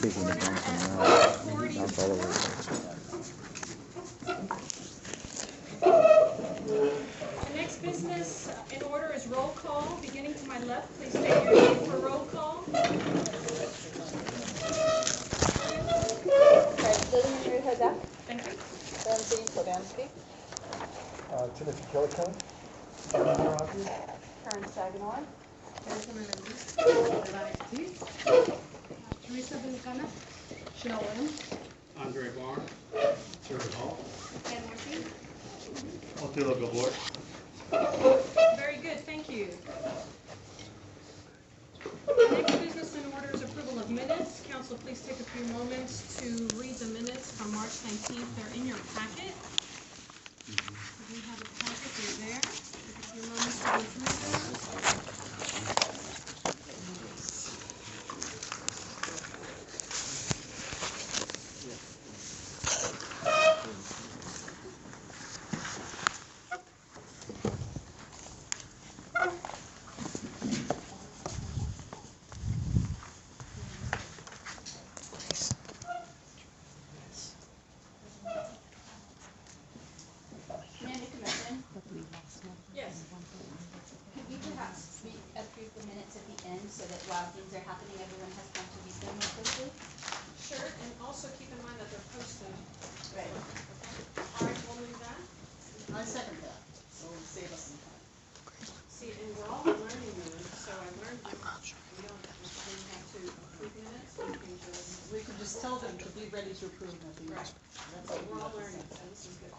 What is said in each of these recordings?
purchase order at 4044. The next business in order is roll call. Beginning to my left, please take your seat for roll call. Lillian Hazak. Thank you. Lindsay Slovansky. Timothy Killican. Karen Saganor. Teresa Buncana. Chanel Williams. Andre Barr. Jared Hall. Ken Murphy. Otilo Gabor. Very good, thank you. The next business in order is approval of minutes. Council, please take a few moments to read the minutes from March 19th. They're in your packet. We have a packet, they're there. Take a few moments to go through them. Yes. Could we perhaps approve the minutes at the end so that while things are happening, everyone has time to read them more quickly? Sure, and also keep in mind that they're posted. Right. All right, we'll move that. I second that, so it'll save us some time. See, and we're all learning new, so I learned we don't have to approve minutes, We can just tell them to be ready to approve at the end. Right. That's So what we're all we have to learning, say. so this is good.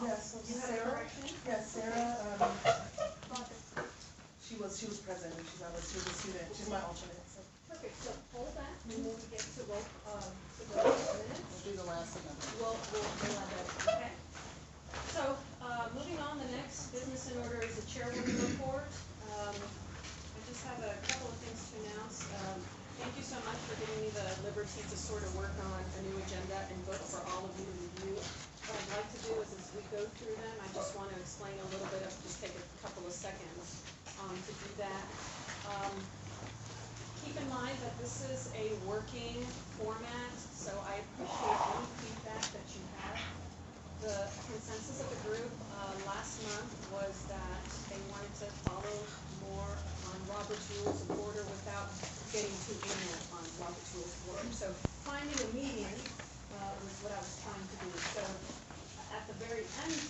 Yes, so You had a Sarah, correction? yes, Sarah, she was present and she was a student, she's my alternate, so. Perfect, so hold that, and when we get to roll, to the minutes, We'll do the last amendment. we'll add that, okay? So, moving on, the next business in order is the chairwoman report. I just have a couple of things to announce. Thank you so much for giving me the liberty to sort of work on a new agenda and book for all of you to review. What I'd like to do is as we go through them, I just want to explain a little bit of, just take a couple of seconds to do that. Keep in mind that this is a working format, so I appreciate any feedback that you have. The consensus of the group last month was that they wanted to follow more on Robert's Rules of Order without getting too in on Robert's Rules of Order. So finding a median was what I was trying to do. So at the very end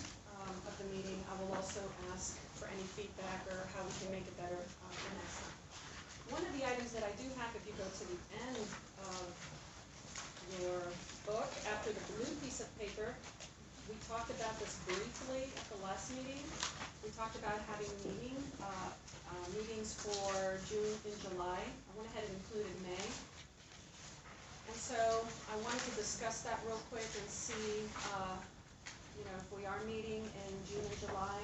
of the meeting, I will also ask for any feedback or how we can make it better for next time. One of the items that I do have, if you go to the end of your book, after the blue piece of paper, we talked about this briefly at the last meeting. We talked about having meetings for June and July. I went ahead and included May. And so I wanted to discuss that real quick and see, if we are meeting in June and July.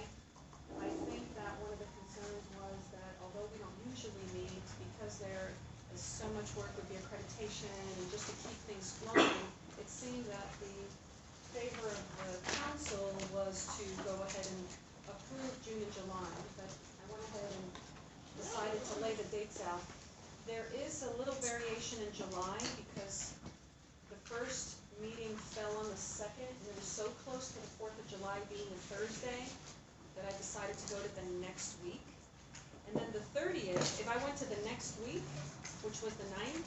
I think that one of the concerns was that although we don't usually meet, because there is so much work with the accreditation and just to keep things flowing, it seemed that the favor of the council was to go ahead and approve June and July, but I went ahead and decided to lay the dates out. There is a little variation in July because the first meeting fell on the 2nd, and it was so close to the 4th of July being a Thursday that I decided to go to the next week. And then the 30th, if I went to the next week, which was the 9th,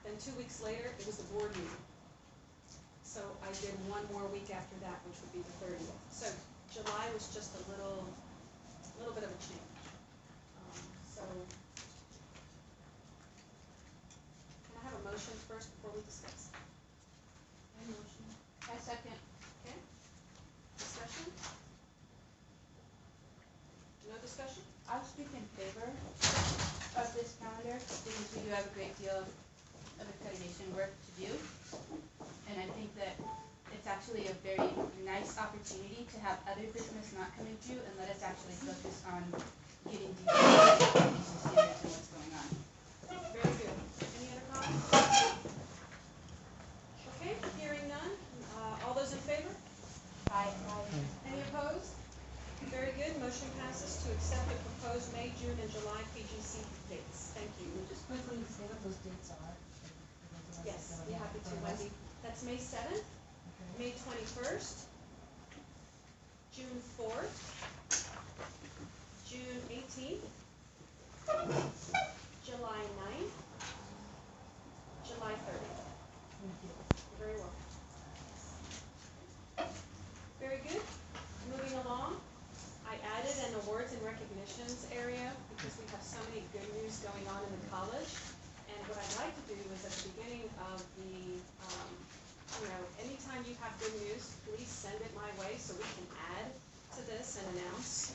then 2 weeks later, it was the board meeting. So I did one more week after that, which would be the 30th. So July was just a little bit of a change. So can I have a motion first before we discuss? Motion. I second. Okay. Discussion? No discussion? I'll speak in favor of this calendar because we do have a great deal of accreditation work to do. And I think that it's actually a very nice opportunity to have other business not coming through and let us actually focus on getting deeper into accreditation standards and what's going on. Very good. Any other comments? Okay, hearing none. All those in favor? Aye. Any opposed? Very good. Motion passes to accept the proposed May, June, and July PGC dates. Thank you. Just quickly say what those dates are. Yes, be happy to, Wendy. That's May 7th, May 21st, June 4th, June 18th, July 9th, July 30th. You're very welcome. Very good. Moving along, I added an awards and recognitions area because we have so many good news going on in the college. And what I'd like to do is at the beginning of the, anytime you have good news, please send it my way so we can add to this and announce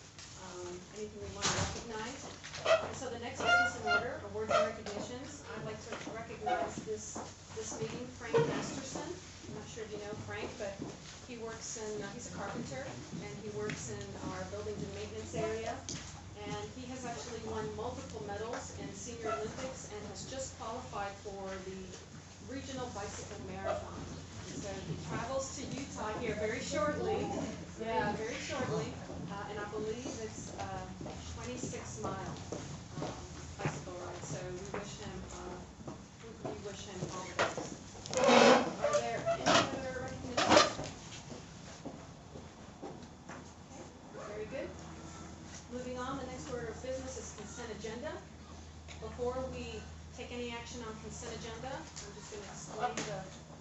anything we want to recognize. And so the next thing is in order, awards and recognitions. I'd like to recognize this meeting, Frank Masterson. I'm not sure if you know Frank, but he works in, he's a carpenter, and he works in our buildings and maintenance area. And he has actually won multiple medals in Senior Olympics and has just qualified for the Regional Bicycle Marathon. So he travels to Utah here very shortly. Yeah, very shortly. And I believe it's 26-mile bicycle ride. So we wish him all the best. Are there any other recognitions? Okay, very good. Moving on, the next order of business is consent agenda. Before we take any action on consent agenda, I'm just going to explain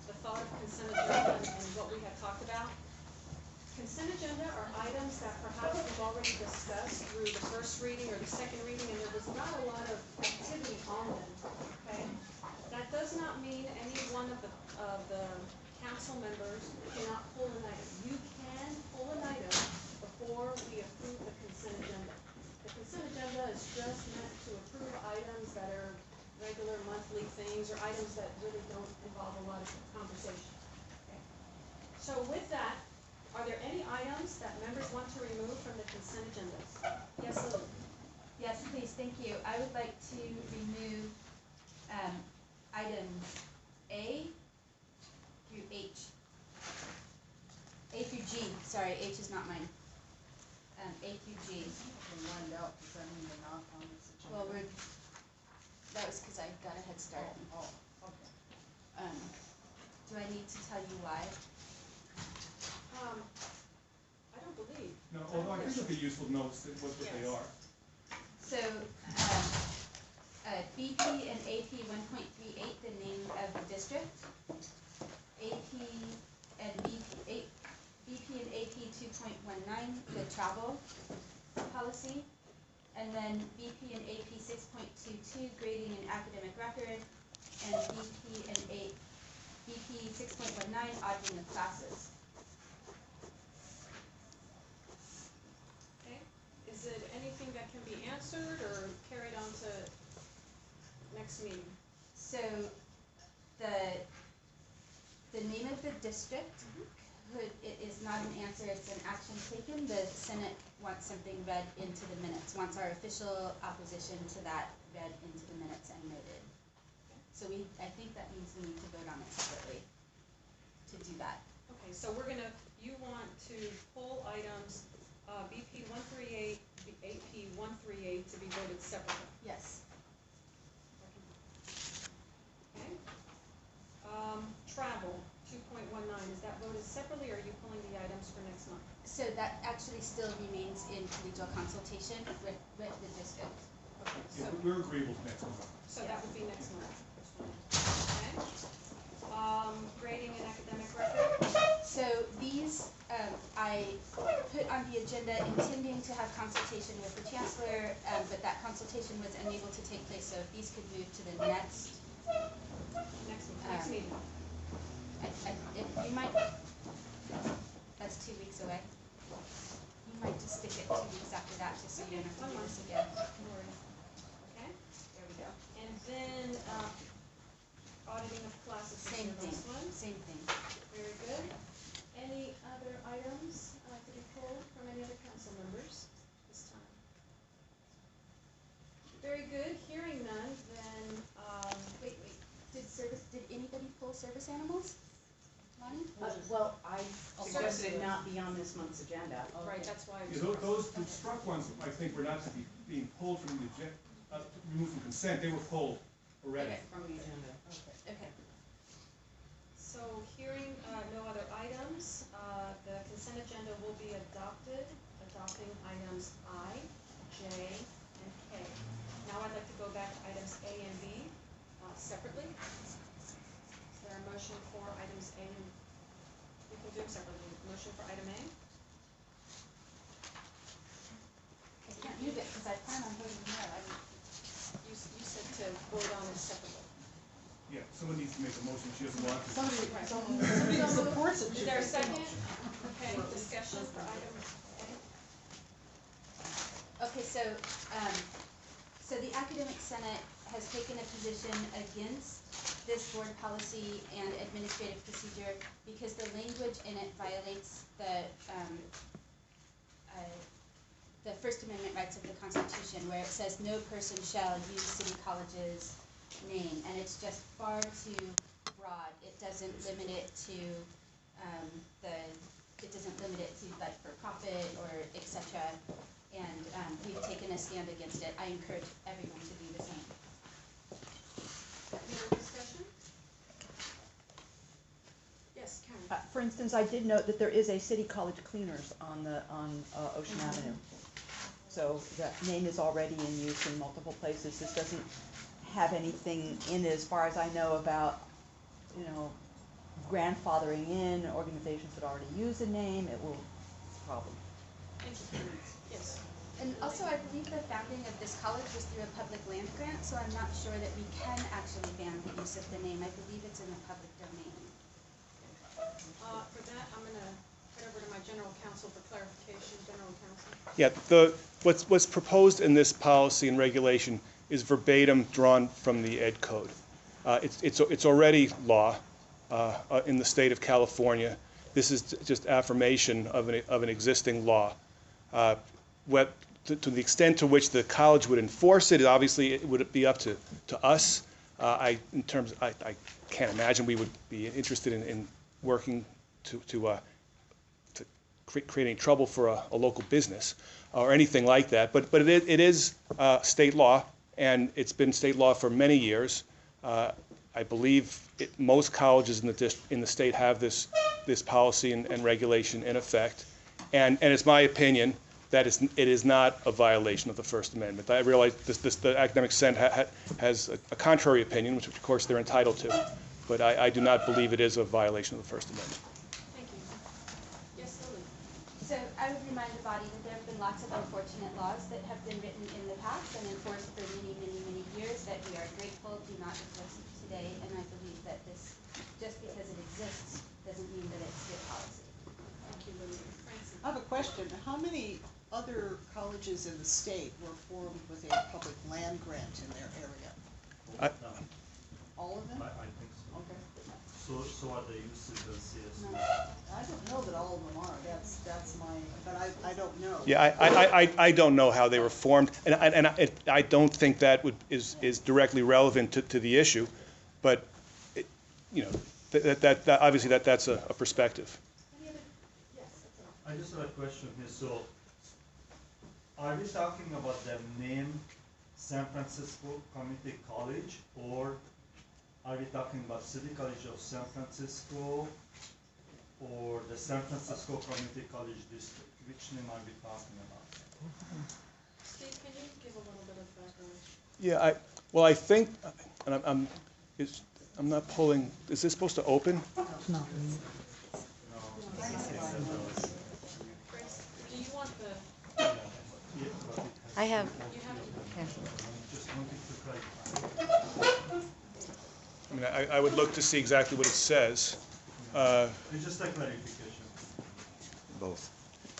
the thought of consent agenda and what we have talked about. Consent agenda are items that perhaps we've already discussed through the first reading or the second reading, and there was not a lot of activity on them, okay? That does not mean any one of the council members cannot pull an item. You can pull an item before we approve the consent agenda. The consent agenda is just meant to approve items that are regular monthly things or items that really don't involve a lot of conversation. Okay. So with that, are there any items that members want to remove from the consent agenda? Yes, Lily? Yes, please, thank you. I would like to remove items A through H. A through G, sorry, H is not mine. A through G. Lined out, does that mean they're not on this agenda? Well, that was because I got a head start. Oh, okay. Do I need to tell you why? I don't believe. No, although I think it'd be useful to know what they are. So, BP and AP 1.38, the name of the district. AP and BP and AP 2.19, the travel policy. And then BP and AP 6.22, grading and academic record. And BP 6.19, auditing of classes. Okay. Is it anything that can be answered or carried on to next meeting? So the name of the district, it is not an answer, it's an action taken. The Senate wants something read into the minutes, wants our official opposition to that read into the minutes and noted. So I think that means we need to vote on it separately to do that. Okay, so you want to pull items BP 138, AP 138 to be voted separately. Yes. Okay. Travel 2.19, is that voted separately or are you pulling the items for next month? So that actually still remains in collegial consultation with the district. Okay, Yeah, so, we're agreeable to next month. so that would be next month. Okay. Grading and academic record. So these, I put on the agenda intending to have consultation with the chancellor, but that consultation was unable to take place, so if these could move to the next. Next meeting. If you might, that's 2 weeks away. You might just stick it 2 weeks after that, just so you don't have to do this again. No worries. Okay, there we go. And then, auditing of classes is Same the thing, next one. same thing. Very good. Any other items to be pulled from any other council members this time? Very good. Hearing none, then, Wait, did anybody pull service animals? Lonnie? Well, I suggested it not be on this month's agenda. right, that's why. Yeah, those struck ones, I think, were not to be being pulled from the removed from consent. They were pulled already. Okay. From the agenda. Okay. So hearing no other items, the consent agenda will be adopted, adopting items I, J, and K. Now I'd like to go back to items A and B separately. Is there a motion for items A and we can do them separately. Motion for item A? I can't move it because I plan on voting no. You said to vote on it separately. Yeah, someone needs to make a motion, she doesn't want to. Somebody supports it. Is there a second? Okay, discussion for item A? Okay, so the Academic Senate has taken a position against this board policy and administrative procedure because the language in it violates the First Amendment rights of the Constitution, where it says no person shall use City College's name, and it's just far too broad. It doesn't limit it to like for profit or etc. And we've taken a stand against it. I encourage everyone to do the same. Any other discussion? Yes, Karen. For instance, I did note that there is a City College Cleaners on Ocean Avenue. So that name is already in use in multiple places. This doesn't have anything in it as far as I know about, grandfathering in organizations that already use a name. It's a problem. Thank you. Yes. And also, I believe the founding of this college was through a public land grant, so I'm not sure that we can actually ban the use of the name. I believe it's in the public domain. For that, I'm going to head over to my general counsel for clarification. General counsel. Yeah, what's proposed in this policy and regulation is verbatim drawn from the Ed Code. It's already law in the state of California. This is just affirmation of an existing law. To the extent to which the college would enforce it, obviously it would be up to us. I can't imagine we would be interested in working to creating trouble for a local business or anything like that. But it is state law, and it's been state law for many years. I believe most colleges in the state have this policy and regulation in effect, and it's my opinion that it is not a violation of the First Amendment. I realize the Academic Senate has a contrary opinion, which of course they're entitled to, but I do not believe it is a violation of the First Amendment. Thank you. Yes, Lily. So I would remind the body that there have been lots of unfortunate laws that have been written in the past and enforced for many, many, many years that we are grateful do not exist today, and I believe that this, just because it exists, doesn't mean that it's good policy. Thank you, Lily. Francie. I have a question. How many other colleges in the state were formed with a public land grant in their area? All of them? I think so. Okay. So are the UCs and CSUs? No, I don't know that all of them are. That's my, but I don't know. Yeah, I don't know how they were formed, and I don't think that is directly relevant to the issue, but that obviously that's a perspective. Any other? Yes, that's all. I just have a question here. So, are we talking about the name San Francisco Community College, or are we talking about City College of San Francisco, or the San Francisco Community College District? Which name are we talking about? Steve, can you give a little bit of background? Yeah, I think, and I'm not pulling. Is this supposed to open? No. Grace, do you want the? I have, You have to. Just wanted to clarify. I mean, I would look to see exactly what it says. It's just a clarification. Both.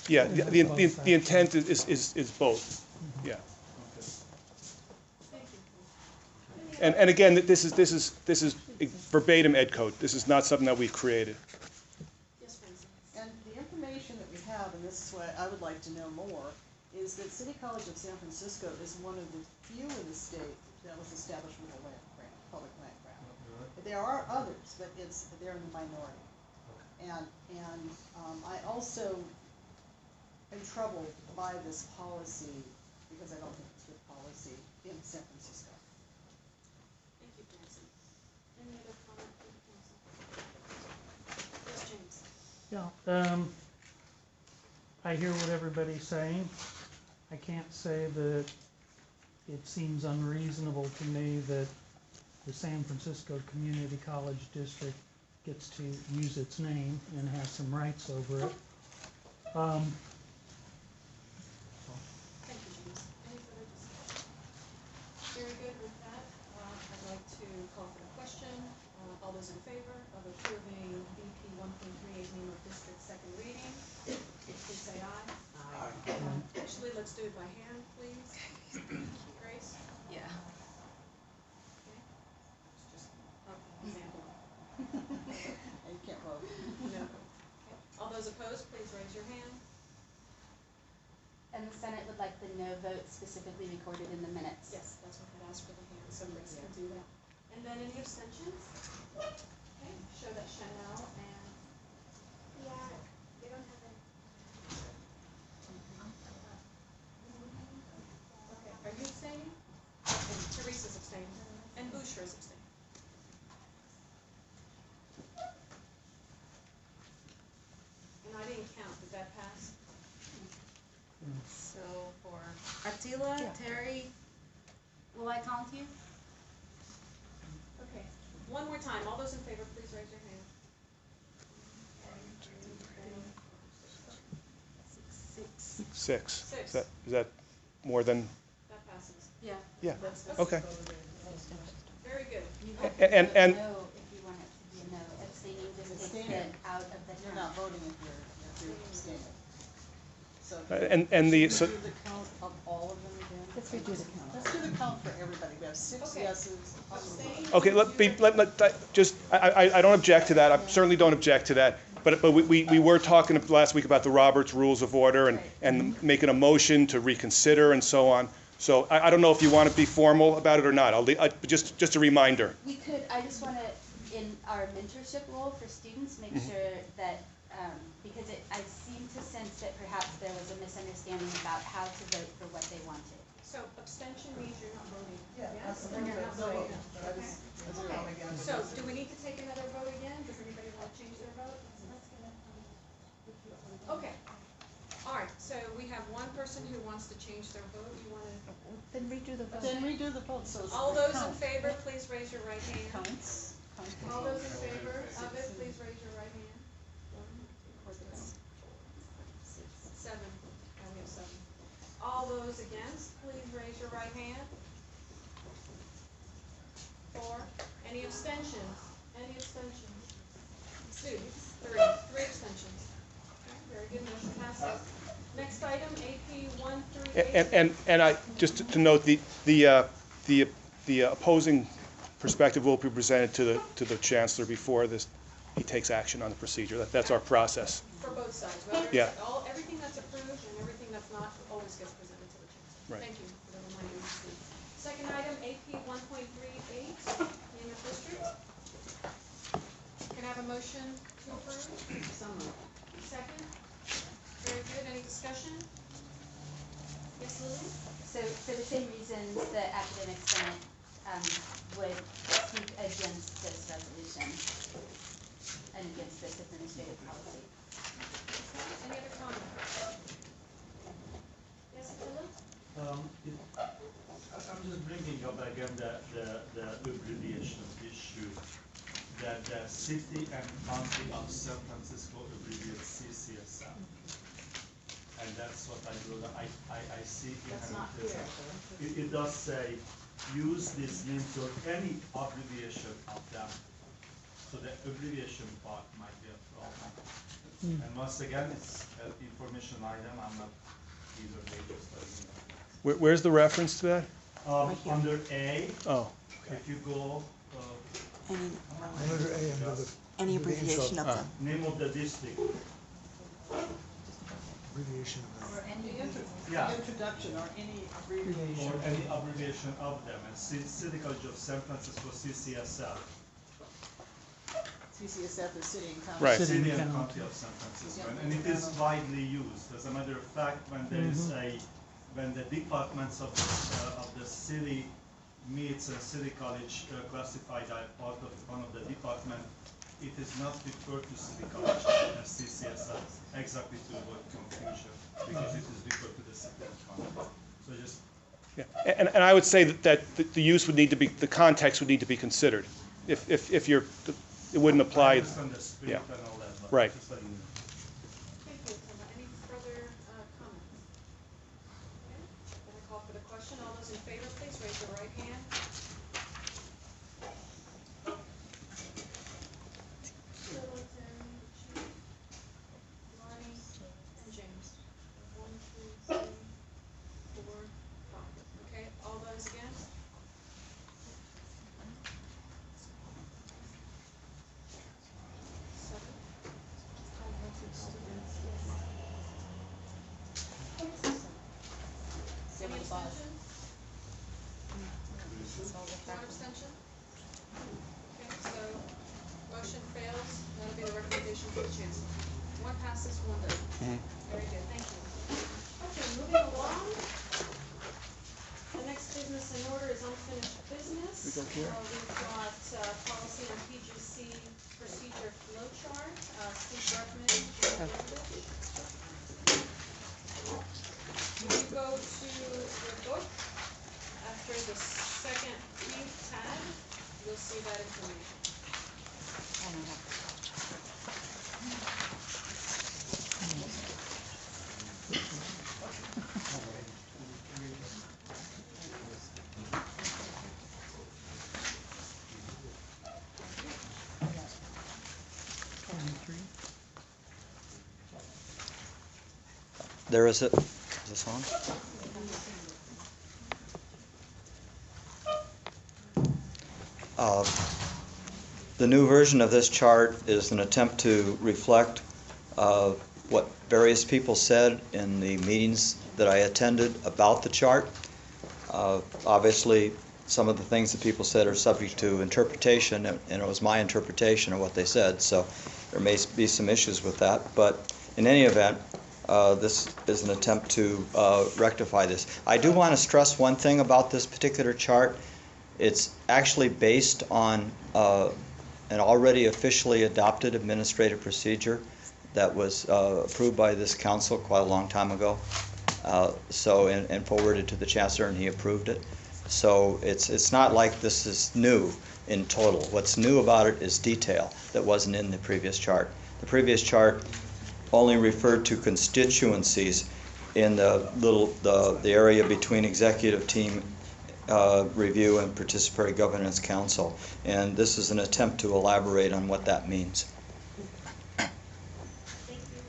Yeah, the intent is both. Yeah. Okay. Thank you. And again, this is verbatim Ed Code. This is not something that we've created. Yes, Francie. And the information that we have, and this is what I would like to know more, is that City College of San Francisco is one of the few in the state that was established with a land grant, public land grant. There are others, but they're in the minority. And I also am troubled by this policy because I don't think it's good policy in San Francisco. Thank you, Francie. Any other comment from the council? Yeah, I hear what everybody's saying. I can't say that it seems unreasonable to me that the San Francisco Community College District gets to use its name and has some rights over it. Thank you, James. Any further discussion? Very good with that. I'd like to call for the question. All those in favor of approving BP 1.38 name of district second reading, please say aye. Aye. Actually, let's do it by hand, please. Grace? Yeah. Okay. Just example. And you can't vote. No. Okay. All those opposed, please raise your hand. And the Senate would like the no vote specifically recorded in the minutes. Yes, that's what I'd asked for the hand, so Grace can do that. And then any abstentions? Okay, show that Chanel and. Yeah, they don't have any. Okay, are you abstaining? And Teresa's abstaining, and Boucher is abstaining. And I didn't count, did that pass? So for Attila, Terry, Will I count you? Okay, one more time, all those in favor, please raise your hand. Six. Six. Is that more than, That passes. Yeah. yeah, That's okay. very good. You have And- to vote and- no if you want it to be a no. Abstaining just takes Abstaining. it out of the You're count. not voting if you're abstaining. So. and the, Should so, we do the count of all of them again? Let's redo the count. Let's do the count for everybody. We have six Okay. yeses. Abstain. okay, I don't object to that, I certainly don't object to that, but we were talking last week about the Roberts Rules of Order and making a motion to reconsider and so on. So I don't know if you want to be formal about it or not, just a reminder. We could, I just want to, in our mentorship role for students, make sure that, because I seem to sense that perhaps there was a misunderstanding about how to vote for what they wanted. So abstention means you're not voting. yeah, Yes? that's the Then thing, you're not no voting. vote. That is, that's Okay. wrong again. So do we need to take another vote again? Does anybody want to change their vote? Okay. All right, so we have one person who wants to change their vote. You want to, Then redo the vote. Then redo the vote, so it's all the those in count. favor, please raise your right hand. Counts. All those in favor of it, please raise your right hand. Seven. Oh, we have seven. All those against, please raise your right hand. Four. Any abstentions? Any abstentions? Two. Three abstentions. Okay, very good, motion passes. Next item, AP 138. And I, just to note, the opposing perspective will be presented to the chancellor before he takes action on the procedure. That's our process. For both sides, whether Yeah. it's everything that's approved and everything that's not always gets presented to the chancellor. Right. Thank you for the reminder. Second item, AP 1.38, name of district. Can I have a motion to approve? Second? Very good, any discussion? Yes, Lily? So for the same reasons, the academic senate would speak against this resolution and against this administrative policy. Any other comments? Yes, Philip? I'm just bringing up again the abbreviation issue, that the city and county of San Francisco abbreviate CCSF. And that's what I do, I see here. That's not clear. It does say, use these names or any abbreviation of them. So the abbreviation part might be a problem. And once again, it's an information item, I'm not either major studying. Where's the reference to that? Under A, Oh, if you go, Any abbreviation of them. name of the district, Abbreviation of Or any yeah, introduction or any or abbreviation. any abbreviation of them, and City College of San Francisco, CCSF. CCSF is city and county. Right. City and County of San Francisco, and it is widely used. As a matter of fact, when there is when the departments of the city meets and City College classified as part of one of the department, it is not referred to City College as CCSI, exactly to avoid confusion, because it is referred to the city college. So just, Yeah, and I would say that the use would need to be, the context would need to be considered. If you're, it wouldn't I apply, understand the spirit yeah. and all that, but Right. just letting you know. Thank you, Attila. Any further comments? Okay, then I call for the question. All those in favor, please raise your right hand. Military, Chief, Lonnie, and James. 1, 2, 3, 4, 5. Okay, all those against? Seven. Any abstentions? One abstention? Okay, so motion fails. That'll be the recommendation for the chancellor. One passes, one doesn't. Very good, thank you. Okay, moving along. The next business in order is unfinished business. We've got policy on PGC procedure flow chart. Steve Berkman, Jim Brundage. If you go to your book, after the second pink tab, you'll see that information. There is it. Is this on? The new version of this chart is an attempt to reflect what various people said in the meetings that I attended about the chart. Obviously, some of the things that people said are subject to interpretation, and it was my interpretation of what they said, so there may be some issues with that. But in any event, this is an attempt to rectify this. I do want to stress one thing about this particular chart. It's actually based on an already officially adopted administrative procedure that was approved by this council quite a long time ago. And forwarded to the chancellor, and he approved it. So it's not like this is new in total. What's new about it is detail that wasn't in the previous chart. The previous chart only referred to constituencies in the area between executive team review and participatory governance council, and this is an attempt to elaborate on what that means. Thank you.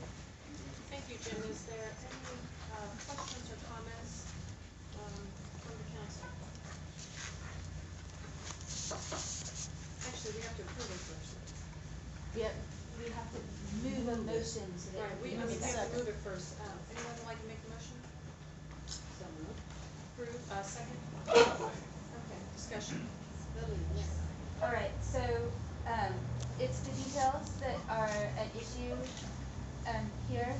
Thank you, Jim. Is there any questions or comments from the council? Actually, we have to approve it first. Yep, we have to move a motion so that. Right, we have to move it first. Anyone would like to make the motion? Approve, second? Okay, discussion. All right, so, it's the details that are at issue, here.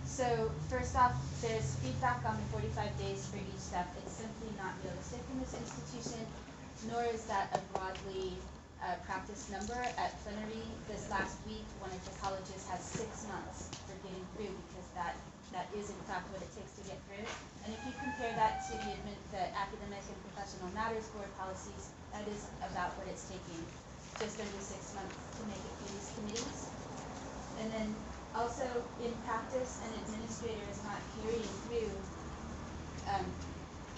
So, first off, there's feedback on the 45 days for each step. It's simply not realistic in this institution, nor is that a broadly practiced number. At plenary this last week, one of the colleges has 6 months for getting through, because that is in fact what it takes to get through. And if you compare that to the academic and professional matters board policies, that is about what it's taking, just under 6 months to make it through these committees. And then also in practice, an administrator is not carrying through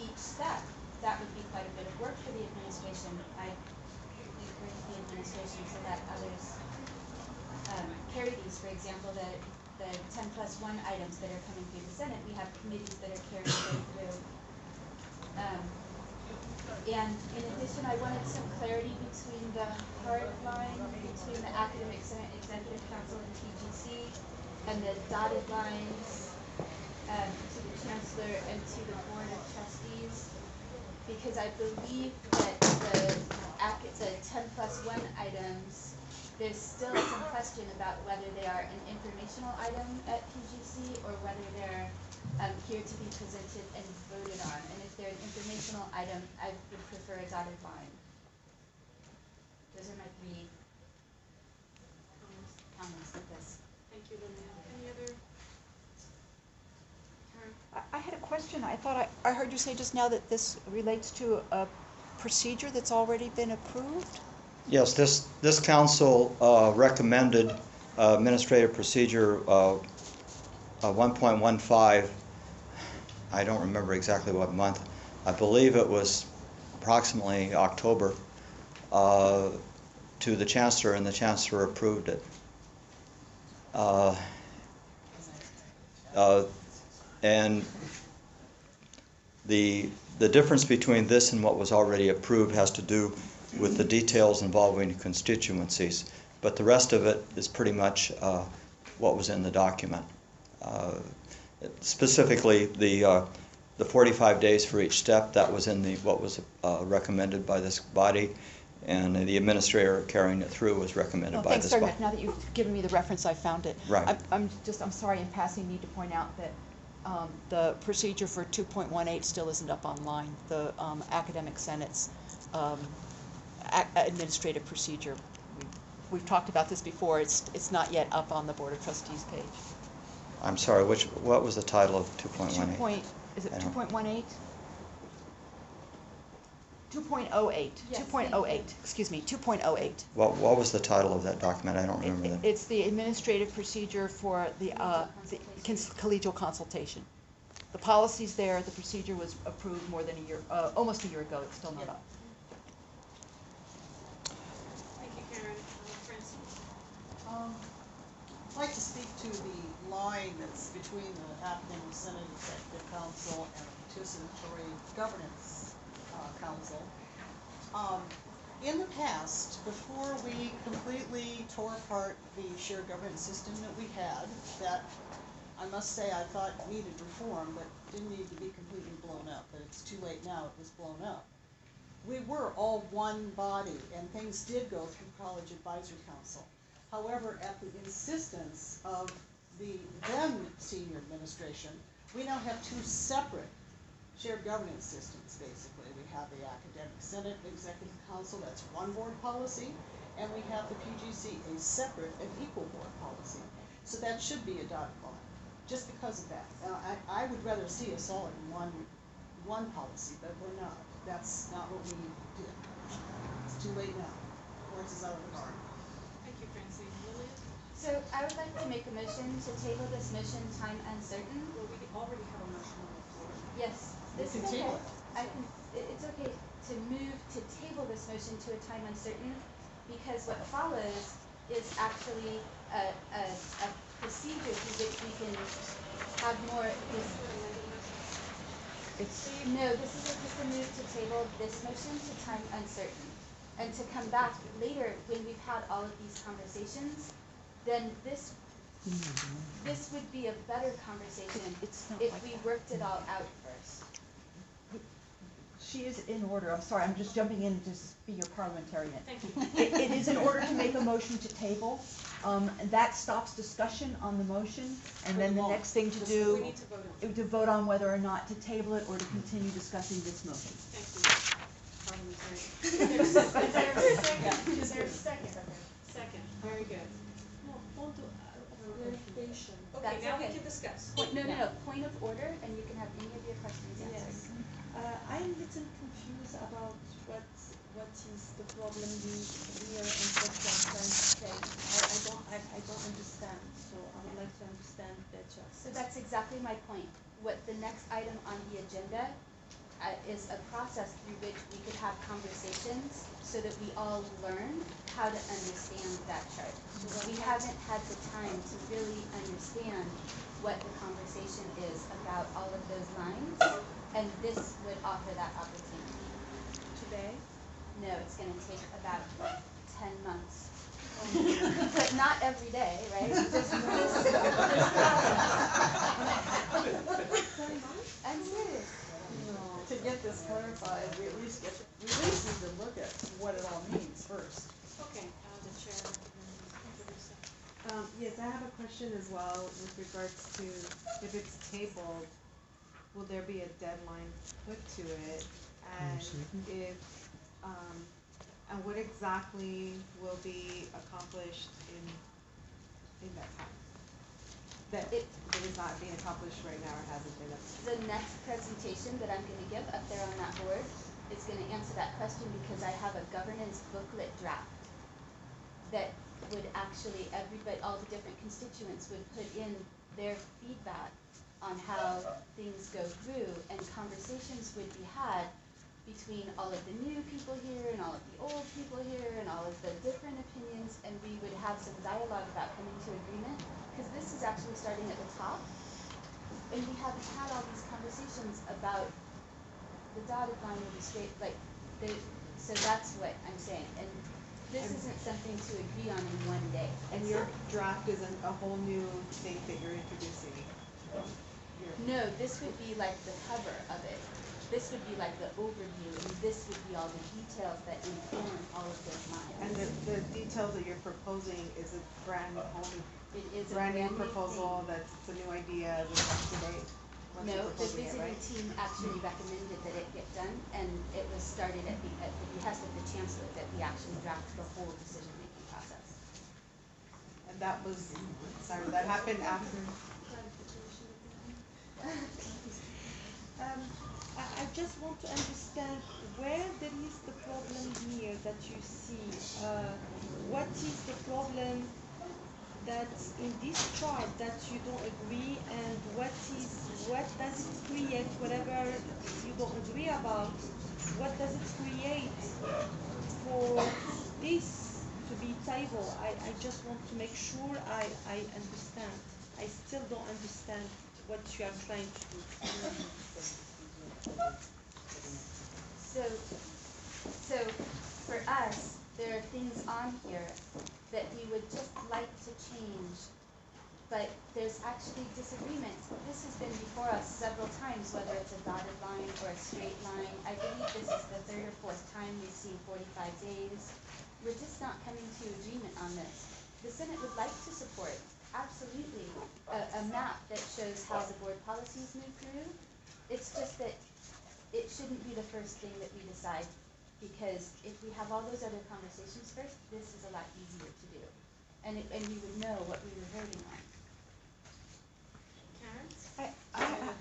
each step. That would be quite a bit of work for the administration. I encourage the administration so that others carry these. For example, the 10+1 items that are coming through the Senate, we have committees that are carrying them through. And in addition, I wanted some clarity between the hard line between the Academic Senate Executive Council and TGC, and the dotted lines to the Chancellor and to the Board of Trustees, because I believe that the 10+1 items, there's still some question about whether they are an informational item at PGC or whether they're here to be presented and voted on. And if they're an informational item, I would prefer a dotted line. Those are my 3 question. I thought I heard you say just now that this relates to a procedure that's already been approved? Yes, this council recommended Administrative Procedure 1.15. I don't remember exactly what month. I believe it was approximately October, to the Chancellor, and the Chancellor approved it. And the difference between this and what was already approved has to do with the details involving constituencies, but the rest of it is pretty much what was in the document. Specifically, the 45 days for each step, that was in what was recommended by this body, and the administrator carrying it through was recommended by Thanks this very body. much. Now that you've given me the reference, I found it. Right. I'm sorry in passing, need to point out that the procedure for 2.18 still isn't up online. The Academic Senate's administrative procedure. We've talked about this before. It's not yet up on the Board of Trustees page. I'm sorry, what was the title of 2.18? Is it I don't- 2.18? 2.08. Yes, 2.08. Excuse me. 2.08. What was the title of that document? I don't remember that. It's the administrative procedure for the collegial consultation. The policy's there. The procedure was approved more than a year, almost a year ago. It's still not up. Thank you, Karen. Francine? I'd like to speak to the line that's between the Academic Senate Executive Council and the Participatory Governance Council. In the past, before we completely tore apart the shared governance system that we had, that I must say I thought needed reform, but didn't need to be completely blown up, but it's too late now, it was blown up. We were all one body, and things did go through College Advisory Council. However, at the insistence of the then senior administration, we now have two separate shared governance systems, basically. We have the Academic Senate Executive Council, that's one board policy, and we have the PGC, a separate and equal board policy. So that should be a dotted line, just because of that. I would rather see us all in one policy, but we're not. That's not what we did. It's too late now. Horse is out of the barn. Thank you, Francine. Lillian? So I would like to make a motion to table this motion time uncertain. Well, we already have a motion on the floor. Yes, You this can is okay. table it. It's okay to move to table this motion to a time uncertain, because what follows is actually a procedure through which we can have more. No, this is just a move to table this motion to time uncertain, and to come back later when we've had all of these conversations. Then this would be a better conversation if we worked it all out first. She is in order. I'm sorry, I'm just jumping in to be your parliamentarian. Thank you. It is in order to make a motion to table. That stops discussion on the motion, and then the next thing to We do need to vote on it. is to vote on whether or not to table it or to continue discussing this motion. Thank you. Parliamentarian. Is there a second? Second, very good. Okay, That's now we okay. can discuss. No, point of order, and you can have any of your questions answered. Yes. I'm a little confused about what is the problem here and what you're trying to say. I don't understand, so I would like to understand better. So that's exactly my point. What the next item on the agenda is a process through which we could have conversations so that we all learn how to understand that chart. We haven't had the time to really understand what the conversation is about all of those lines, and this would offer that opportunity. Today? No, it's gonna take about 10 months. But not every day, right? Just this I'm serious. To get this clarified, we at least need to look at what it all means first. Okay, the chair. Yes, I have a question as well with regards to if it's tabled, will there be a deadline put to it? And if, and what exactly will be accomplished in that time? that It- it is not being accomplished right now or hasn't been. The next presentation that I'm gonna give up there on that board is gonna answer that question because I have a governance booklet draft that would actually, all the different constituents would put in their feedback on how things go through, and conversations would be had between all of the new people here and all of the old people here and all of the different opinions, and we would have some dialogue about coming to agreement, because this is actually starting at the top, and we haven't had all these conversations about the dotted line or the straight, so that's what I'm saying, and this isn't something to agree on in one day. And your draft isn't a whole new thing that you're introducing? No, this would be like the cover of it. This would be like the overview, and this would be all the details that inform all of those lines. And the details that you're proposing is a brand It is a brand new new proposal, thing. that's a new idea, that's up to date? once you're No, the proposing it, visiting right? team actually recommended that it get done, and it was started at the behest of the chancellor that we actually draft the whole decision-making process. And that was, sorry, that happened after? I just want to understand where there is the problem here that you see. What is the problem that's in this chart that you don't agree, and what does it create, whatever you don't agree about, what does it create for this to be tabled? I just want to make sure I understand. I still don't understand what you are trying to do. So for us, there are things on here that we would just like to change, but there's actually disagreements. This has been before us several times, whether it's a dotted line or a straight line. I believe this is the third or fourth time we've seen 45 days. We're just not coming to agreement on this. The Senate would like to support, absolutely, a map that shows how the board policies move through. It's just that it shouldn't be the first thing that we decide, because if we have all those other conversations first, this is a lot easier to do. And we would know what we were voting on. Karen?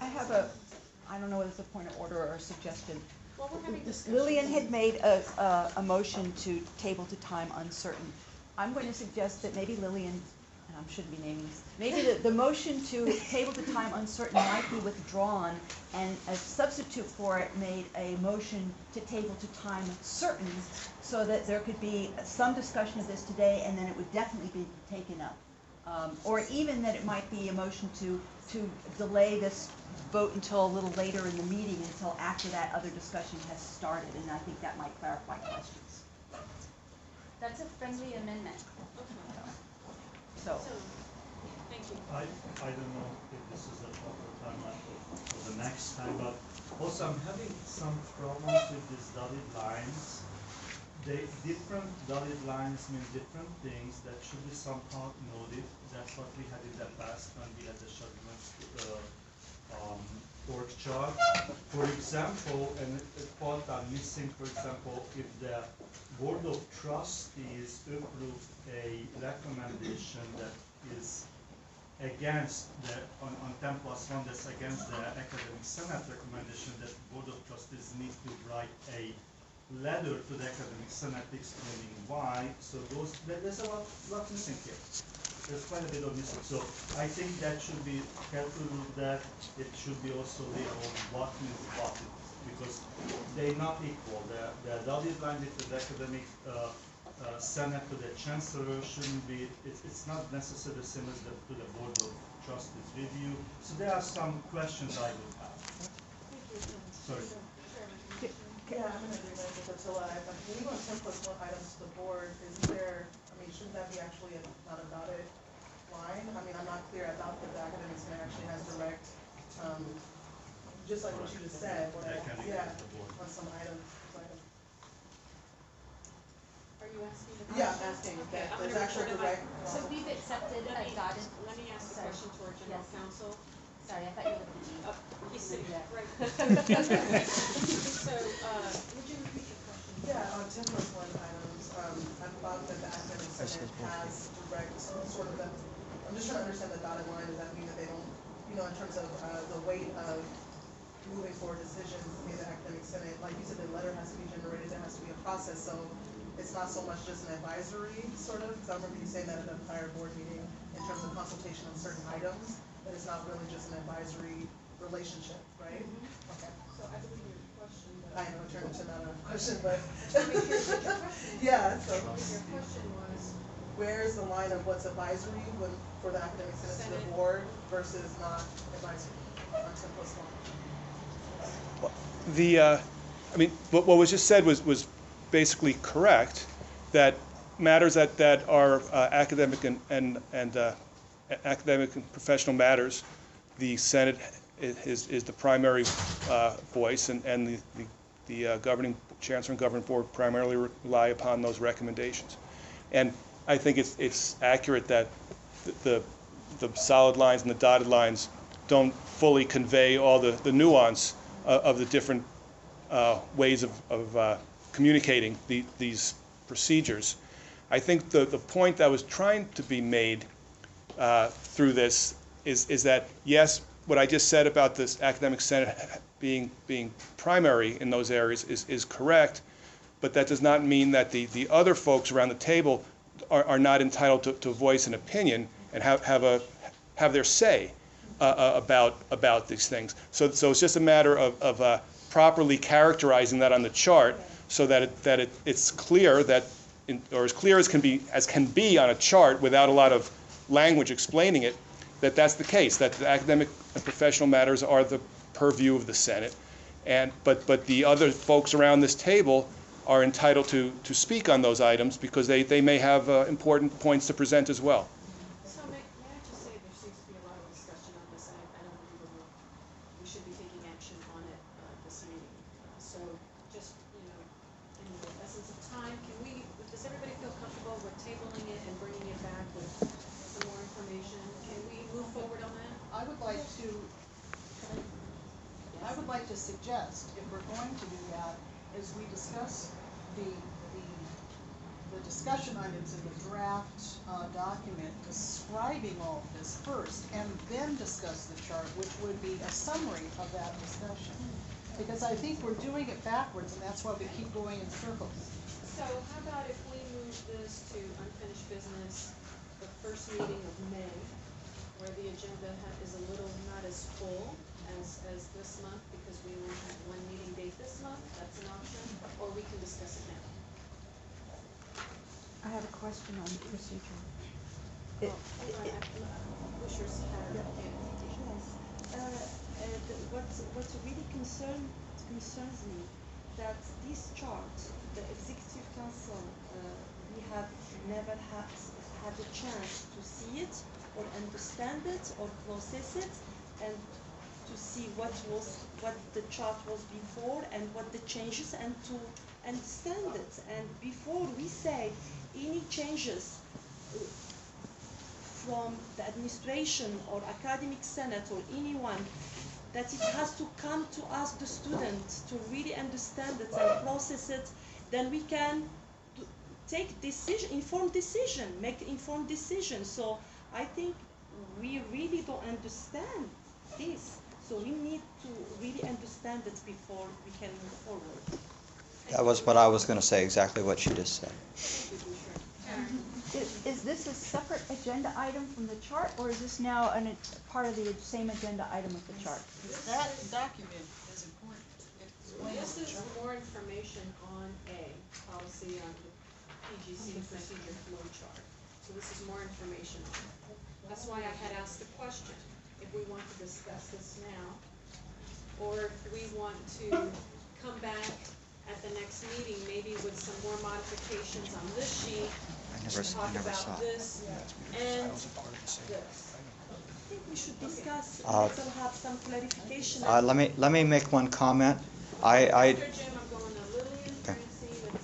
I have a, I don't know whether it's a point of order or a suggestion. Well, we're having discussion. Lillian had made a motion to table to time uncertain. I'm going to suggest that maybe Lillian, and I shouldn't be naming this, maybe the motion to table to time uncertain might be withdrawn, and a substitute for it made a motion to table to time certain, so that there could be some discussion of this today, and then it would definitely be taken up. Or even that it might be a motion to delay this vote until a little later in the meeting, until after that other discussion has started, and I think that might clarify questions. That's a friendly amendment. So, Thank you. I don't know if this is the proper timeline for the next time, but also I'm having some problems with these dotted lines. Different dotted lines mean different things that should be somehow noted. That's what we had in the past when we had the Shadman's org chart. For example, and a part I'm missing, for example, if the Board of Trustees approved a recommendation that is against on 10+1, that's against the Academic Senate recommendation, that Board of Trustees need to write a letter to the Academic Senate explaining why. So there's a lot missing here. There's quite a bit of missing. So I think that should be careful with that. It should be also labeled what means what, because they're not equal. The dotted line with the Academic Senate to the Chancellor shouldn't be, it's not necessarily the same as to the Board of Trustees review. So there are some questions I would have. Sorry. Yeah, I'm in agreement with Attila. When you go on 10+1 items to the board, isn't there, shouldn't that be actually not a dotted line? I'm not clear. I thought that the Academic Senate actually has direct, just like what you just said, on some items. Are you asking? Yeah, I'm asking Okay, that I'm there's gonna actual refer to my- direct. So we've accepted a dotted, Let me ask a Sorry. question to our general Yes. counsel. sorry, I thought you were looking at me. He's sitting Yeah. right. So, would you repeat your question? Yeah, on 10+1 items, I thought that the Academic Senate has direct, sort of a I'm just trying to understand the dotted line. Does that mean that they don't, you know, in terms of the weight of moving forward decisions in the academic senate, like you said, the letter has to be generated, there has to be a process, so it's not so much just an advisory sort of, because I remember you saying that at the prior board meeting in terms of consultation on certain items, that it's not really just an advisory relationship, right? Okay. So I believe your question, I know, it turned into not a question, but Tell me your question. yeah, so Your question was, where's the line of what's advisory for the academic senate to the Senate. board versus not advisory on simplest line? I mean, what was just said was basically correct, that matters that are academic and academic and professional matters, the Senate is the primary voice, and the governing chancellor and governing board primarily rely upon those recommendations. And I think it's accurate that the solid lines and the dotted lines don't fully convey all the nuance of the different ways of communicating these procedures. I think the point that was trying to be made through this is that, yes, what I just said about this academic senate being primary in those areas is correct, but that does not mean that the other folks around the table are not entitled to voice an opinion and have their say about these things. So it's just a matter of properly characterizing that on the chart, so that it's clear that, or as clear as can be on a chart without a lot of language explaining it, that's the case, that the academic and professional matters are the purview of the Senate, but the other folks around this table are entitled to speak on those items because they may have important points to present as well. so may I just say, there seems to be a lot of discussion on this, and I don't believe we should be taking action on it this meeting. So just, you know, in the essence of time, does everybody feel comfortable with tabling it and bringing it back with some more information? Can we move forward on that? I would like to suggest, if we're going to do that, is we discuss the discussion items in the draft document describing all of this first, and then discuss the chart, which would be a summary of that discussion. Because I think we're doing it backwards, and that's why we keep going in circles. So how about if we move this to unfinished business, the first meeting of May, where the agenda is a little not as full as this month, because we only have one meeting date this month, that's an option, or we can discuss it now. I have a question on the procedure. Commissioner's had her hand. What really concerns me, that this chart, the executive council, we have never had a chance to see it or understand it or process it, and to see what the chart was before and what the changes, and to understand it. And before we say any changes from the administration or academic senate or anyone, that it has to come to us, the students, to really understand it and process it, then we can take informed decision, make informed decision. So I think we really don't understand this. So we need to really understand it before we can move forward. That was what I was going to say, exactly what she just said. Is this a separate agenda item from the chart, or is this now part of the same agenda item with the chart? That document is important. This is more information on policy on the PGC procedure flow chart. So this is more information on it. That's why I had asked the question, if we want to discuss this now, or if we want to come back at the next meeting, maybe with some more modifications on this sheet, talk about this and this. I think we should discuss, let's have some clarification. Let me make one comment. After Jim, I'm going to Lillian, Francine, and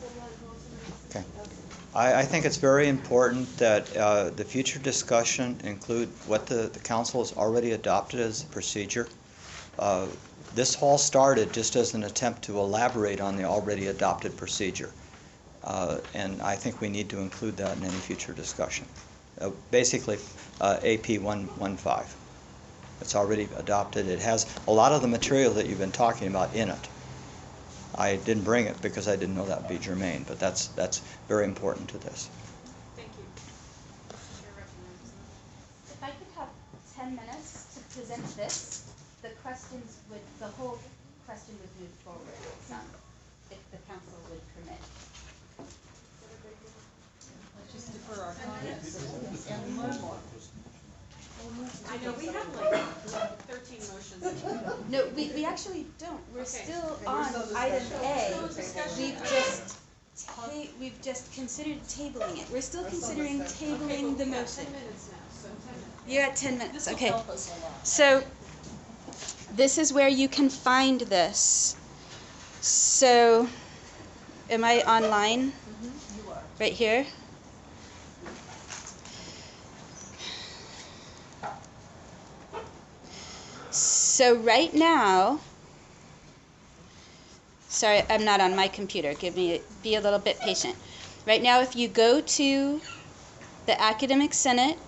Okay. I think it's very important that the future discussion include what the council has already adopted as the procedure. This all started just as an attempt to elaborate on the already adopted procedure. And I think we need to include that in any future discussion. basically AP 115. It's already adopted. It has a lot of the material that you've been talking about in it. I didn't bring it because I didn't know that would be germane, but that's very important to this. Thank you. Chair recognizes them. If I could have 10 minutes to present this, the whole question would move forward some, if the council would permit. Let's just defer our comments and learn more. I know, we have like 13 motions. No, we actually don't. We're Okay. still We're on still item discussing. A. Still discussion. We've just considered tabling it. We're still We're still considering discussing. Okay, tabling but the we got motion. 10 minutes now, so 10 minutes. You're at 10 minutes, This will okay. help us a lot. So, this is where you can find this. So, am I online? You are. Right here? So right now, sorry, I'm not on my computer. Be a little bit patient. Right now, if you go to the Academic Senate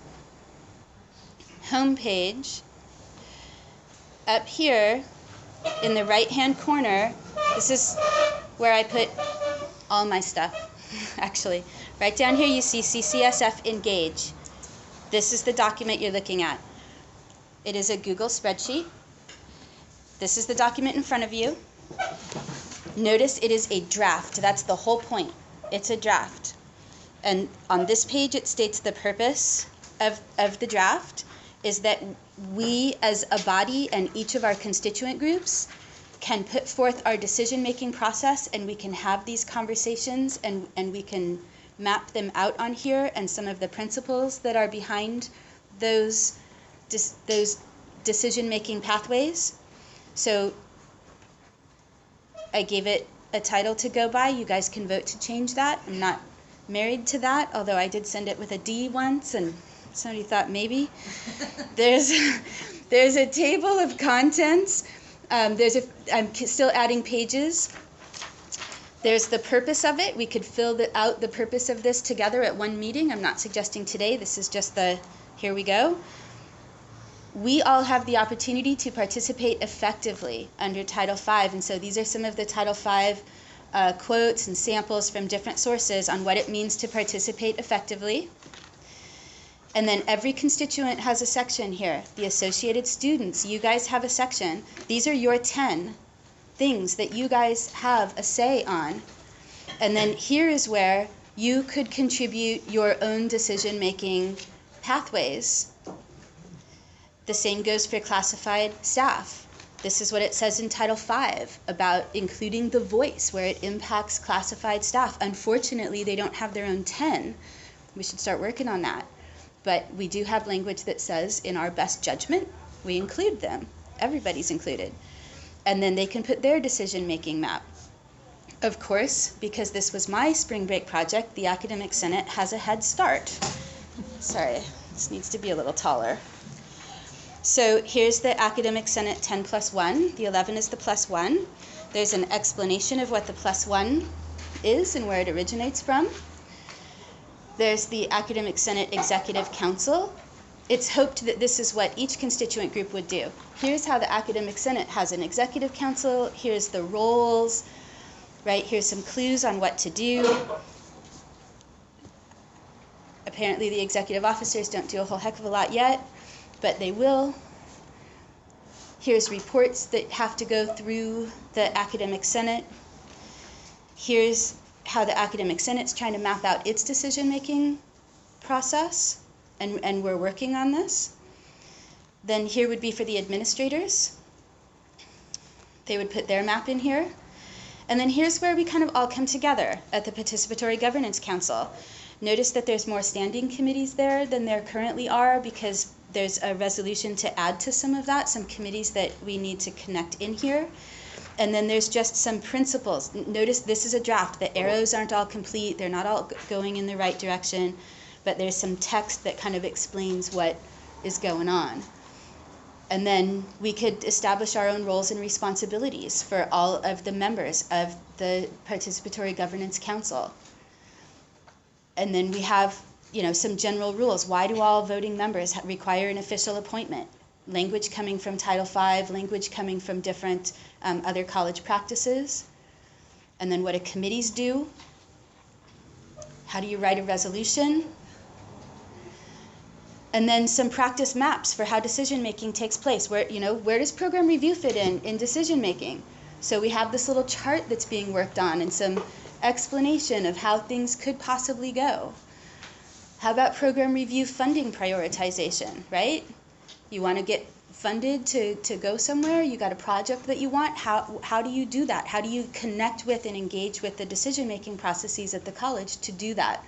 homepage, up here in the right-hand corner, this is where I put all my stuff, actually. Right down here, you see CCSF Engage. This is the document you're looking at. It is a Google spreadsheet. This is the document in front of you. Notice it is a draft. That's the whole point. It's a draft. And on this page, it states the purpose of the draft is that we as a body and each of our constituent groups can put forth our decision-making process, and we can have these conversations, and we can map them out on here, and some of the principles that are behind those decision-making pathways. So I gave it a title to go by. You guys can vote to change that. I'm not married to that, although I did send it with a D once, and somebody thought maybe. There's a table of contents. I'm still adding pages. There's the purpose of it. We could fill out the purpose of this together at one meeting. I'm not suggesting today. This is just here we go. We all have the opportunity to participate effectively under Title V, and so these are some of the Title V quotes and samples from different sources on what it means to participate effectively. And then every constituent has a section here. The associated students, you guys have a section. These are your 10 things that you guys have a say on. And then here is where you could contribute your own decision-making pathways. The same goes for classified staff. This is what it says in Title V about including the voice where it impacts classified staff. Unfortunately, they don't have their own 10. We should start working on that. But we do have language that says, in our best judgment, we include them. Everybody's included. And then they can put their decision-making map. Of course, because this was my spring break project, the Academic Senate has a head start. Sorry, this needs to be a little taller. So here's the Academic Senate 10+1. The 11 is the +1. There's an explanation of what the +1 is and where it originates from. There's the Academic Senate Executive Council. It's hoped that this is what each constituent group would do. Here's how the Academic Senate has an Executive Council. Here's the roles, right? Here's some clues on what to do. Apparently the executive officers don't do a whole heck of a lot yet, but they will. Here's reports that have to go through the Academic Senate. Here's how the Academic Senate's trying to map out its decision-making process, and we're working on this. Then here would be for the administrators. They would put their map in here. And then here's where we kind of all come together at the Participatory Governance Council. Notice that there's more standing committees there than there currently are, because there's a resolution to add to some of that, some committees that we need to connect in here. And then there's just some principles. Notice this is a draft. The arrows aren't all complete. They're not all going in the right direction. But there's some text that kind of explains what is going on. And then we could establish our own roles and responsibilities for all of the members of the Participatory Governance Council. And then we have some general rules. Why do all voting members require an official appointment? Language coming from Title V, language coming from different other college practices. And then what do committees do? How do you write a resolution? And then some practice maps for how decision-making takes place. Where does program review fit in decision-making? So we have this little chart that's being worked on and some explanation of how things could possibly go. How about program review funding prioritization, right? You want to get funded to go somewhere, you got a project that you want, how do you do that? How do you connect with and engage with the decision-making processes at the college to do that?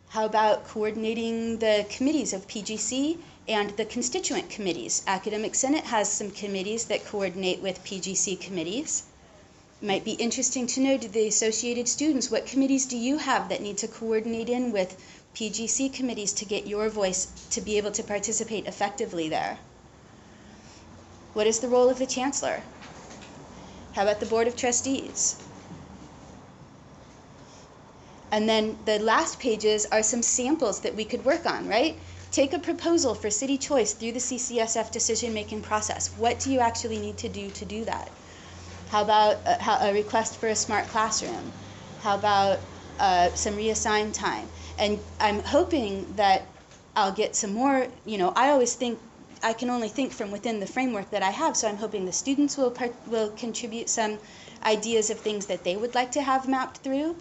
How about coordinating the committees of PGC and the constituent committees? Academic Senate has some committees that coordinate with PGC committees. It might be interesting to know, to the Associated Students, what committees do you have that need to coordinate in with PGC committees to get your voice to be able to participate effectively there? What is the role of the Chancellor? How about the Board of Trustees? And then the last pages are some samples that we could work on, right? Take a proposal for city choice through the CCSF decision-making process. What do you actually need to do that? How about a request for a smart classroom? How about some reassigned time? And I'm hoping that I'll get some more, I always think, I can only think from within the framework that I have, so I'm hoping the students will contribute some ideas of things that they would like to have mapped through.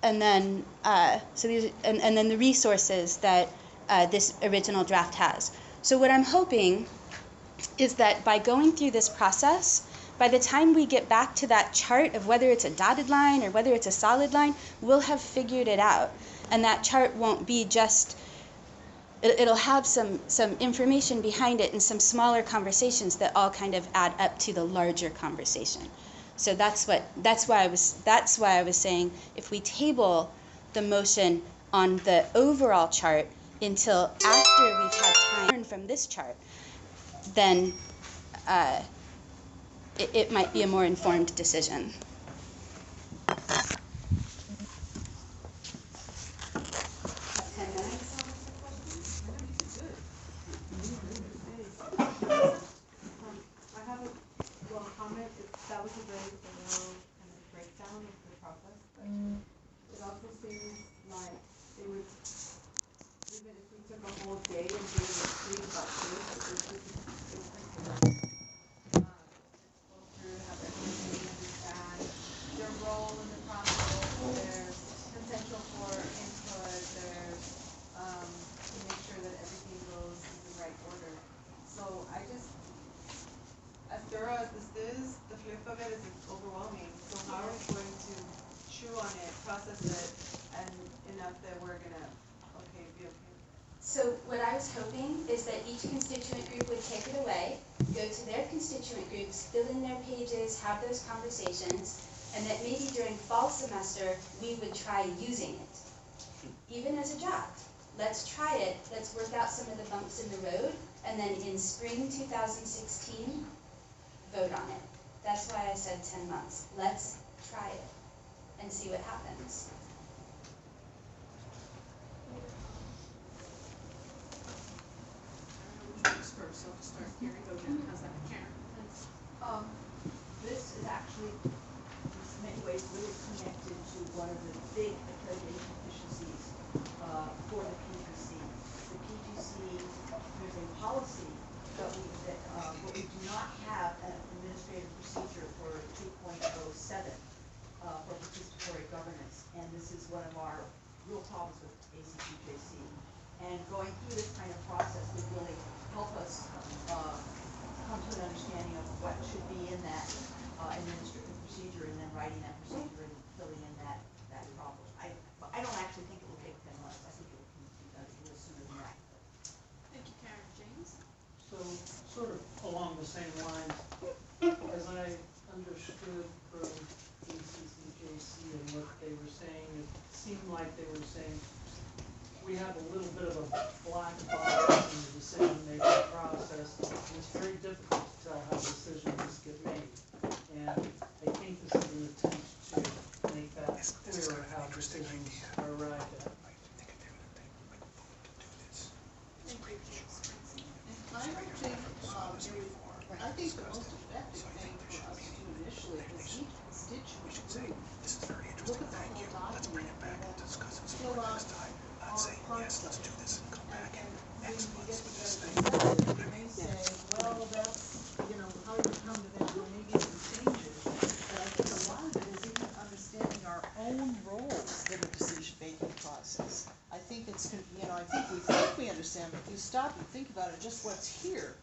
And then, and then the resources that this original draft has. So what I'm hoping is that by going through this process, by the time we get back to that chart of whether it's a dotted line or whether it's a solid line, we'll have figured it out. And that chart won't be just, it'll have some information behind it and some smaller conversations that all kind of add up to the larger conversation. So that's why I was saying, if we table the motion on the overall chart until after we've had time to learn from this chart, then it might be a more informed decision. That was a very thorough kind of breakdown of the process, but it also seems like it would, even if we took a whole day and did a retreat about this, it's go through, have everybody understand their role in the process, their potential for input, their, to make sure that everything goes in the right order. So I just, as thorough as this is, the flip of it is it's overwhelming. So how are we going to chew on it, process it, and enough that we're gonna, be okay? So what I was hoping is that each constituent group would take it away, go to their constituent groups, fill in their pages, have those conversations, and that maybe during fall semester we would try using it, even as a draft. Let's try it, let's work out some of the bumps in the road, and then in spring 2016, vote on it. That's why I said 10 months. Let's try it and see what happens. First, so I'll start Gary, go down. How's that, Karen? This is actually, in many ways, really connected to one of the big accreditation efficiencies for the PGC. The PGC, there's a policy that what we do not have an administrative procedure for 2.07 for participatory governance, and this is one of our real problems with ACPJC. And going through this kind of process would really help us come to an understanding of what should be in that administrative procedure, and then writing that procedure and filling in that problem. I don't actually think it will take 10 months. I think it can be done a little sooner than that. Thank you, Karen. James? So, sort of along the same lines, as I understood from ACCJC and what they were saying, it seemed like they were saying we have a little bit of a black box in the decision-making process. It's very difficult to tell how decisions get made. And I think this is an attempt to make that that clear how decisions are arrived at. I don't think, I think the most effective thing for us to do initially is each constituent look at the whole document and then fill out our parts of it. And when we get together to we may say, well, that's, how you come to that, or maybe some changes. But I think a lot of it is even understanding our own roles in the decision-making process. I think it's, I think we understand, but if you stop and think about it, just what's here.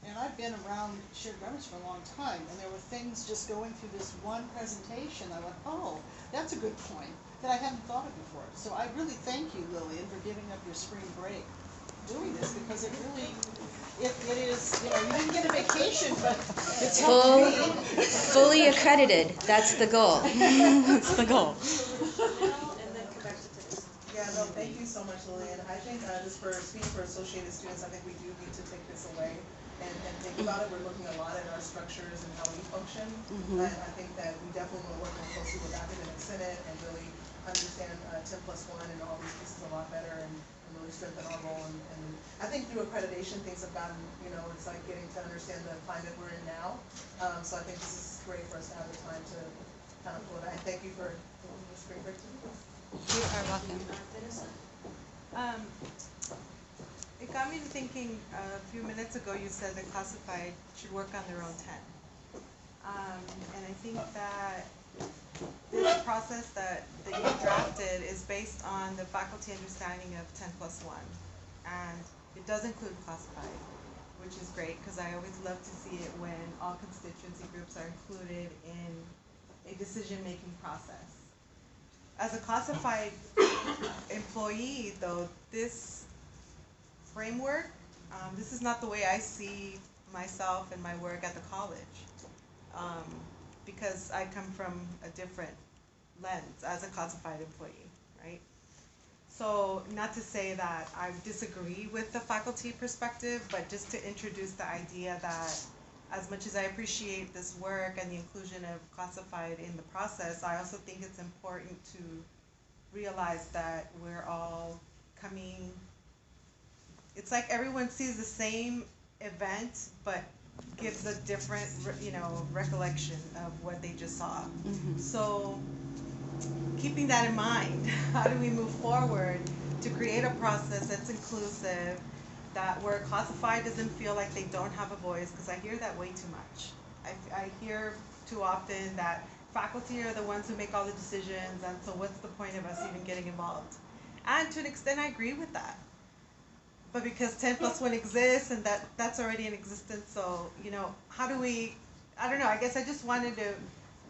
And I've been around shared governance for a long time, and there were things just going through this one presentation, I went, oh, that's a good point, that I hadn't thought of before. So I really thank you, Lillian, for giving up your spring break doing this, because it really, it is, you didn't get a vacation, but it's helped me. Fully accredited, that's the goal. That's the goal. Yeah, no, thank you so much, Lillian. I think just for speaking for Associated Students, I think we do need to take this away and think about it. We're looking a lot at our structures and how we function. And I think that we definitely want to work more closely with academic senate and really understand 10+1 and all these pieces a lot better and really strengthen our role. And I think through accreditation, things have gotten, it's like getting to understand the climate we're in now. So I think this is great for us to have the time to kind of pull it out. And thank you for taking the spring break to do this. You are welcome. It got me to thinking, a few minutes ago you said that classified should work on their own 10. And I think that this process that you drafted is based on the faculty understanding of 10+1. And it does include classified, which is great, because I always love to see it when all constituency groups are included in a decision-making process. As a classified employee, though, this framework, this is not the way I see myself and my work at the college, because I come from a different lens as a classified employee, right? So not to say that I disagree with the faculty perspective, but just to introduce the idea that as much as I appreciate this work and the inclusion of classified in the process, I also think it's important to realize that we're all coming, it's like everyone sees the same event, but gives a different, recollection of what they just saw. So keeping that in mind, how do we move forward to create a process that's inclusive, that where classified doesn't feel like they don't have a voice, because I hear that way too much. I hear too often that faculty are the ones who make all the decisions, and so what's the point of us even getting involved? And to an extent, I agree with that. But because 10+1 exists, and that's already in existence, so, how do we, I don't know, I guess I just wanted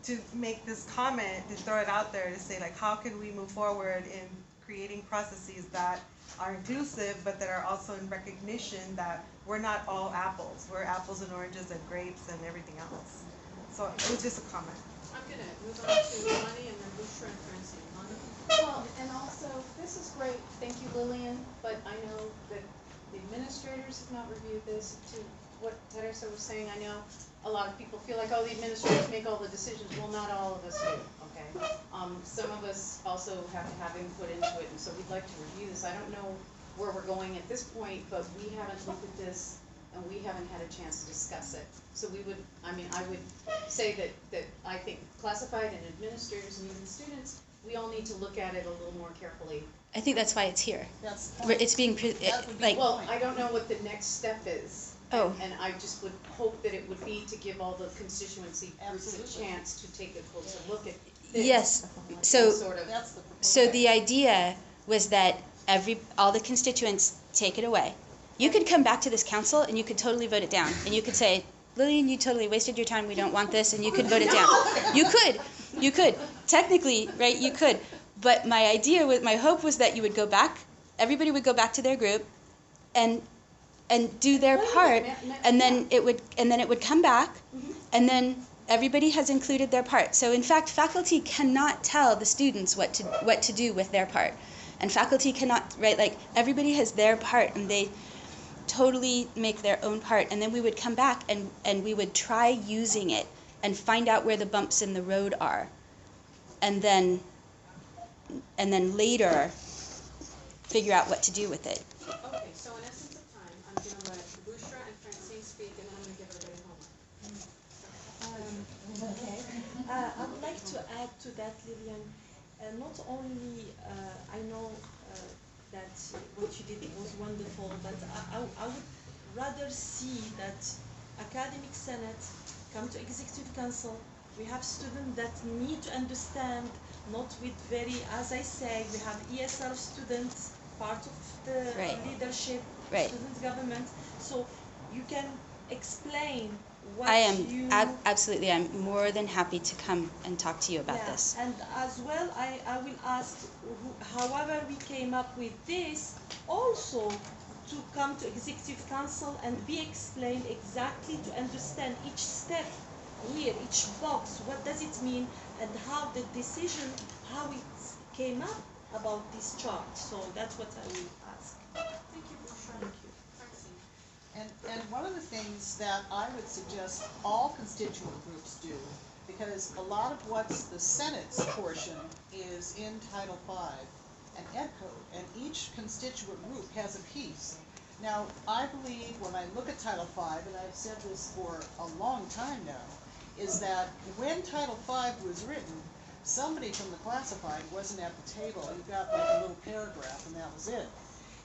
to make this comment, to throw it out there, to say, like, how can we move forward in creating processes that are inclusive, but that are also in recognition that we're not all apples. We're apples and oranges and grapes and everything else. So it was just a comment. I'm gonna move on to Lonnie and then Bushra and Francine. Lonnie? Well, and also, this is great, thank you, Lillian, but I know that the administrators have not reviewed this. To what Teresa was saying, I know a lot of people feel like, oh, the administrators make all the decisions. Well, not all of us do, okay? Some of us also have to have input into it, and so we'd like to review this. I don't know where we're going at this point, but we haven't looked at this, and we haven't had a chance to discuss it. So we would, I would say that I think classified and administrators and even students, we all need to look at it a little more carefully. I think that's why it's here. It's being, well, I don't know what the next step is. Oh. And I just would hope that it would be to give all the constituency groups a chance to take a closer look at this. Yes, so the idea was that all the constituents take it away. You could come back to this council and you could totally vote it down. And you could say, Lillian, you totally wasted your time, we don't want this, and you could vote it down. You could. Technically, right, you could. But my hope was that you would go back, everybody would go back to their group and do their part, and then it would come back, and then everybody has included their part. So in fact, faculty cannot tell the students what to do with their part. And faculty cannot, right, like everybody has their part and they totally make their own part. And then we would come back and we would try using it and find out where the bumps in the road are. and then later figure out what to do with it. Okay, so in essence of time, I'm gonna let Bushra and Francine speak, and then I'm gonna give everybody homework. Okay. I would like to add to that, Lillian. Not only I know that what you did was wonderful, but I would rather see that academic senate come to executive council. We have students that need to understand, not with very, as I say, we have ESL students, part of the Right. leadership, Right. student government. So you can explain what I am you absolutely. I'm more than happy to come and talk to you about yeah. this. And as well, I will ask, however we came up with this, also to come to executive council and be explained exactly to understand each step here, each box, what does it mean, and how the decision, how it came up about this chart. So that's what I will ask. Thank you, Bushra. Thank you. Francine. And one of the things that I would suggest all constituent groups do, because a lot of what's the Senate's portion is in Title V and Ed Code, and each constituent group has a piece. Now, I believe when I look at Title V, and I've said this for a long time now, is that when Title V was written, somebody from the classified wasn't at the table. You got like a little paragraph and that was it.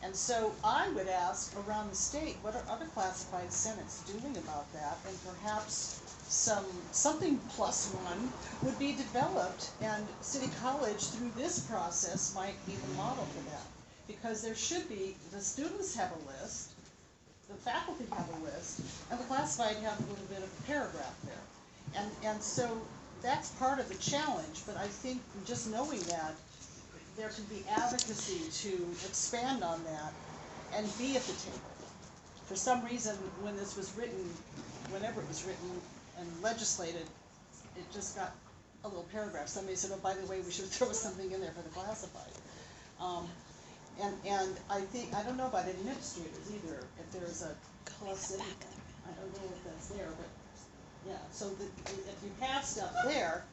And so I would ask around the state, what are other classified senates doing about that? And perhaps something +1 would be developed, and City College through this process might be the model for that. Because there should be, the students have a list, the faculty have a list, and the classified have a little bit of a paragraph there. And so that's part of the challenge, but I think just knowing that, there can be advocacy to expand on that and be at the table. For some reason, when this was written, whenever it was written and legislated, it just got a little paragraph. Somebody said, oh, by the way, we should throw something in there for the classified. And I think, I don't know about administrators either, if there's a plus, I don't know if that's there, but yeah, so if you have stuff there,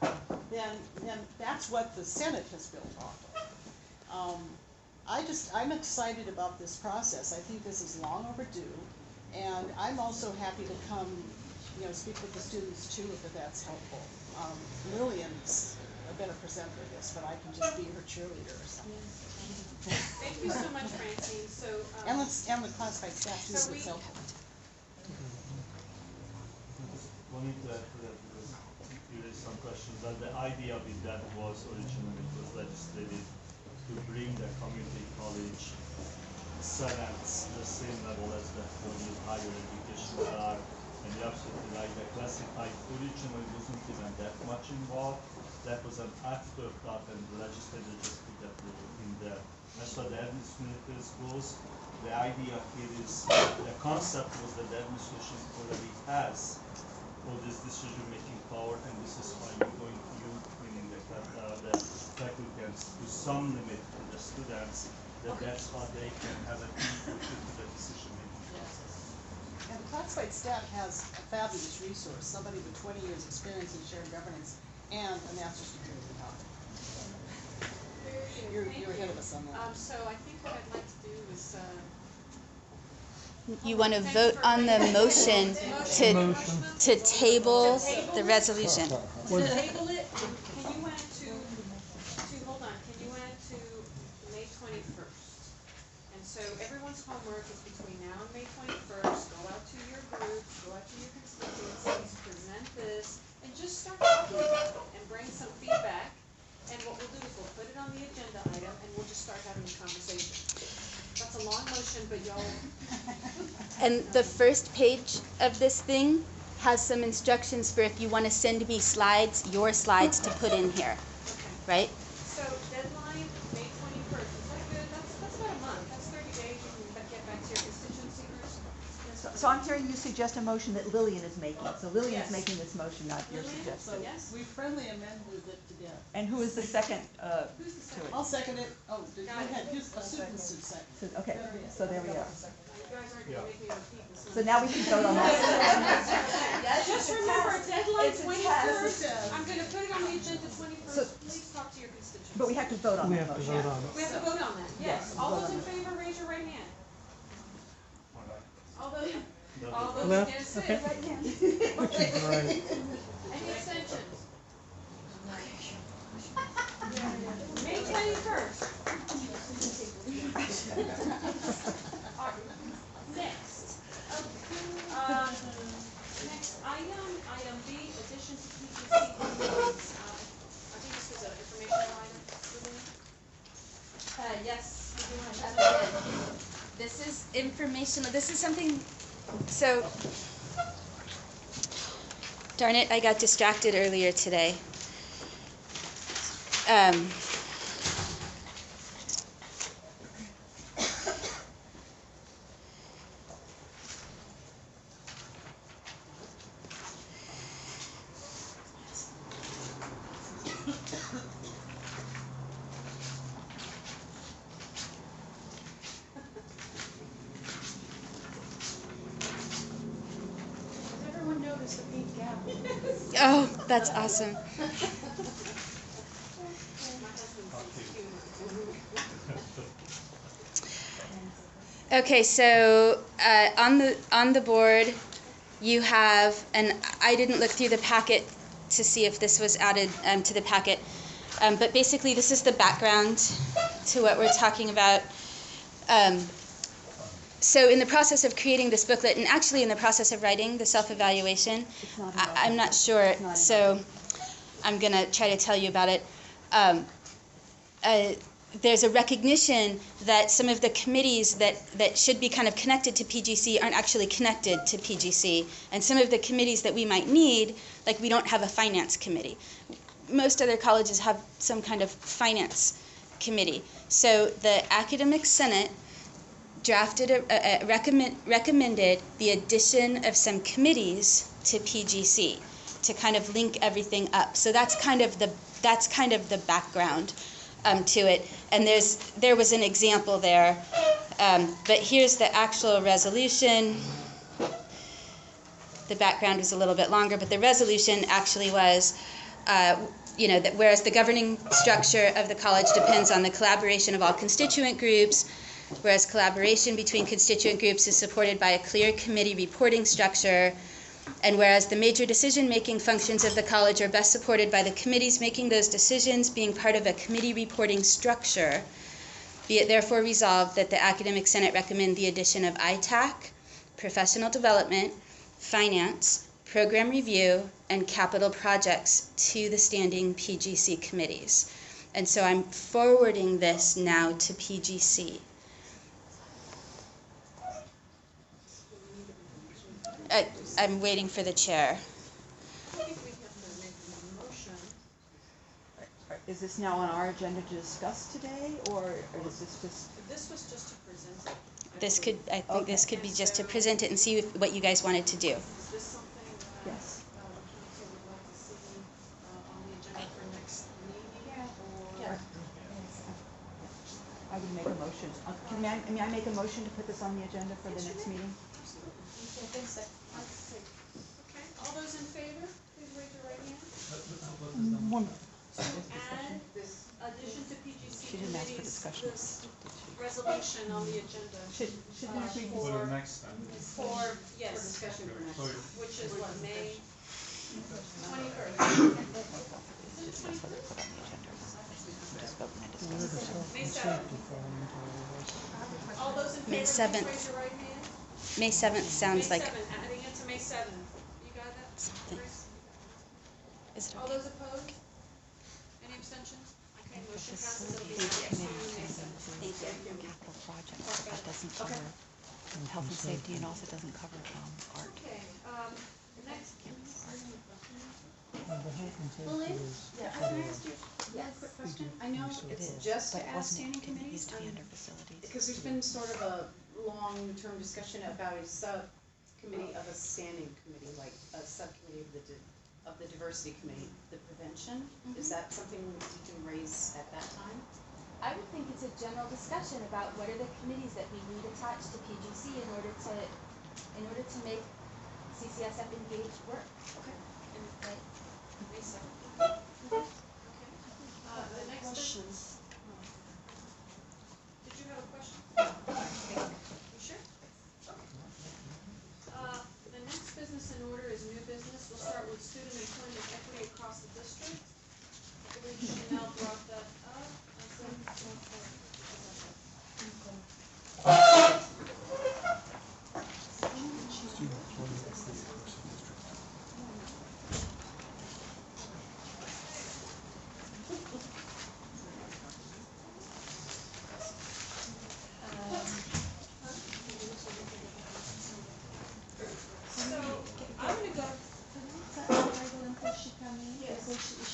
then that's what the Senate has built off of. I'm excited about this process. I think this is long overdue, and I'm also happy to come, speak with the students too, if that's helpful. Lillian's a better presenter of this, but I can just be her cheerleader or something. Thank you so much, Francine. So, And the classified staff too, so if it's helpful. Wanted to add to that because you raised some questions. Well, the idea with that was originally it was legislated to bring the community college senates the same level as the formal higher education are. And you're absolutely right, the classified originally wasn't even that much involved. That was an afterthought, and the legislature just put that in there. As far as the administrators goes, the idea here is, the concept was that the administration already has all this decision-making power, and this is why you're going to you, meaning the faculty, and to some limit to the students, that's how they can have an input into the decision-making process. And the classified staff has a fabulous resource, somebody with 20 years experience in shared governance and a master's degree in economics. You're ahead of us on that. So I think what I'd like to do is, You want to vote on the motion to table the resolution. to table it, can you add to, hold on, can you add to May 21st? And so everyone's homework is between now and May 21st, go out to your groups, go out to your constituencies, present this, and just start talking about it and bring some feedback. And what we'll do is we'll put it on the agenda item and we'll just start having a conversation. That's a long motion, but y'all. And the first page of this thing has some instructions for if you want to send me slides, your slides to put in here, right? So deadline, May 21st, is that good? That's about a month, that's 30 days, you can get back to your constituency groups. So So I'm hearing you suggest a motion that Lillian is making. So Lillian is Yes. making this motion, not your Lillian? suggestion. So Yes. we friendly amended it to death. And who is the second Who's the to second? it? I'll second it. Oh, did Got we it. had just a supersede second. So- Okay, so there we go. You guys aren't gonna make me repeat this. So now we can vote on that. Just remember, deadline It's a 21st. test. I'm gonna put it on the agenda 21st. So- Please talk to your constituents. But we have to vote on We that have to motion. vote on it. We have to vote on that, yes. Yes, All vote those on in it. favor, raise your right hand. All those Left, against okay. it, right hand. Right. Any abstentions? May 21st. All right, next. Next item B, addition to PGC committees. I think this was an informational item, Lillian? Yes, at the end. This is informational, this is something, so, Darn it, I got distracted earlier today. Does everyone notice the pink gap? Oh, that's awesome. My husband sees humor. Okay, so on the board, you have, and I didn't look through the packet to see if this was added to the packet, but basically this is the background to what we're talking about. So in the process of creating this booklet, and actually in the process of writing the self-evaluation, I'm not sure, so I'm going to try to tell you about it. There's a recognition that some of the committees that should be kind of connected to PGC aren't actually connected to PGC. And some of the committees that we might need, like we don't have a finance committee. Most other colleges have some kind of finance committee. So the Academic Senate drafted recommended the addition of some committees to PGC to kind of link everything up. So that's kind of the background to it. And there was an example there, but here's the actual resolution. The background is a little bit longer, but the resolution actually was, that whereas the governing structure of the college depends on the collaboration of all constituent groups, whereas collaboration between constituent groups is supported by a clear committee reporting structure, and whereas the major decision-making functions of the college are best supported by the committees making those decisions being part of a committee reporting structure, be it therefore resolved that the Academic Senate recommend the addition of ITAC, professional development, finance, program review, and capital projects to the standing PGC committees. And so I'm forwarding this now to PGC. I'm waiting for the chair. I think we have to make a motion. Is this now on our agenda to discuss today, or is this just? This was just to present it. I think this could be just to present it and see what you guys wanted to do. Is this something that Yes. the council would like to see on the agenda for next meeting? Or? Yeah. I would make a motion. May I make a motion to put this on the agenda for the next meeting? Okay, all those in favor, please raise your right hand. One, To add this addition to PGC She didn't ask for committees, discussion. this resolution on the agenda. Should we? For the next time. Yes, discussion for next. Sorry. which is what, May 21st? Is it 21st? May 7th. All those in favor, May please 7th. raise your right hand. May 7th sounds May like. 7th, adding it to May 7th. You got that? Something. Chris? Is it All okay? those opposed? Any abstentions? Okay, motion passes. It'll be added to May 7th. Thank you. Capital project, that doesn't cover health and safety, and also doesn't cover art. Okay, next. the health and safety Lillian? is. Yeah, can I ask you one quick question? I know It it's is, just but to it add wasn't standing intended committees, to be under facilities. because there's been sort of a long-term discussion about a committee of a standing committee, like a subcommittee of the diversity committee, the prevention? Is that something you can raise at that time? I would think it's a general discussion about what are the committees that we need attached to PGC in order to make CCSF engaged work. Okay. Right. Lisa? Okay. The next Questions? Did you have a question? You sure? Okay. The next business in order is new business. We'll start with student employment equity across the district. I believe Chanel brought that up.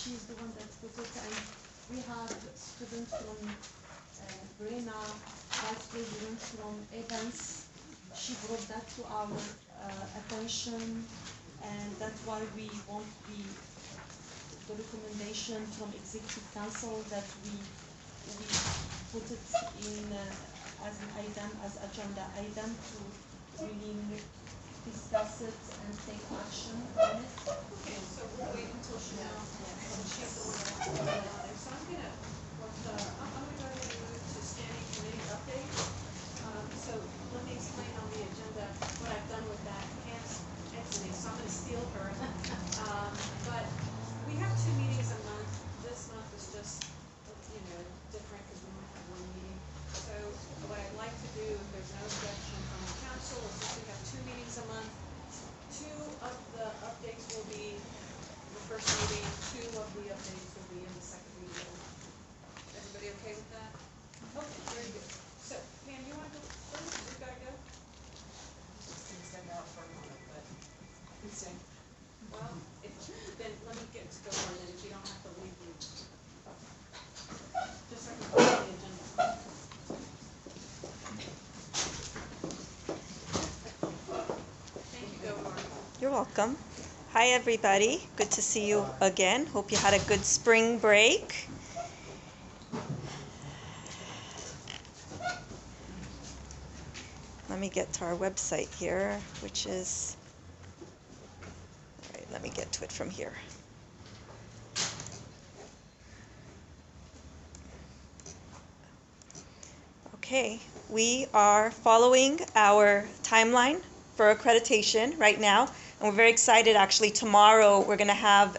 She's the one that put it, and we have students from Brena, vice president from Evans. She brought that to our attention, and that's why we want the recommendation from executive council that we put it in as an item, as agenda item to really discuss it and take action on it. Okay, so we'll wait until Chanel, and she's the one that wants to put it on there. So I'm gonna go ahead and move to standing committee update. So let me explain on the agenda what I've done with that Anthony, so I'm gonna steal her. But we have 2 meetings a month. This month is just, different because we only have 1 meeting. So what I'd like to do, if there's no objection from the council, is since we have 2 meetings a month, 2 of the updates will be the first meeting, 2 of the updates will be in the second meeting. Everybody okay with that? Okay, very good. So, Pam, you want to go first? You gotta go? Things got out for a moment, but who's saying? Well, then let me get to go on, and if you don't have to leave, you. Just so I can follow the agenda. Thank you, Governor. You're welcome. Hi, everybody. Good to see you again. Hope you had a good spring break. Let me get to our website here, which is, all right, let me get to it from here. Okay, we are following our timeline for accreditation right now, and we're very excited. Actually, tomorrow we're going to have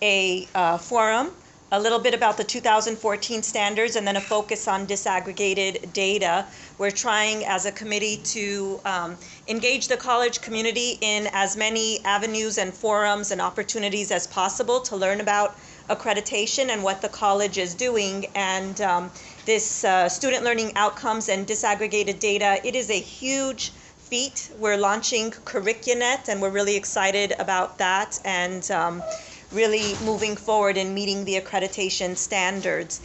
a forum, a little bit about the 2014 standards, and then a focus on disaggregated data. We're trying as a committee to engage the college community in as many avenues and forums and opportunities as possible to learn about accreditation and what the college is doing. And this student learning outcomes and disaggregated data, it is a huge feat. We're launching CurricuNet, and we're really excited about that, and really moving forward in meeting the accreditation standards.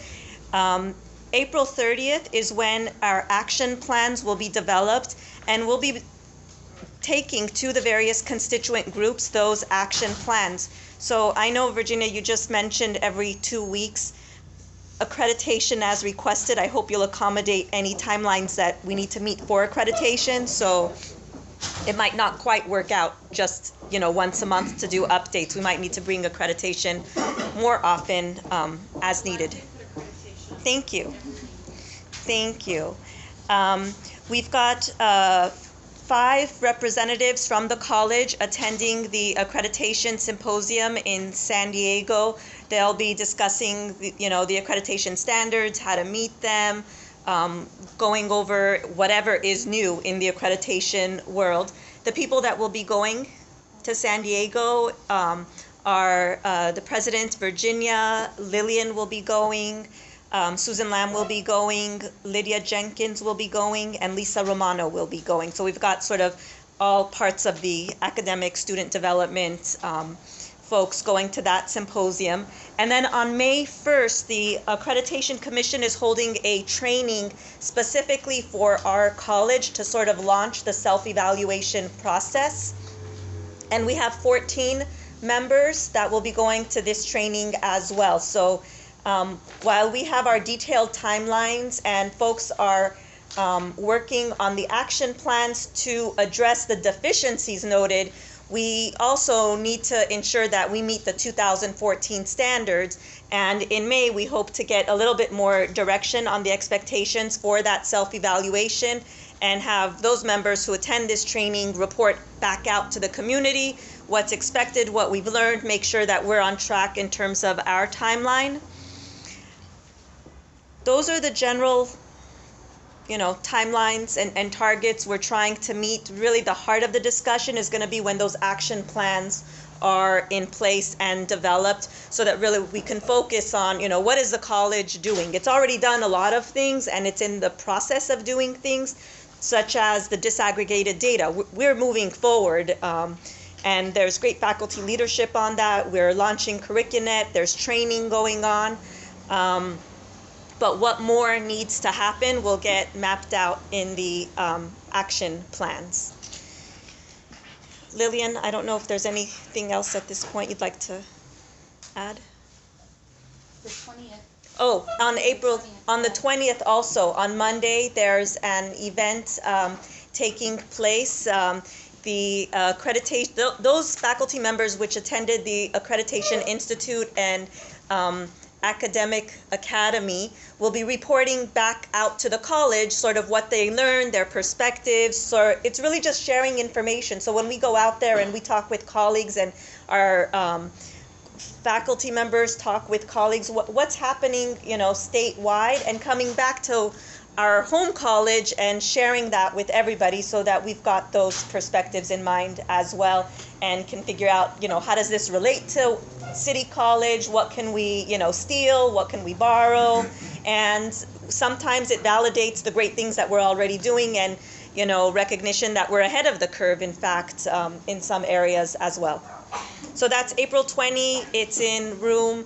April 30th is when our action plans will be developed, and we'll be taking to the various constituent groups those action plans. So I know, Virginia, you just mentioned every 2 weeks accreditation as requested. I hope you'll accommodate any timelines that we need to meet for accreditation. So it might not quite work out just, once a month to do updates. We might need to bring accreditation more often as needed. Thank you. Thank you. We've got 5 representatives from the college attending the accreditation symposium in San Diego. They'll be discussing, the accreditation standards, how to meet them, going over whatever is new in the accreditation world. The people that will be going to San Diego are the president, Virginia, Lillian will be going, Susan Lamb will be going, Lydia Jenkins will be going, and Lisa Romano will be going. So we've got sort of all parts of the academic student development folks going to that symposium. And then on May 1st, the Accreditation Commission is holding a training specifically for our college to sort of launch the self-evaluation process. And we have 14 members that will be going to this training as well. So while we have our detailed timelines and folks are working on the action plans to address the deficiencies noted, we also need to ensure that we meet the 2014 standards. And in May, we hope to get a little bit more direction on the expectations for that self-evaluation and have those members who attend this training report back out to the community what's expected, what we've learned, make sure that we're on track in terms of our timeline. Those are the general timelines and targets we're trying to meet. Really, the heart of the discussion is going to be when those action plans are in place and developed, so that really we can focus on, what is the college doing? It's already done a lot of things, and it's in the process of doing things, such as the disaggregated data. We're moving forward, and there's great faculty leadership on that. We're launching CurricuNet. There's training going on. But what more needs to happen will get mapped out in the action plans. Lillian, I don't know if there's anything else at this point you'd like to add? The 20th. Oh, on the 20th also, on Monday, there's an event taking place. The accreditation, those faculty members which attended the Accreditation Institute and Academic Academy will be reporting back out to the college sort of what they learned, their perspectives. So it's really just sharing information. So when we go out there and we talk with colleagues and our faculty members talk with colleagues, what's happening, statewide, and coming back to our home college and sharing that with everybody so that we've got those perspectives in mind as well and can figure out, how does this relate to City College? What can we, steal? What can we borrow? And sometimes it validates the great things that we're already doing and, recognition that we're ahead of the curve, in fact, in some areas as well. So that's April 20. It's in room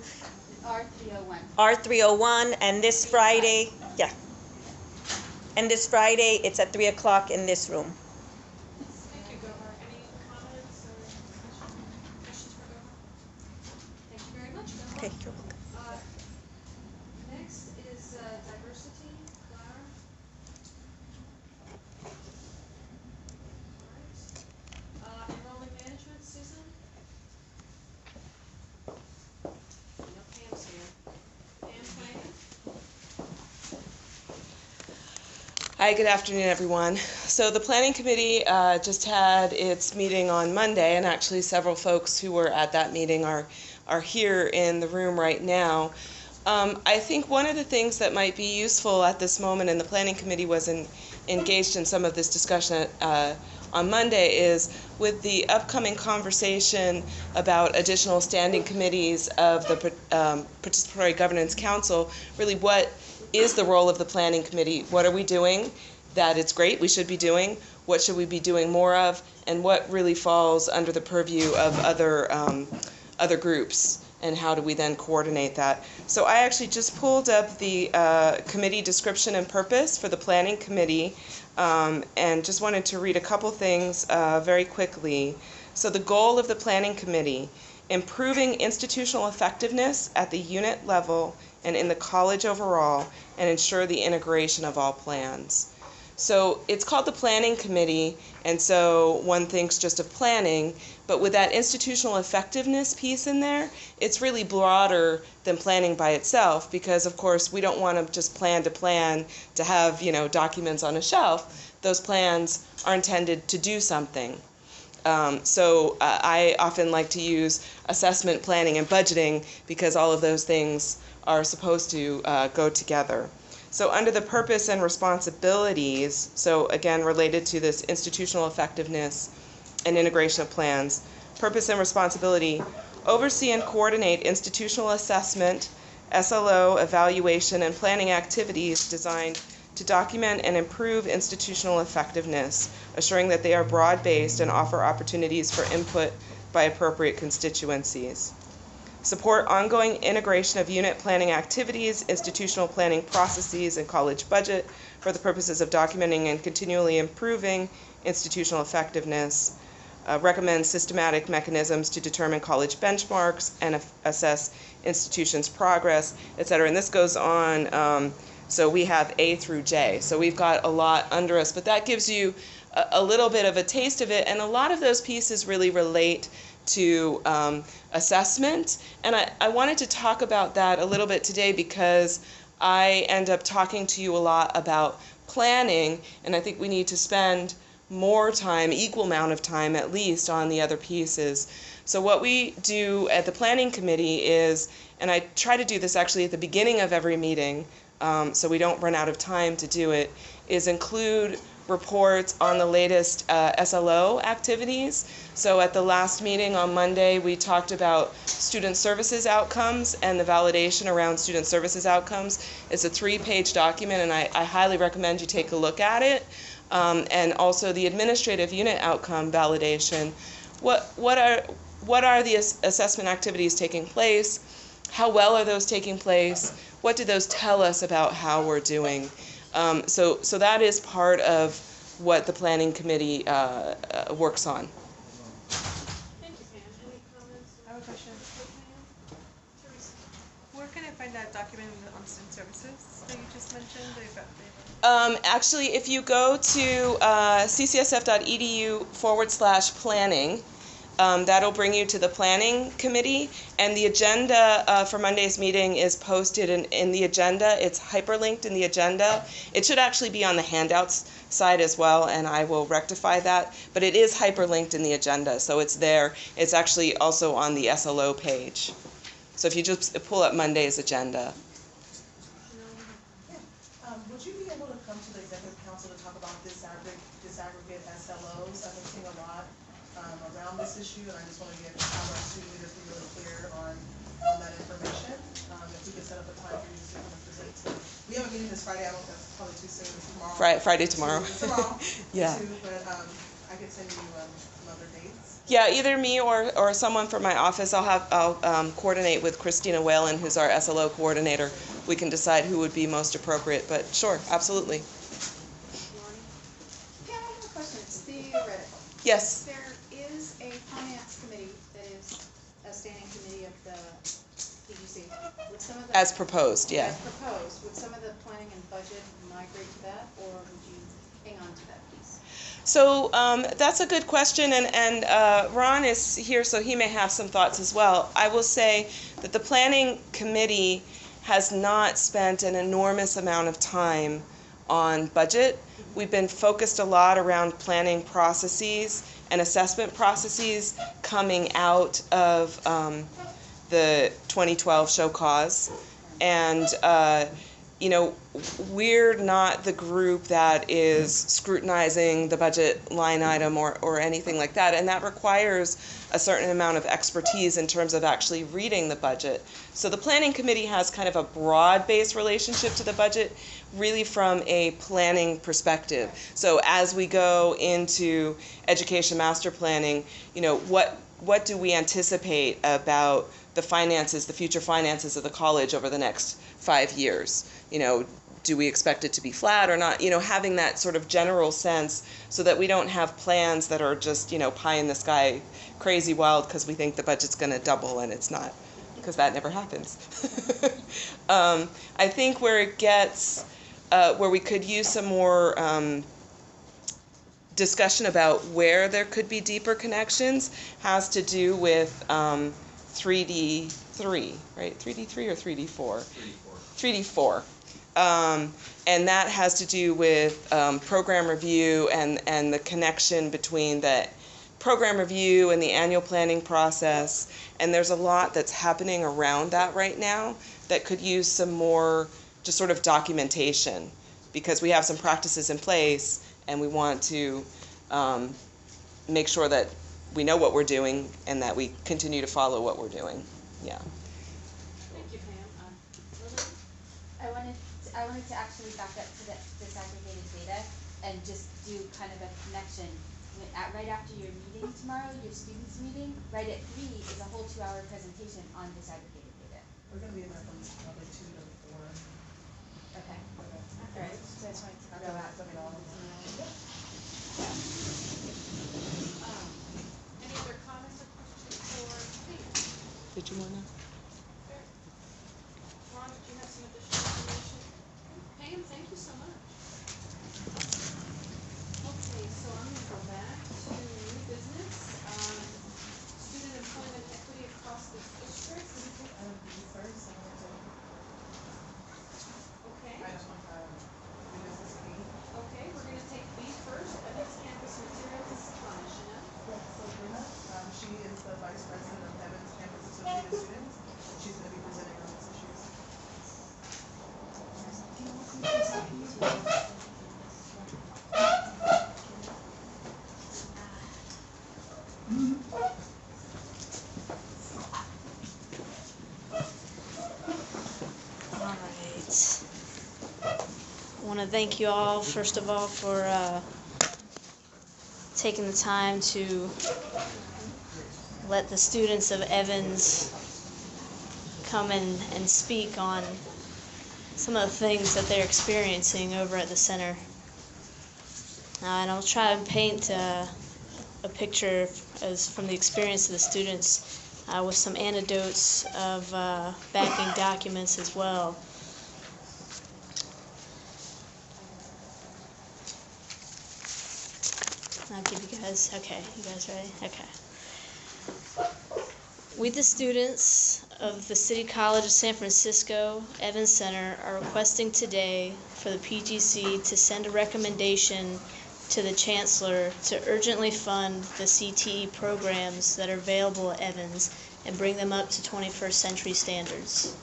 R301. And this Friday, and this Friday, it's at 3 o'clock in this room. Thank you, Gohar. Any comments or questions for Gohar? Thank you very much, Gohar. Okay, you're welcome. Next is diversity, Clara. All right. Enrollment management, Susan. No, Pam's here. Pam, planning. Hi, good afternoon, everyone. So the Planning Committee just had its meeting on Monday, and actually several folks who were at that meeting are here in the room right now. I think one of the things that might be useful at this moment, and the Planning Committee was engaged in some of this discussion on Monday, is with the upcoming conversation about additional standing committees of the Participatory Governance Council, really what is the role of the Planning Committee? What are we doing that it's great we should be doing? What should we be doing more of? And what really falls under the purview of other groups? And how do we then coordinate that? So I actually just pulled up the committee description and purpose for the Planning Committee and just wanted to read a couple things very quickly. So the goal of the Planning Committee: improving institutional effectiveness at the unit level and in the college overall, and ensure the integration of all plans. So it's called the Planning Committee, and so one thinks just of planning, but with that institutional effectiveness piece in there, it's really broader than planning by itself, because of course we don't want to just plan to have, documents on a shelf. Those plans are intended to do something. So I often like to use assessment, planning, and budgeting because all of those things are supposed to go together. So under the purpose and responsibilities, so again related to this institutional effectiveness and integration of plans, purpose and responsibility: oversee and coordinate institutional assessment, SLO, evaluation, and planning activities designed to document and improve institutional effectiveness, assuring that they are broad-based and offer opportunities for input by appropriate constituencies. Support ongoing integration of unit planning activities, institutional planning processes, and college budget for the purposes of documenting and continually improving institutional effectiveness. Recommend systematic mechanisms to determine college benchmarks and assess institutions' progress, etc. And this goes on, so we have A through J. So we've got a lot under us, but that gives you a little bit of a taste of it, and a lot of those pieces really relate to assessment. And I wanted to talk about that a little bit today because I end up talking to you a lot about planning, and I think we need to spend more time, equal amount of time at least, on the other pieces. So what we do at the planning committee is, and I try to do this actually at the beginning of every meeting, so we don't run out of time to do it, is include reports on the latest SLO activities. So at the last meeting on Monday, we talked about student services outcomes and the validation around student services outcomes. It's a 3-page document, and I highly recommend you take a look at it. And also the administrative unit outcome validation. What are the assessment activities taking place? How well are those taking place? What do those tell us about how we're doing? So that is part of what the planning committee works on. Thank you, Pam. Any comments? I have a question. Teresa? Where can I find that document on student services that you just mentioned? Actually, if you go to ccsf.edu/planning, that'll bring you to the planning committee, and the agenda for Monday's meeting is posted in the agenda. It's hyperlinked in the agenda. It should actually be on the handouts side as well, and I will rectify that, but it is hyperlinked in the agenda, so it's there. It's actually also on the SLO page. So if you just pull up Monday's agenda. Would you be able to come to the executive council to talk about disaggregate SLOs? I've been seeing a lot around this issue, and I just want to get our student leaders be really clear on that information. If we could set up a time for you to present to. We have a meeting this Friday. I don't know if that's probably too soon. Tomorrow. Friday tomorrow. Tomorrow. Yeah. But I could send you some other dates. Yeah, either me or someone from my office. I'll coordinate with Christina Whalen, who's our SLO coordinator. We can decide who would be most appropriate, but sure, absolutely. Yeah, I have a question. It's theoretical. Yes. There is a finance committee that is a standing committee of the PGC. Would some of the, As proposed, yeah. As proposed, would some of the planning and budget migrate to that, or would you hang on to that piece? So that's a good question, and Ron is here, so he may have some thoughts as well. I will say that the planning committee has not spent an enormous amount of time on budget. We've been focused a lot around planning processes and assessment processes coming out of the 2012 show cause. And you know, we're not the group that is scrutinizing the budget line item or anything like that, and that requires a certain amount of expertise in terms of actually reading the budget. So the planning committee has kind of a broad-based relationship to the budget, really from a planning perspective. So as we go into education master planning, you know, what do we anticipate about the finances, the future finances of the college over the next 5 years? You know, do we expect it to be flat or not? You know, having that sort of general sense so that we don't have plans that are just, you know, pie in the sky, crazy wild because we think the budget's going to double and it's not, because that never happens. I think where it gets, where we could use some more discussion about where there could be deeper connections has to do with 3D3, right? 3D3 or 3D4? 3D4. And that has to do with program review and the connection between the program review and the annual planning process. And there's a lot that's happening around that right now that could use some more just sort of documentation, because we have some practices in place and we want to make sure that we know what we're doing and that we continue to follow what we're doing. Yeah. Thank you, Pam. Lily? I wanted to actually back up to the disaggregated data and just do kind of a connection right after your meeting tomorrow, your students' meeting, right at 3 is a whole 2-hour presentation on disaggregated data. We're gonna be in there from probably 2 to 4. Okay. All right. So I just wanted to throw out some of Any other comments or questions for Pam? Did you wanna? Ron, did you have some additional information? Pam, thank you so much. Okay, so I'm gonna go back to new business, student employment equity across the district. First, Okay. I just want new business B. Okay, we're gonna take B first, Evans Campus Materials, Chanel. So Bruna, she is the vice president of Evans Campus Associated Students, and she's gonna be presenting on this issues. All right. I want to thank you all, first of all, for taking the time to let the students of Evans come in and speak on some of the things that they're experiencing over at the center. And I'll try and paint a picture as from the experience of the students with some anecdotes of backing documents as well. I'll give you guys, okay, you guys ready? Okay. We, the students of the City College of San Francisco Evans Center, are requesting today for the PGC to send a recommendation to the Chancellor to urgently fund the CTE programs that are available at Evans and bring them up to 21st century standards.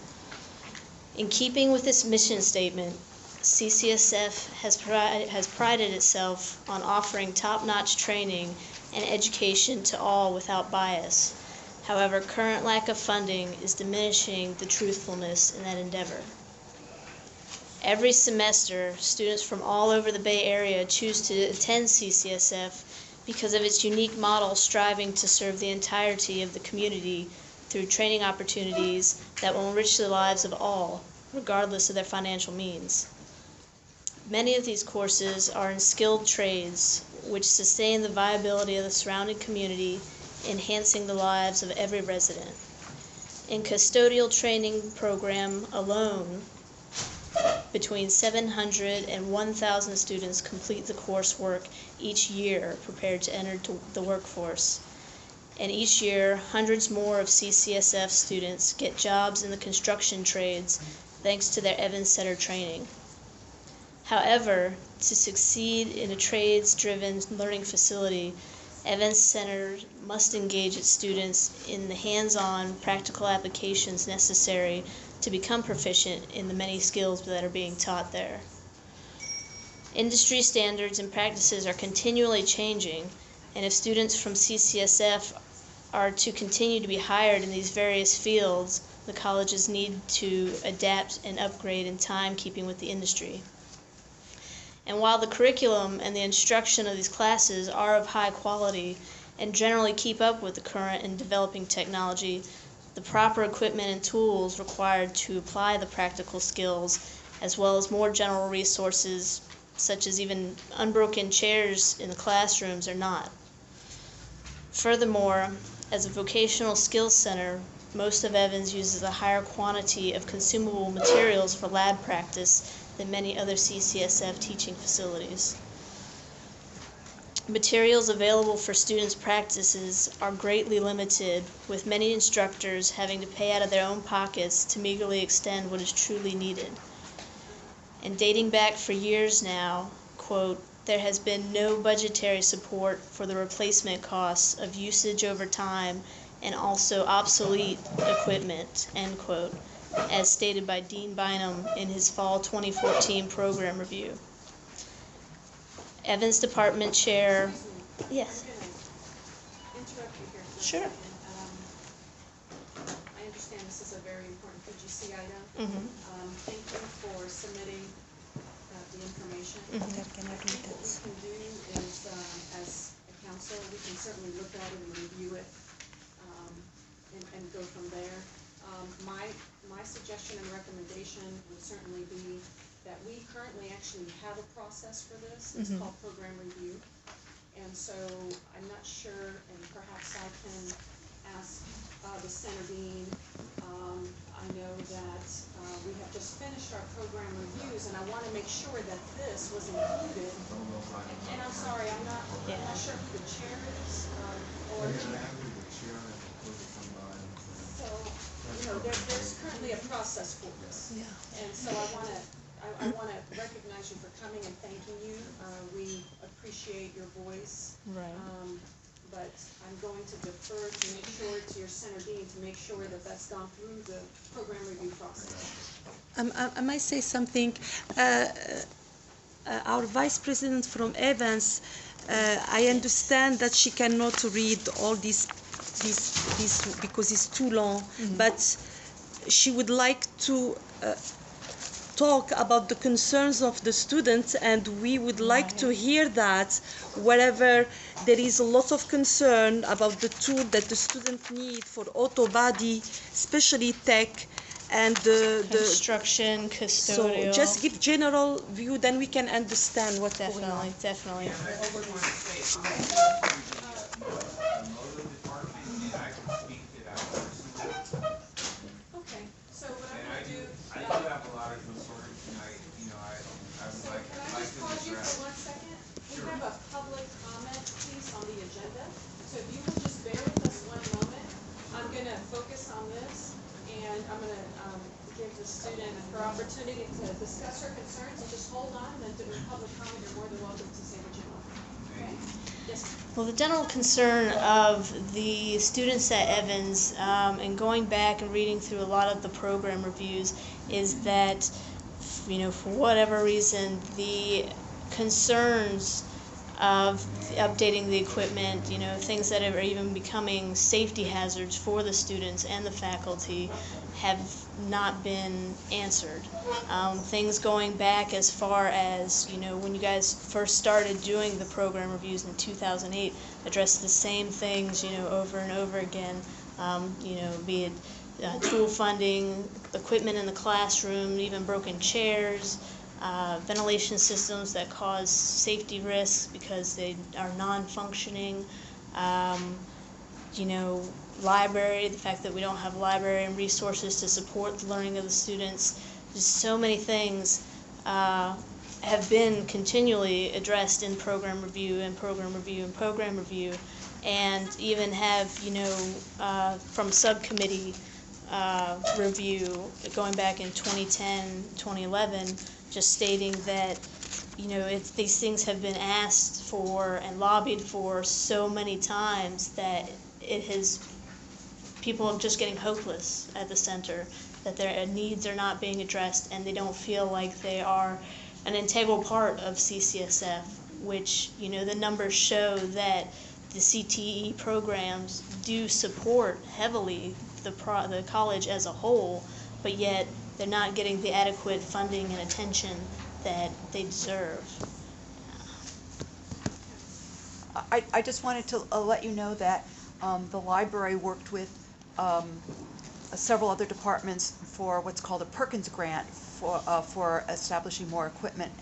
In keeping with this mission statement, CCSF has prided itself on offering top-notch training and education to all without bias. However, current lack of funding is diminishing the truthfulness in that endeavor. Every semester, students from all over the Bay Area choose to attend CCSF because of its unique model striving to serve the entirety of the community through training opportunities that will enrich the lives of all, regardless of their financial means. Many of these courses are in skilled trades, which sustain the viability of the surrounding community, enhancing the lives of every resident. In custodial training program alone, between 700 and 1,000 students complete the coursework each year prepared to enter the workforce. And each year, hundreds more of CCSF students get jobs in the construction trades thanks to their Evans Center training. However, to succeed in a trades-driven learning facility, Evans Center must engage its students in the hands-on practical applications necessary to become proficient in the many skills that are being taught there. Industry standards and practices are continually changing, and if students from CCSF are to continue to be hired in these various fields, the colleges need to adapt and upgrade in time keeping with the industry. And while the curriculum and the instruction of these classes are of high quality and generally keep up with the current and developing technology, the proper equipment and tools required to apply the practical skills, as well as more general resources, such as even unbroken chairs in the classrooms, are not. Furthermore, as a vocational skills center, most of Evans uses a higher quantity of consumable materials for lab practice than many other CCSF teaching facilities. Materials available for students' practices are greatly limited, with many instructors having to pay out of their own pockets to meagerly extend what is truly needed. And dating back for years now, quote, there has been no budgetary support for the replacement costs of usage over time and also obsolete equipment, end quote, as stated by Dean Bynum in his fall 2014 program review. Evans Department Chair, yes. Interrupt you here for a Sure. second. I understand this is a very important PGC item. Thank you for submitting the information. What we can do is, as a council, we can certainly look at it and review it, and go from there. My suggestion and recommendation would certainly be that we currently actually have a process for this. It's called program review. And so I'm not sure, and perhaps I can ask the Center Dean. I know that we have just finished our program reviews, and I want to make sure that this was included. And I'm sorry, I'm not sure who the chair is, or. So, there's currently a process for this. Yeah. And so I want to recognize you for coming and thanking you. We appreciate your voice. Right. But I'm going to defer to make sure to your Center Dean to make sure that that's gone through the program review process. I might say something. Our vice president from Evans, I understand that she cannot read all this because it's too long, but she would like to talk about the concerns of the students, and we would like to hear that wherever there is a lot of concern about the tool that the students need for auto body, especially tech, and the construction, custodial. So just give general view, then we can understand what's going on. Definitely. Okay, so what I'm going to do. I do have a lot of concerns, and I would like Can I just pause you for 1 second? We have a public comment piece on the agenda, so if you will just bear with us 1 moment, I'm going to focus on this, and I'm going to give the student her opportunity to discuss her concerns, and just hold on, and then during public comment, you're more than welcome to say what you want. Okay? Yes. Well, the general concern of the students at Evans, and going back and reading through a lot of the program reviews, is that, for whatever reason, the concerns of updating the equipment, things that are even becoming safety hazards for the students and the faculty have not been answered. Things going back as far as, when you guys first started doing the program reviews in 2008, addressed the same things, over and over again, be it tool funding, equipment in the classroom, even broken chairs, ventilation systems that cause safety risks because they are non-functioning, library, the fact that we don't have library and resources to support the learning of the students. Just so many things have been continually addressed in program review and program review and program review, and even have, from subcommittee review going back in 2010, 2011, just stating that, these things have been asked for and lobbied for so many times that people are just getting hopeless at the center, that their needs are not being addressed, and they don't feel like they are an integral part of CCSF, which, the numbers show that the CTE programs do support heavily the college as a whole, but yet they're not getting the adequate funding and attention that they deserve. I just wanted to let you know that the library worked with several other departments for what's called a Perkins grant for establishing more equipment,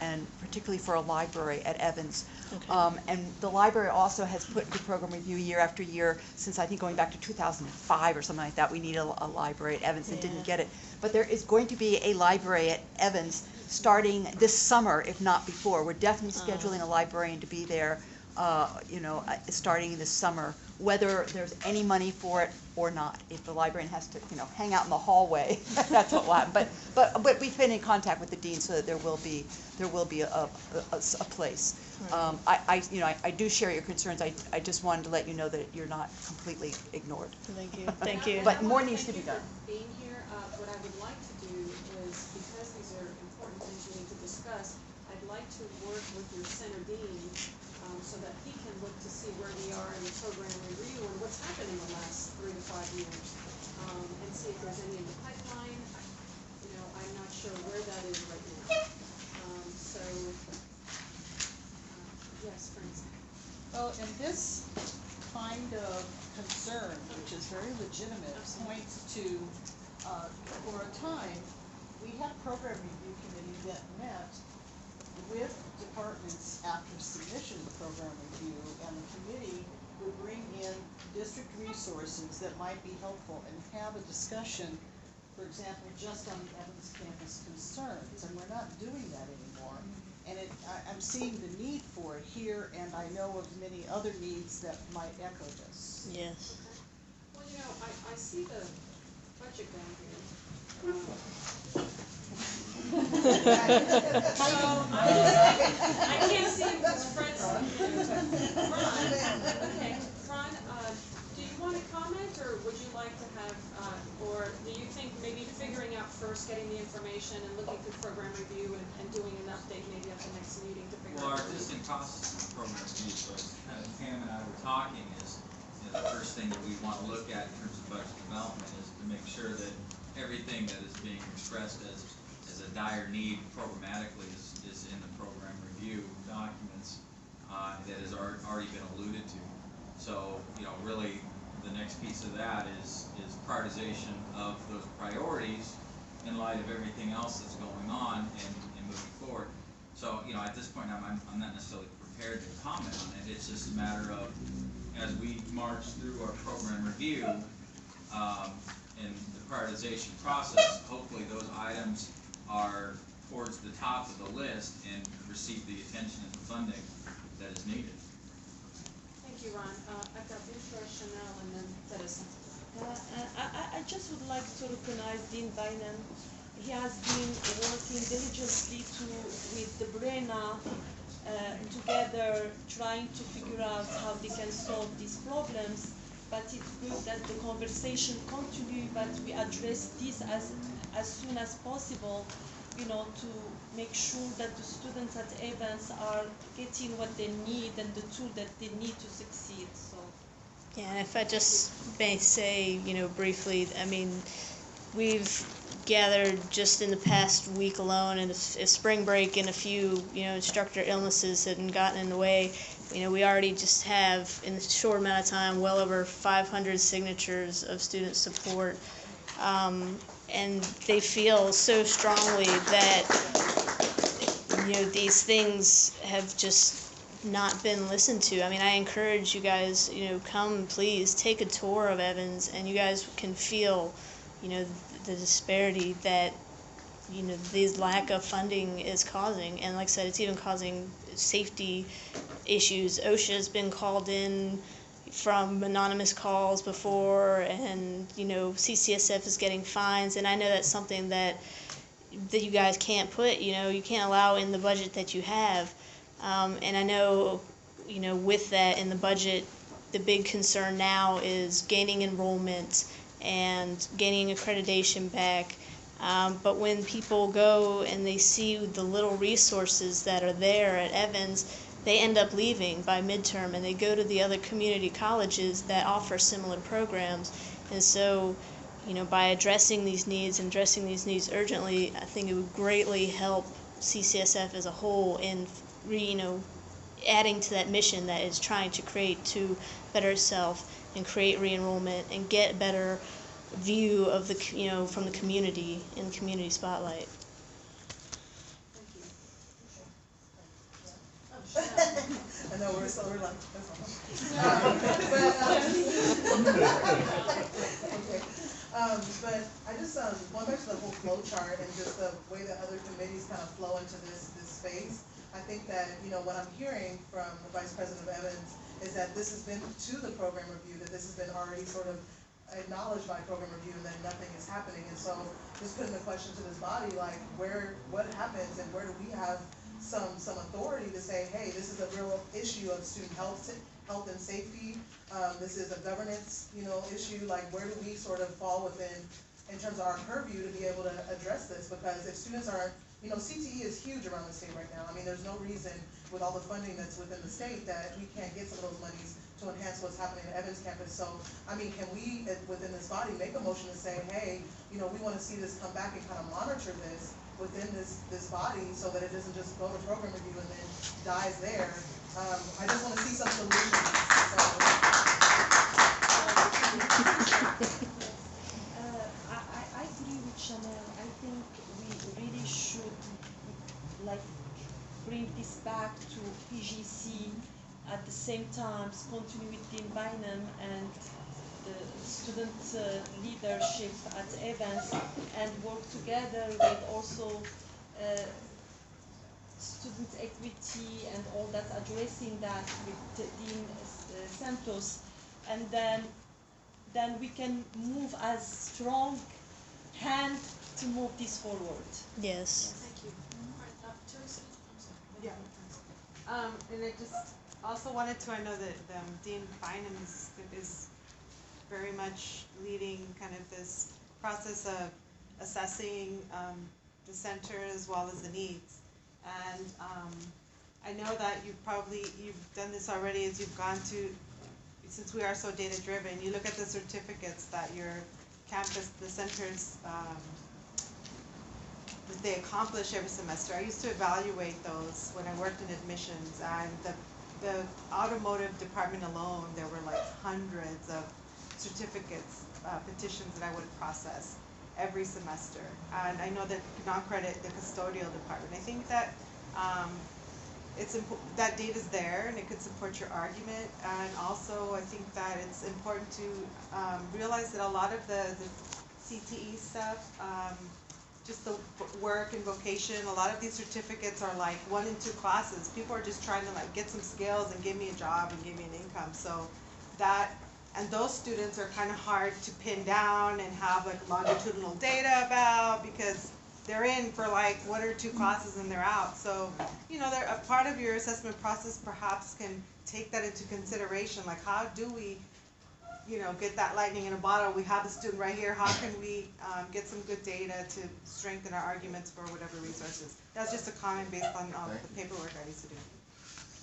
and particularly for a library at Evans. Okay. And the library also has put into program review year after year since, I think, going back to 2005 or something like that. We need a library at Evans and didn't get it. But there is going to be a library at Evans starting this summer, if not before. We're definitely scheduling a librarian to be there, starting this summer, whether there's any money for it or not. If the librarian has to, hang out in the hallway, that's what will happen. But we've been in contact with the dean so that there will be a place. Right. I do share your concerns. I just wanted to let you know that you're not completely ignored. Thank you. Thank you. But more needs to be done. Being here, what I would like to do is, because these are important things we need to discuss, I'd like to work with your Center Dean so that he can look to see where we are in the program review and what's happened in the last 3 to 5 years, and see if there's any in the pipeline. I'm not sure where that is right now. Yes, Francis. Well, and this kind of concern, which is very legitimate, points to, for a time, we had a program review committee that met with departments after submission of the program review, and the committee would bring in district resources that might be helpful and have a discussion, for example, just on the Evans campus concerns, and we're not doing that anymore. And I'm seeing the need for it here, and I know of many other needs that might echo this. Yes. Well, you know, I see the budget down here. I can't see it because Fred's. Okay, Ron, do you want to comment, or would you like to have, or do you think maybe figuring out first, getting the information and looking through program review and doing an update maybe at the next meeting to figure Well, out? our existing process in program review, so as kind of Pam and I were talking, is the first thing that we want to look at in terms of budget development is to make sure that everything that is being expressed as a dire need programmatically is in the program review documents that has already been alluded to. So, you know, really the next piece of that is prioritization of those priorities in light of everything else that's going on and moving forward. So, you know, at this point I'm not necessarily prepared to comment on it. It's just a matter of, as we march through our program review and the prioritization process, hopefully those items are towards the top of the list and receive the attention and the funding that is needed. Thank you, Ron. I've got Bushra, Chanel, and then Teresa. I just would like to recognize Dean Bynum. He has been working diligently with the BRENA together, trying to figure out how they can solve these problems. But it's good that the conversation continues, but we address this as soon as possible, you know, to make sure that the students at Evans are getting what they need and the tool that they need to succeed. So. Yeah, and if I just may say, you know, briefly, I mean, we've gathered just in the past week alone, and if spring break and a few, you know, instructor illnesses hadn't gotten in the way, you know, we already just have, in a short amount of time, well over 500 signatures of student support. And they feel so strongly that, you know, these things have just not been listened to. I mean, I encourage you guys, you know, come please take a tour of Evans, and you guys can feel, you know, the disparity that, you know, this lack of funding is causing. And like I said, it's even causing safety issues. OSHA's been called in from anonymous calls before, and, you know, CCSF is getting fines, and I know that's something that you guys can't put, you know, you can't allow in the budget that you have. And I know, you know, with that in the budget, the big concern now is gaining enrollment and gaining accreditation back. But when people go and they see the little resources that are there at Evans, they end up leaving by midterm, and they go to the other community colleges that offer similar programs. And so, you know, by addressing these needs and addressing these needs urgently, I think it would greatly help CCSF as a whole in, you know, adding to that mission that is trying to create to better itself and create re-enrollment and get a better view of the, you know, from the community in the community spotlight. I know we're like, but I just going back to the whole flow chart and just the way that other committees kind of flow into this space. I think that, you know, what I'm hearing from the Vice President of Evans is that this has been to the program review, that this has been already sort of acknowledged by program review, and then nothing is happening. And so just putting the question to this body, like, what happens and where do we have some authority to say, hey, this is a real issue of student health and safety. This is a governance, you know, issue. Like, where do we sort of fall within, in terms of our purview, to be able to address this? Because if students aren't, you know, CTE is huge around the state right now. I mean, there's no reason with all the funding that's within the state that we can't get some of those monies to enhance what's happening at Evans campus. So, I mean, can we, within this body, make a motion to say, hey, you know, we want to see this come back and kind of monitor this within this body, so that it doesn't just go to program review and then dies there, I just wanna see some solutions, so. I agree with Chanel. I think we really should like bring this back to PGC, at the same time continue with Dean Bynum and the student leadership at Evans, and work together with also student equity and all that, addressing that with Dean Santos, and then we can move as strong hand to move this forward. Yes. Thank you. Teresa? I'm sorry. Yeah. And I just also wanted to, I know that Dean Bynum is very much leading kind of this process of assessing the center as well as the needs. And I know that you've done this already as you've gone to, since we are so data driven, you look at the certificates that your campus, the centers, that they accomplish every semester. I used to evaluate those when I worked in admissions, and the automotive department alone, there were like hundreds of certificates, petitions that I would process every semester. And I know that non-credit, the custodial department, I think that that data's there and it could support your argument. And also I think that it's important to realize that a lot of the CTE stuff, just the work and vocation, a lot of these certificates are like 1 and 2 classes. People are just trying to like get some skills and give me a job and give me an income. So that, and those students are kind of hard to pin down and have like longitudinal data about, because they're in for like 1 or 2 classes and they're out. So, you know, a part of your assessment process perhaps can take that into consideration. Like, how do we, you know, get that lightning in a bottle? We have the student right here. How can we get some good data to strengthen our arguments for whatever resources? That's just a comment based on the paperwork I used to do.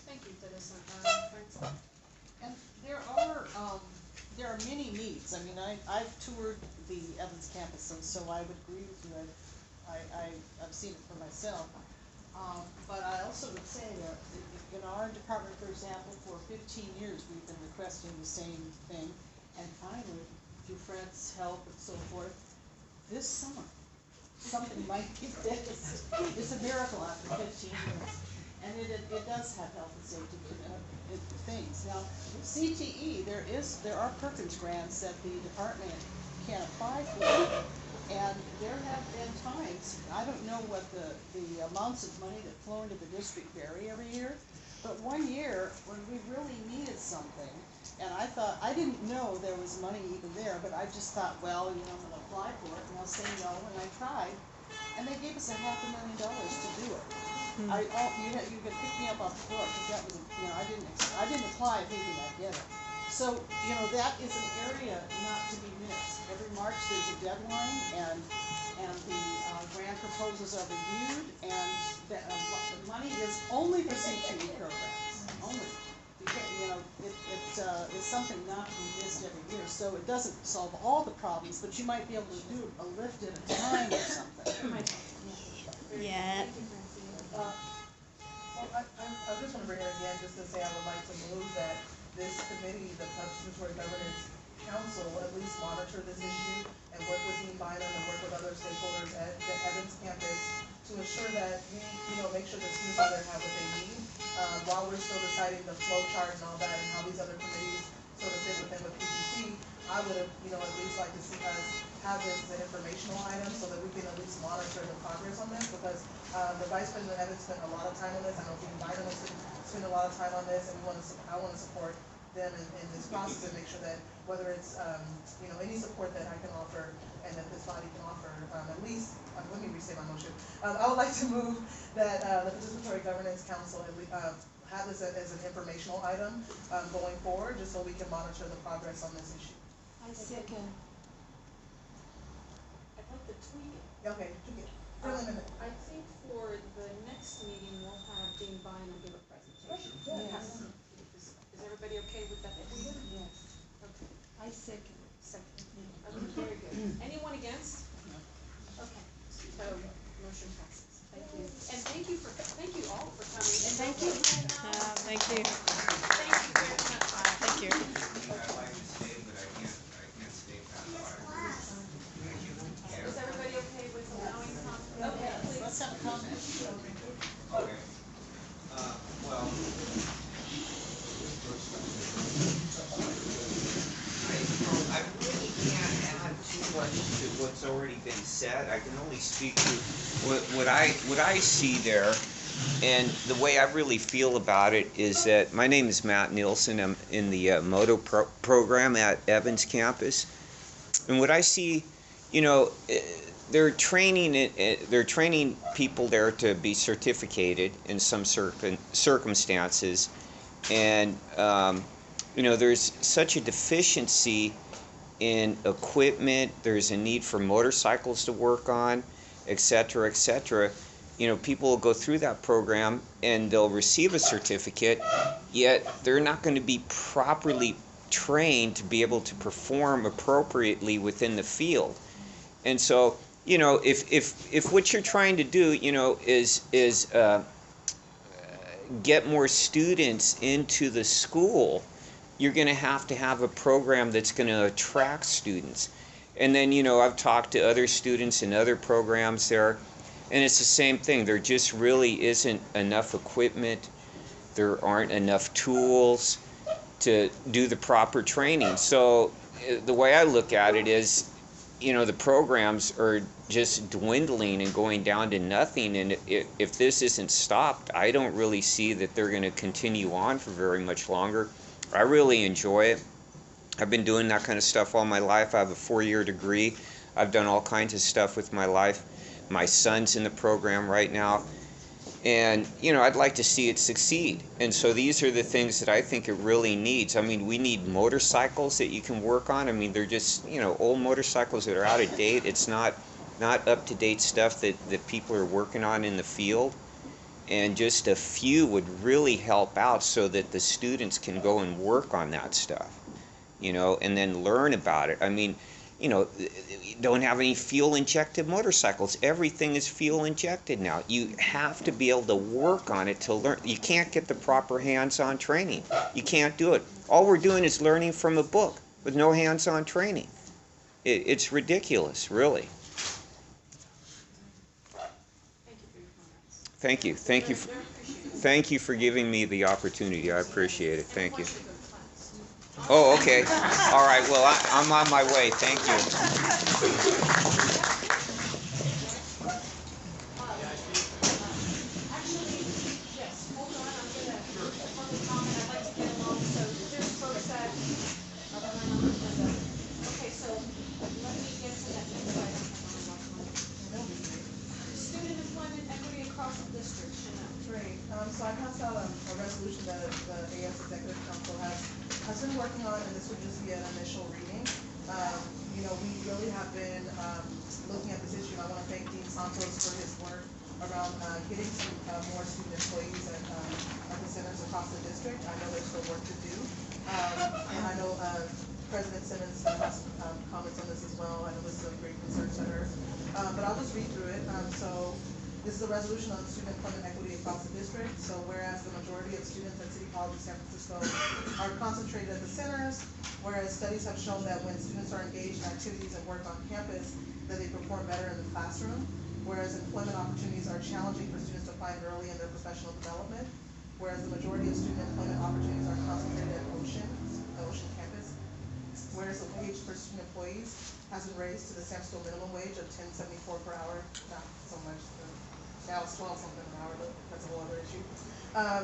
Thank you, Teresa. Friends? And there are many needs. I mean, I've toured the Evans campus, and so I would agree with you. I've seen it for myself. But I also would say that in our department, for example, for 15 years, we've been requesting the same thing. And finally, through Fred's help and so forth, this summer, something might be this. It's a miracle after 15 years. And it does have health and safety things. Now, CTE, there are Perkins grants that the department can apply for. And there have been times, I don't know what the amounts of money that flow into the district vary every year, but one year when we really needed something, and I thought, I didn't know there was money even there, but I just thought, well, you know, I'm gonna apply for it, and I'll say no, and I tried, and they gave us $500,000 to do it. You could pick me up off the floor, because that was, you know, I didn't apply thinking I'd get it. So, you know, that is an area not to be missed. Every March there's a deadline, and the grant proposals are reviewed, and the money is only for CTE programs, only. Because, you know, it's something not to be missed every year. So it doesn't solve all the problems, but you might be able to do a lift at a time or something. Yeah. Well, I just want to bring it again just to say I would like to move that this committee, the Participatory Governance Council, at least monitor this issue and work with Dean Bynum and work with other stakeholders at the Evans campus to ensure that we, you know, make sure the students out there have what they need, while we're still deciding the flow chart and all that and how these other committees sort of fit within the PGC. I would have, you know, at least like to see us have this as an informational item so that we can at least monitor the progress on this, because the Vice President Evans spent a lot of time on this. I know Dean Bynum has spent a lot of time on this, and I want to support them in this process and make sure that whether it's you know, any support that I can offer and that this body can offer, at least let me restate my motion. I would like to move that the Participatory Governance Council have this as an informational item going forward, just so we can monitor the progress on this issue. I second. I'd like to tweak it. Okay, tweak it. I think for the next meeting, we'll have Dean Bynum give a presentation. Yes. Is everybody okay with that tweak? Yes. Okay. I second. Okay, very good. Anyone against? Okay, so motion passes. Thank you. And thank you all for coming. And Thank you very much. Thank you. Thank you. I'd like to stay, but I can't stay past 5. Is everybody okay with allowing comment? Okay, let's have a comment. Okay. Well, I really can't add too much to what's already been said. I can only speak to what I see there. And the way I really feel about it is that my name is Matt Nielsen. I'm in the Moto program at Evans campus. And what I see, you know, they're training people there to be certificated in some circumstances. And, you know, there's such a deficiency in equipment. There's a need for motorcycles to work on, et cetera, et cetera. You know, people will go through that program and they'll receive a certificate, yet they're not going to be properly trained to be able to perform appropriately within the field. And so, you know, if what you're trying to do, you know, is get more students into the school, you're going to have a program that's going to attract students. And then, you know, I've talked to other students in other programs there, and it's the same thing. There just really isn't enough equipment. There aren't enough tools to do the proper training. So the way I look at it is, you know, the programs are just dwindling and going down to nothing. And if this isn't stopped, I don't really see that they're going to continue on for very much longer. I really enjoy it. I've been doing that kind of stuff all my life. I have a 4-year degree. I've done all kinds of stuff with my life. My son's in the program right now. And, you know, I'd like to see it succeed. And so these are the things that I think it really needs. I mean, we need motorcycles that you can work on. I mean, they're just, you know, old motorcycles that are out of date. It's not up-to-date stuff that people are working on in the field. And just a few would really help out so that the students can go and work on that stuff, you know, and then learn about it. I mean, you know, don't have any fuel-injected motorcycles. Everything is fuel-injected now. You have to be able to work on it to learn. You can't get the proper hands-on training. You can't do it. All we're doing is learning from a book with no hands-on training. It's ridiculous, really. Thank you. Thank you. Thank you for giving me the opportunity. I appreciate it. Thank you. Oh, okay. All right. Well, I'm on my way. Thank you. Actually, yes, hold on, I'm gonna, public comment, I'd like to get along, so there's folks that are behind on the agenda. Okay, so let me get to that next item. Student employment equity across the district, Chanel. Great, so I passed out a resolution that the AS Executive Council has been working on, and this would just be an initial reading. You know, we really have been looking at this issue, and I want to thank Dean Santos for his work around getting more student employees at the centers across the district. I know there's still work to do, and I know President Simmons has comments on this as well. I know this is a great concern to her, but I'll just read through it. So this is a resolution on student employment equity across the district. So whereas the majority of students at City College of San Francisco are concentrated at the centers, whereas studies have shown that when students are engaged in activities and work on campus, that they perform better in the classroom, whereas employment opportunities are challenging for students to find early in their professional development, whereas the majority of student employment opportunities are concentrated at Ocean campus, whereas the wage for student employees has been raised to the San Francisco minimum wage of $10.74 per hour, not so much, now it's 12 something an hour, but that's a whole other issue.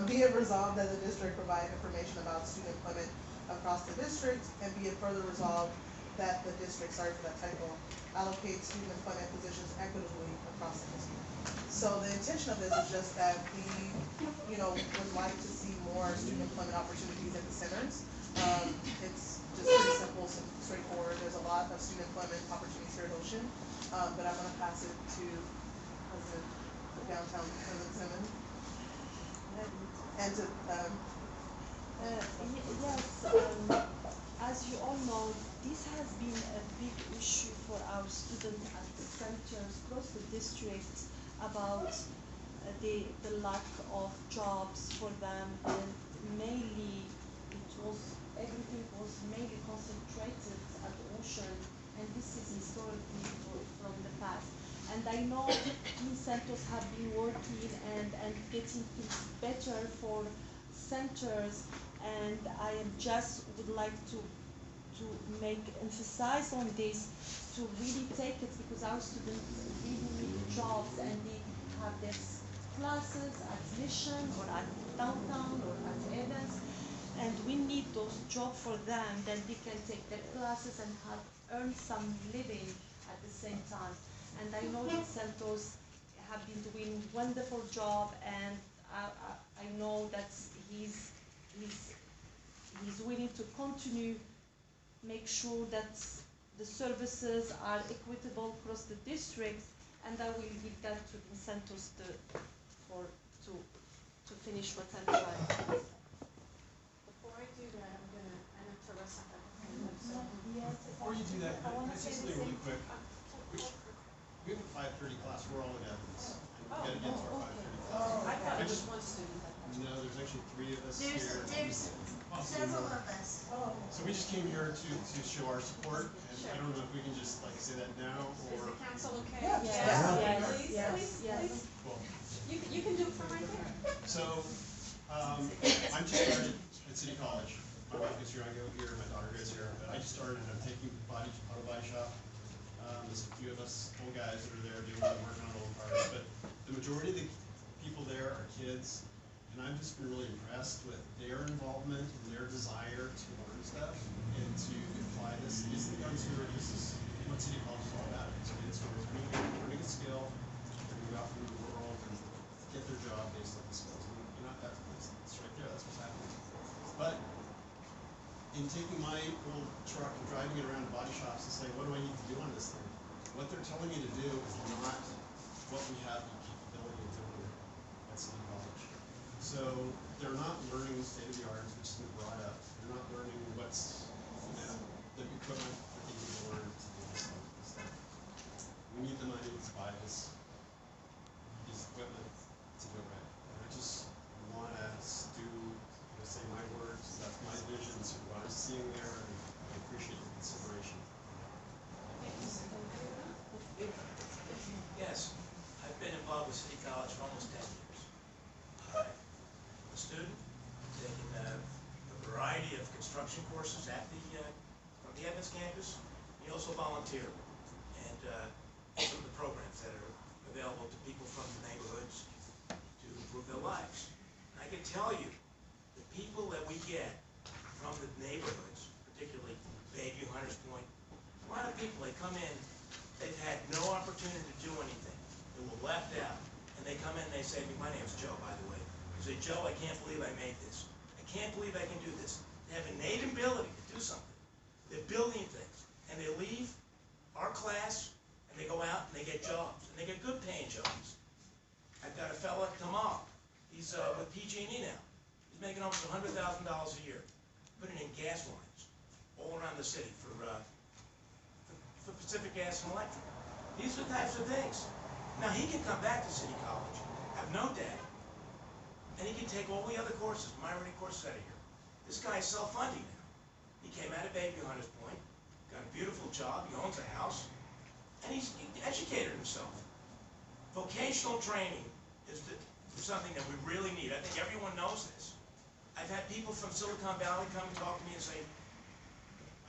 Be it resolved that the district provide information about student employment across the district, and be it further resolved that the district, sorry for that typo, allocate student employment positions equitably across the district. So the intention of this is just that we, you know, would like to see more student employment opportunities at the centers. It's just pretty simple, straightforward. There's a lot of student employment opportunities here at Ocean, but I'm going to pass it to downtown President Simmons, and to yes, as you all know, this has been a big issue for our students at the centers across the district about the lack of jobs for them, and mainly everything was mainly concentrated at the ocean, and this is historically from the past. And I know Team Centers have been working and getting things better for centers, and I just would like to emphasize on this, to really take it, because our students really need jobs, and they have their classes at Mission or at downtown or at Evans, and we need those jobs for them, then they can take their classes and earn some living at the same time. And I know the centers have been doing wonderful job, and I know that he's willing to continue, make sure that the services are equitable across the districts, and I will give that to the centers to finish what I'm trying to do. Before I do that, I know Teresa had her hand up, so. Yes. Before you do that, I wanna can I say say the something really same- quick? We have a 5:30 class, we're all in Evans, and we've got to get to our 5:30 class. I thought I it was just- one student that had. No, there's actually 3 of us here. There's Possibly several more. of us. So we just came here to show our support, and I don't know if we can just like say that now, Is or. the council okay? Yes, Please, yes, please, yes. please. Well, You can do it from right there. so, I'm just started at City College. My wife is here, I go here, my daughter goes here, but I just started, and I'm taking auto body shop. There's a few of us old guys that are there doing work on old cars, but the majority of the people there are kids, and I've just been really impressed with their involvement and their desire to learn stuff and to apply this. These are the youngs who are, this is what City College is all about. It's kids who are learning a skill, they're gonna go out into the world and get their job based on the skills. And, you know, that's right there, that's what's happening. But in taking my old truck and driving it around to body shops and saying, what do I need to do on this thing? What they're telling me to do is not what we have the capability of doing at City College. So they're not learning state of the art, which has been brought up. They're not learning what's, the equipment that they need to learn to do this stuff. We need the money to buy this equipment to do it right. And I just want us to say my words, that's my vision, so what I'm seeing there, and I appreciate the consideration. Yes, I've been involved with City College for almost 10 years. I'm a student, taking a variety of construction courses at from the Evans campus. We also volunteer, and some of the programs that are available to people from the neighborhoods to improve their lives. And I can tell you, the people that we get from the neighborhoods, particularly Bayview, Hunters Point, a lot of people, they come in, they've had no opportunity to do anything. They were left out. And they come in and they say, my name's Joe, by the way. They say, Joe, I can't believe I made this. I can't believe I can do this. They have innate ability to do something. They're building things. And they leave our class, and they go out and they get jobs. And they get good paying jobs. I've got a fella, Kamal. He's with PG&E now. He's making almost $100,000 a year, putting in gas lines all around the city for Pacific Gas and Electric. These are the types of things. Now, he can come back to City College, have no debt, and he can take all the other courses, minority courses out of here. This guy is self-funding now. He came out of Bayview, Hunters Point, got a beautiful job, he owns a house, and he educated himself. Vocational training is something that we really need. I think everyone knows this. I've had people from Silicon Valley come and talk to me and say,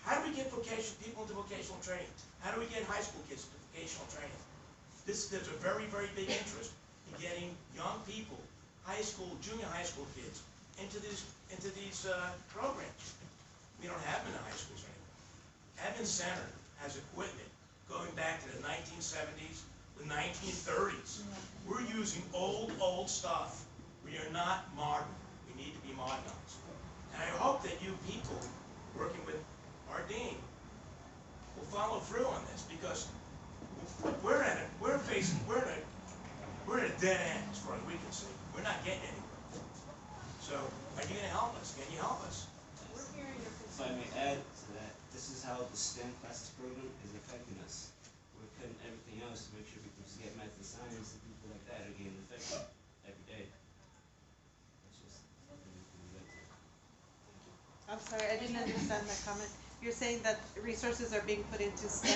how do we get people into vocational training? How do we get high school kids into vocational training? There's a very, very big interest in getting young people, high school, junior high school kids, into these programs. We don't have them in the high schools anymore. Evans Center has equipment going back to the 1970s, the 1930s. We're using old stuff. We are not modern. We need to be modernized. And I hope that you people working with our dean will follow through on this, because we're at a dead end as far as we can see. We're not getting anywhere. So, are you going to help us? Can you help us? We're hearing your If I may add to that, this is how the STEM classes program is affecting us. We're cutting everything else to make sure we can just get math and science, and people like that are getting affected. sorry, I didn't understand that comment. You're saying that resources are being put into STEM.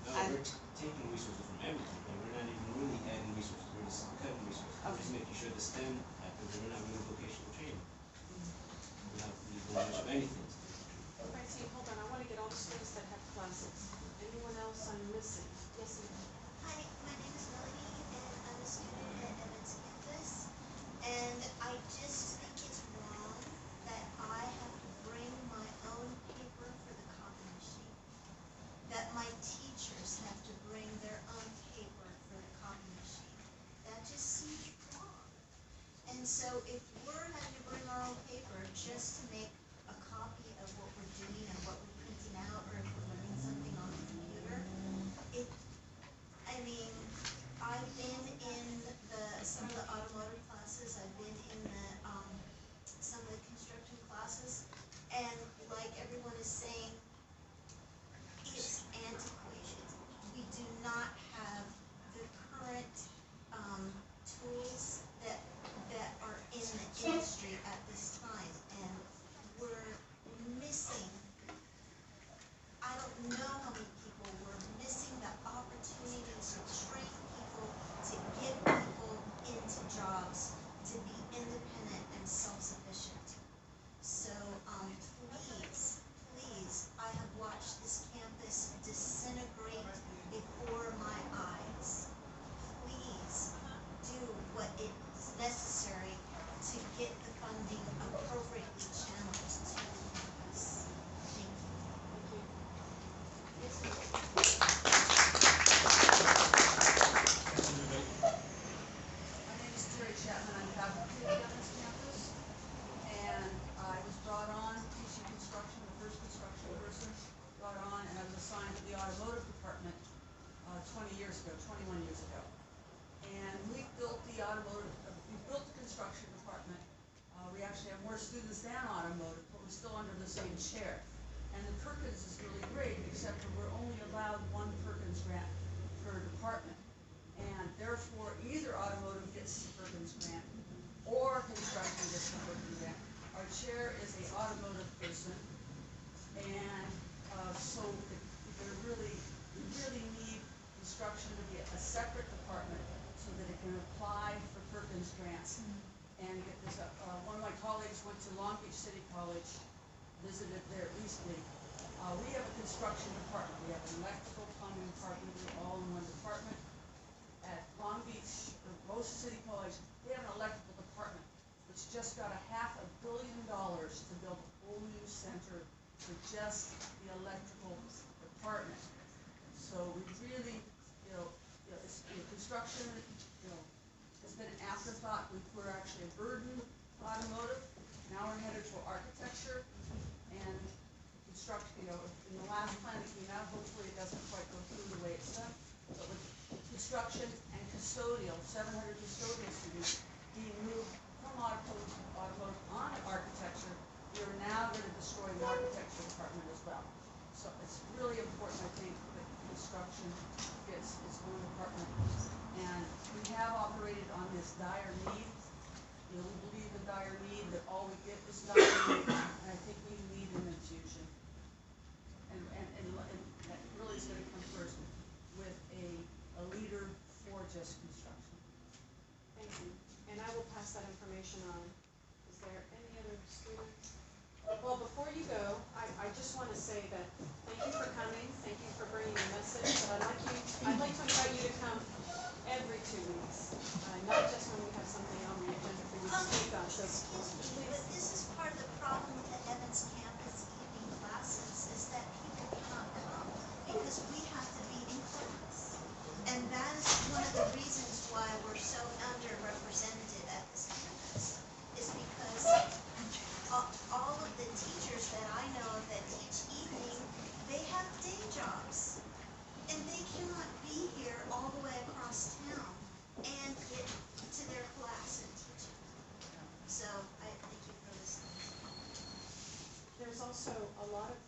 No, we're taking resources from everything, and we're not even really adding resources, we're just cutting resources. We're just making sure the STEM happens, and we're not really vocational training. We're not really doing much of anything to vocational training. All right, see, hold on, I wanna get all the students that have classes. Anyone else I'm missing? Yes, ma'am. Hi, my name is Melanie, and I'm a student at Evans Campus. And I just think it's wrong that I have to bring my own paper for the copy machine. That my teachers have to bring their own paper for the copy machine. That just seems wrong. And so if we're having to bring our own paper just to make a copy of what we're doing and what we're printing out, or if we're learning something on the computer, I mean, I've been in some of the automotive classes, I've been in some of the construction classes, and like everyone is saying, it's antiquated. We do not have the current tools that are in the industry at this time, and we're missing, I don't know how many people, we're missing the opportunities to train people, to get people into jobs, to be independent and self-sufficient. So, please, I have watched this campus disintegrate before my eyes. Please do what is necessary to get the funding appropriately channeled to the campus. Thank you. Yes, ma'am. My name is Terry Chapman, I'm faculty at Evans Campus, and I was brought on teaching construction, the first construction person brought on, and I was assigned to the automotive department 21 years ago. And we built the construction department. We actually have more students than automotive, but we're still under the same chair. And the Perkins is really great, except for we're only allowed one Perkins grant per department. And therefore, either automotive gets the Perkins grant or construction gets the Perkins grant. Our chair is an automotive person, and so we really need construction to be a separate department so that it can apply for Perkins grants and get this up. One of my colleagues went to Long Beach City College, visited there recently. We have a construction department. We have an electrical, plumbing department, we're all in one department. At Long Beach, or most city college, they have an electrical department which just got $500 million to build a whole new center for just the electrical department. So we really, construction, has been an afterthought. We're actually a burden to automotive. Now we're headed for architecture and construction. In the last plan that came out, hopefully it doesn't quite go through the way it's done. But with construction and custodial, 700 custodial students being moved from automotive on to architecture, we are now going to destroy the architecture department as well. So it's really important, I think, that construction gets its own department. And we have operated on this dire need. We believe in dire need, that all we get is dire need, and I think we need an infusion. And that really is going to come first with a leader for just construction. Thank you. And I will pass that information on. Is there any other students? Well, before you go, I just want to say that thank you for coming, thank you for bringing your message, but I'd like to invite you to come every 2 weeks, not just when we have something on the agenda for you to speak on. So, Excuse me, but this is part of the problem with the Evans Campus evening classes, is that people cannot come because we have to be in class. And that is one of the reasons why we're so underrepresented at this campus, is because all of the teachers that I know of that teach evening, they have day jobs. And they cannot be here all the way across town and get to their class and teach it. So I thank you for listening. there's also a lot of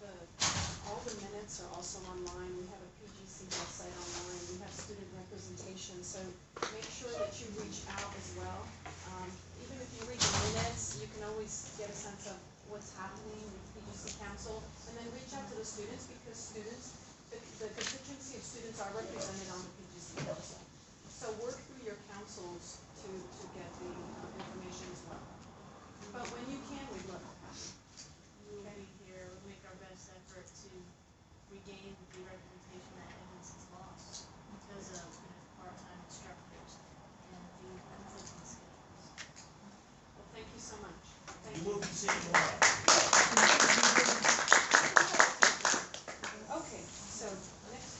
all the minutes are also online. We have a PGC website online. We have student representation. So make sure that you reach out as well. Even if you read the minutes, you can always get a sense of what's happening with PGC Council, and then reach out to the students, because students, the constituency of students are represented on the PGC Council. So work through your councils to get the information as well. But when you can, we'd love to have you. We will be here, we'll make our best effort to regain the representation that Evans has lost because of part-time instructors and the conflicting schedules. Well, thank you so much. Thank You you. will be seeing tomorrow. Okay, so next.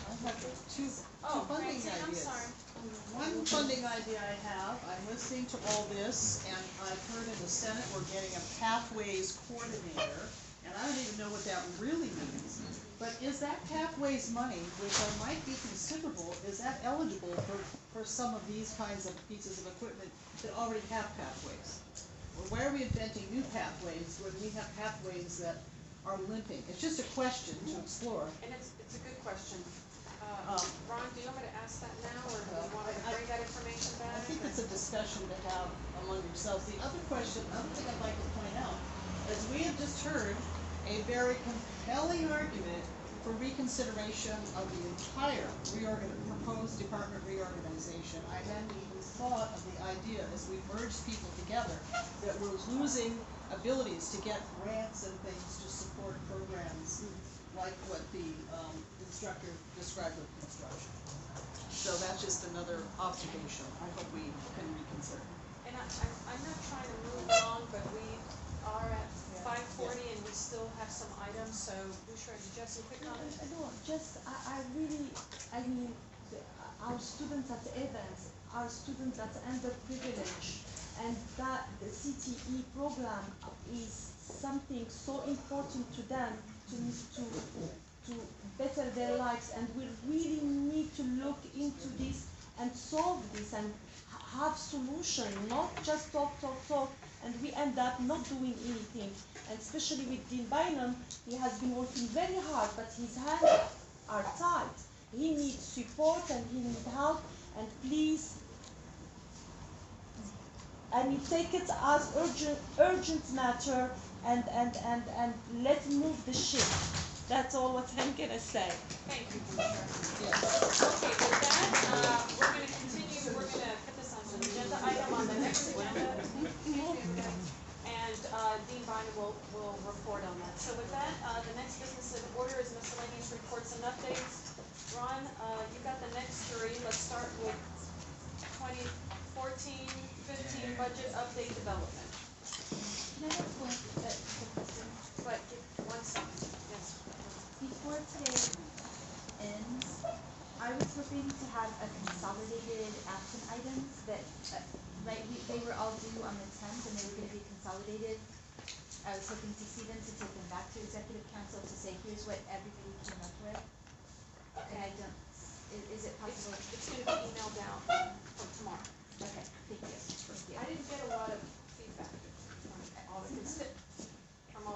I have two Oh, funding Francine, I'm ideas. sorry. One funding idea I have, I'm listening to all this, and I've heard in the Senate we're getting a pathways coordinator, and I don't even know what that really means. But is that pathways money, which might be considerable, is that eligible for some of these kinds of pieces of equipment that already have pathways? Or why are we inventing new pathways when we have pathways that are limping? It's just a question to explore. And it's a good question. Ron, do you want me to ask that now, or do you want me to bring that information back? I think it's a discussion to have among yourselves. The other question, another thing I'd like to point out, is we have just heard a very compelling argument for reconsideration of the entire proposed department reorganization. I hadn't even thought of the idea, as we merge people together, that we're losing abilities to get grants and things to support programs like what the instructor described with construction. So that's just another observation. I hope we can reconsider. And I'm not trying to move on, but we are at 5:40 and we still have some items, so Bushra, did you have some quick comments? No, just, I mean, our students at Evans are students that are underprivileged, and that the CTE program is something so important to them to better their lives, and we really need to look into this and solve this and have solution, not just talk, and we end up not doing anything. And especially with Dean Bynum, he has been working very hard, but his hands are tied. He needs support and he needs help, and please, I mean, take it as urgent matter, and let's move the ship. That's all what I'm gonna say. Thank you, Bushra. Okay, with that, we're gonna continue, we're gonna put this on the agenda item on the next agenda. And Dean Bynum will report on that. So with that, the next business of order is miscellaneous reports and updates. Ron, you got the next three. Let's start with 2014-15 budget update development. Can I have one question? But give 1 second. Yes. Before today ends, I was hoping to have a consolidated action items that, they were all due on the 10th and they were going to be consolidated. I was hoping to see them, to take them back to executive council to say, here's what everybody came up with. And I don't, is it possible? It's going to be emailed out for tomorrow. Okay, thank you. I didn't get a lot of feedback from all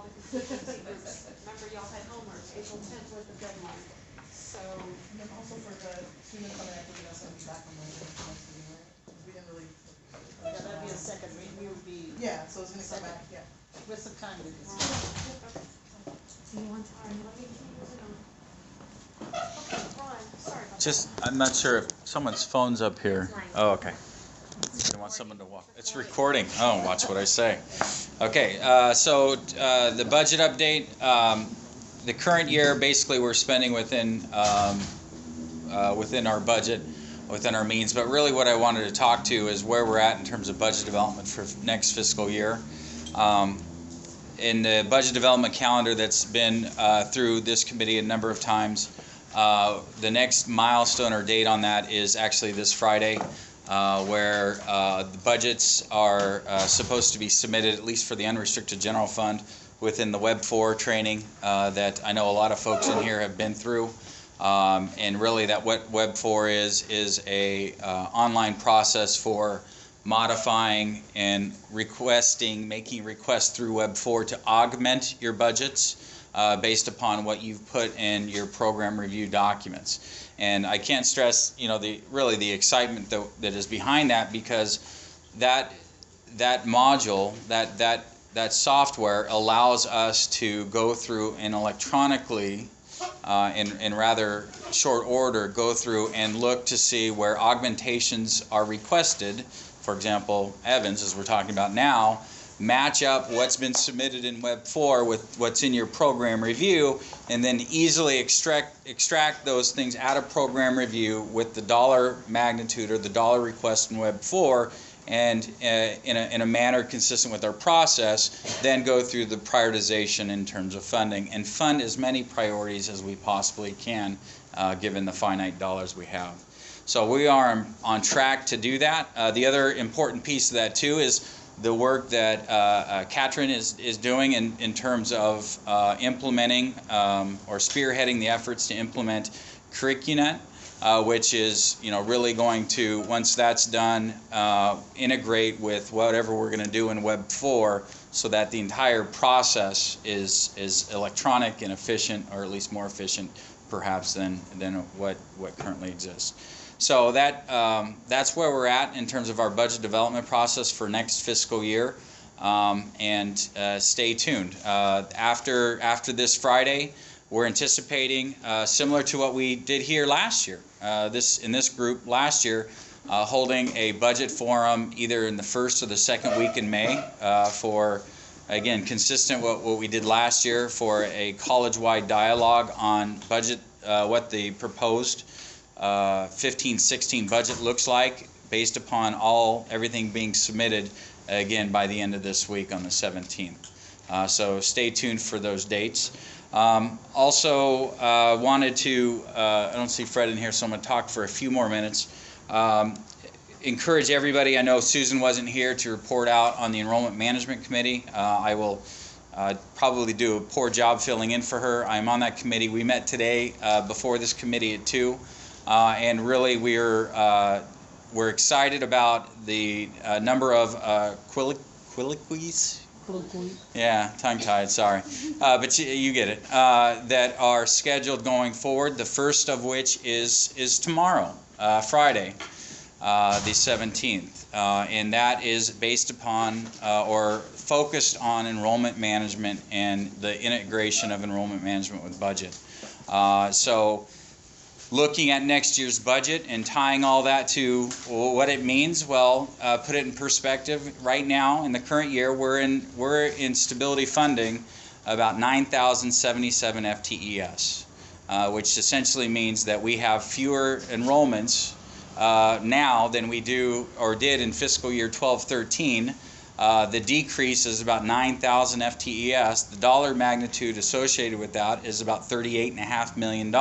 the constituency groups. Remember, y'all had homework. April 10th was the deadline. So. And then also for the student coming after, we also be back on Monday, next meeting, right? We didn't really. Yeah, that'd be a second, we would be. Yeah, so it's gonna come back, yeah. With some time to discuss. Do you want to? All right, let me keep moving on. Okay, Ron, sorry about Just, I'm not sure if someone's phone's up here. Oh, okay. I want someone to walk. It's recording. Oh, watch what I say. Okay, so the budget update. The current year, basically, we're spending within our budget, within our means. But really, what I wanted to talk to is where we're at in terms of budget development for next fiscal year. In the budget development calendar that's been through this committee a number of times, the next milestone or date on that is actually this Friday, where the budgets are supposed to be submitted, at least for the unrestricted general fund, within the Web 4 training that I know a lot of folks in here have been through. And really that what Web 4 is a online process for modifying and making requests through Web 4 to augment your budgets based upon what you've put in your program review documents. And I can't stress, the excitement that is behind that, because that module, that that software allows us to go through and electronically, in rather short order, go through and look to see where augmentations are requested. For example, Evans, as we're talking about now, match up what's been submitted in Web 4 with what's in your program review, and then easily extract those things out of program review with the dollar magnitude or the dollar request in Web 4, and in a manner consistent with our process, then go through the prioritization in terms of funding and fund as many priorities as we possibly can, given the finite dollars we have. So we are on track to do that. The other important piece of that too is the work that Katrin is doing in terms of implementing or spearheading the efforts to implement Curricunet, which is really going to, once that's done, integrate with whatever we're going to do in Web 4, so that the entire process is electronic and efficient, or at least more efficient perhaps than what currently exists. So that's where we're at in terms of our budget development process for next fiscal year, and stay tuned. After this Friday, we're anticipating, similar to what we did here last year, in this group last year, holding a budget forum either in the first or the second week in May, for, again, consistent with what we did last year, for a college-wide dialogue on budget, what the proposed 15-16 budget looks like, based upon everything being submitted, again, by the end of this week on the 17th. So stay tuned for those dates. Also wanted to, I don't see Fred in here, so I'm going to talk for a few more minutes. Encourage everybody, I know Susan wasn't here to report out on the Enrollment Management Committee. I will probably do a poor job filling in for her. I'm on that committee. We met today before this committee at 2. And really we're excited about the number of colloquies. Yeah, tongue-tied, sorry. But you get it. That are scheduled going forward, the first of which is tomorrow, Friday, the 17th. And that is based upon or focused on enrollment management and the integration of enrollment management with budget. So looking at next year's budget and tying all that to what it means, well, put it in perspective. Right now, in the current year, we're in stability funding about 9,077 FTES, which essentially means that we have fewer enrollments now than we do or did in fiscal year 12-13. The decrease is about 9,000 FTES. The dollar magnitude associated with that is about $38.5 million.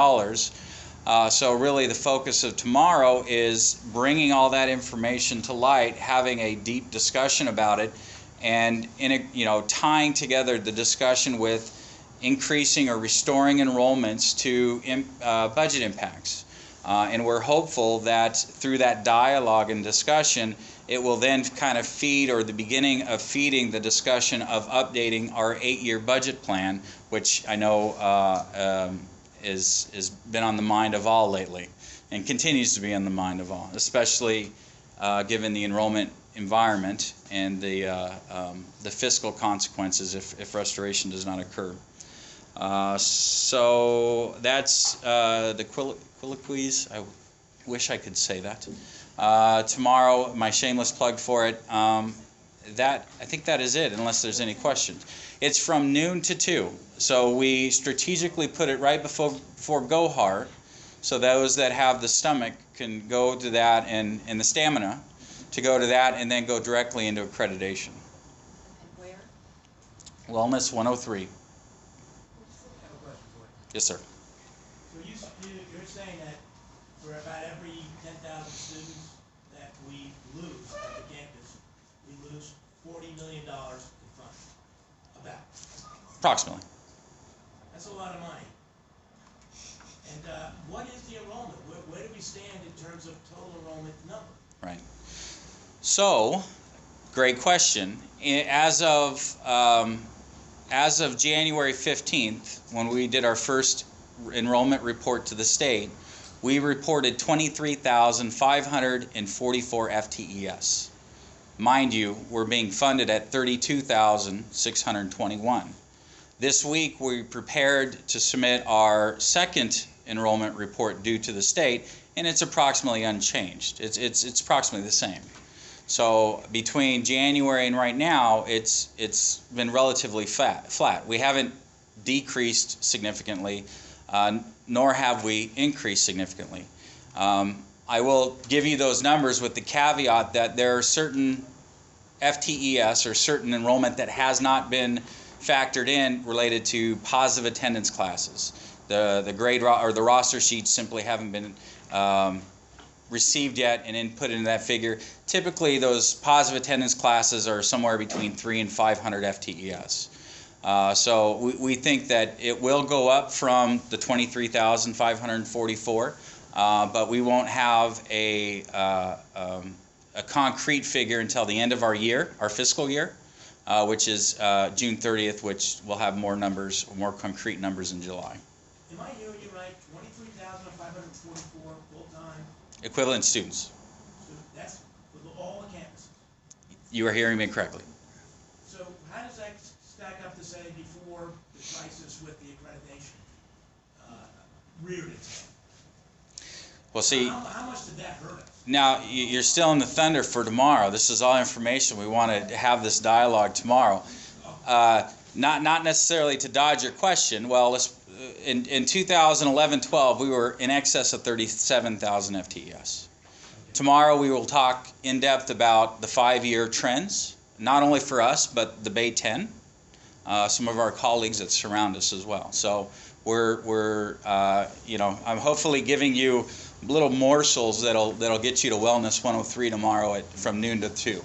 So really the focus of tomorrow is bringing all that information to light, having a deep discussion about it, and tying together the discussion with increasing or restoring enrollments to budget impacts. And we're hopeful that through that dialogue and discussion, it will then kind of feed, or the beginning of feeding, the discussion of updating our 8-year budget plan, which I know has been on the mind of all lately, and continues to be on the mind of all, especially given the enrollment environment and the fiscal consequences if restoration does not occur. So that's the colloquies. I wish I could say that. Tomorrow, my shameless plug for it. I think that is it, unless there's any questions. It's from noon to 2. So we strategically put it right before Gohar, so those that have the stomach can go to that, and the stamina to go to that, and then go directly into accreditation. And where? Wellness 103. I have a question for you. Yes, sir. So you're saying that for about every 10,000 students that we lose at the campus, we lose $40 million in funding? About. Approximately. That's a lot of money. And what is the enrollment? Where do we stand in terms of total enrollment number? Right. So, great question. As of January 15th, when we did our first enrollment report to the state, we reported 23,544 FTES. Mind you, we're being funded at $32,621. This week we prepared to submit our second enrollment report due to the state, and it's approximately unchanged. It's approximately the same. So between January and right now, it's been relatively flat. We haven't decreased significantly, nor have we increased significantly. I will give you those numbers with the caveat that there are certain FTES or certain enrollment that has not been factored in related to positive attendance classes. The grade or the roster sheets simply haven't been received yet and input into that figure. Typically, those positive attendance classes are somewhere between 300 and 500 FTES. So we think that it will go up from the 23,544, but we won't have a concrete figure until the end of our year, our fiscal year, which is June 30th, which will have more numbers, more concrete numbers in July. Am I hearing you right? 23,544 full-time? Equivalent students. So that's for all the campuses? You are hearing me correctly. So how does that stack up to say before the crisis with the accreditation reared its head? Well, see, How much did that hurt us? now you're still in the thunder for tomorrow. This is all information. We want to have this dialogue tomorrow. Not necessarily to dodge your question. Well, in 2011-12, we were in excess of 37,000 FTES. Tomorrow we will talk in depth about the 5-year trends, not only for us, but the Bay 10, some of our colleagues that surround us as well. So I'm hopefully giving you little morsels that'll get you to Wellness 103 tomorrow from noon to 2. Any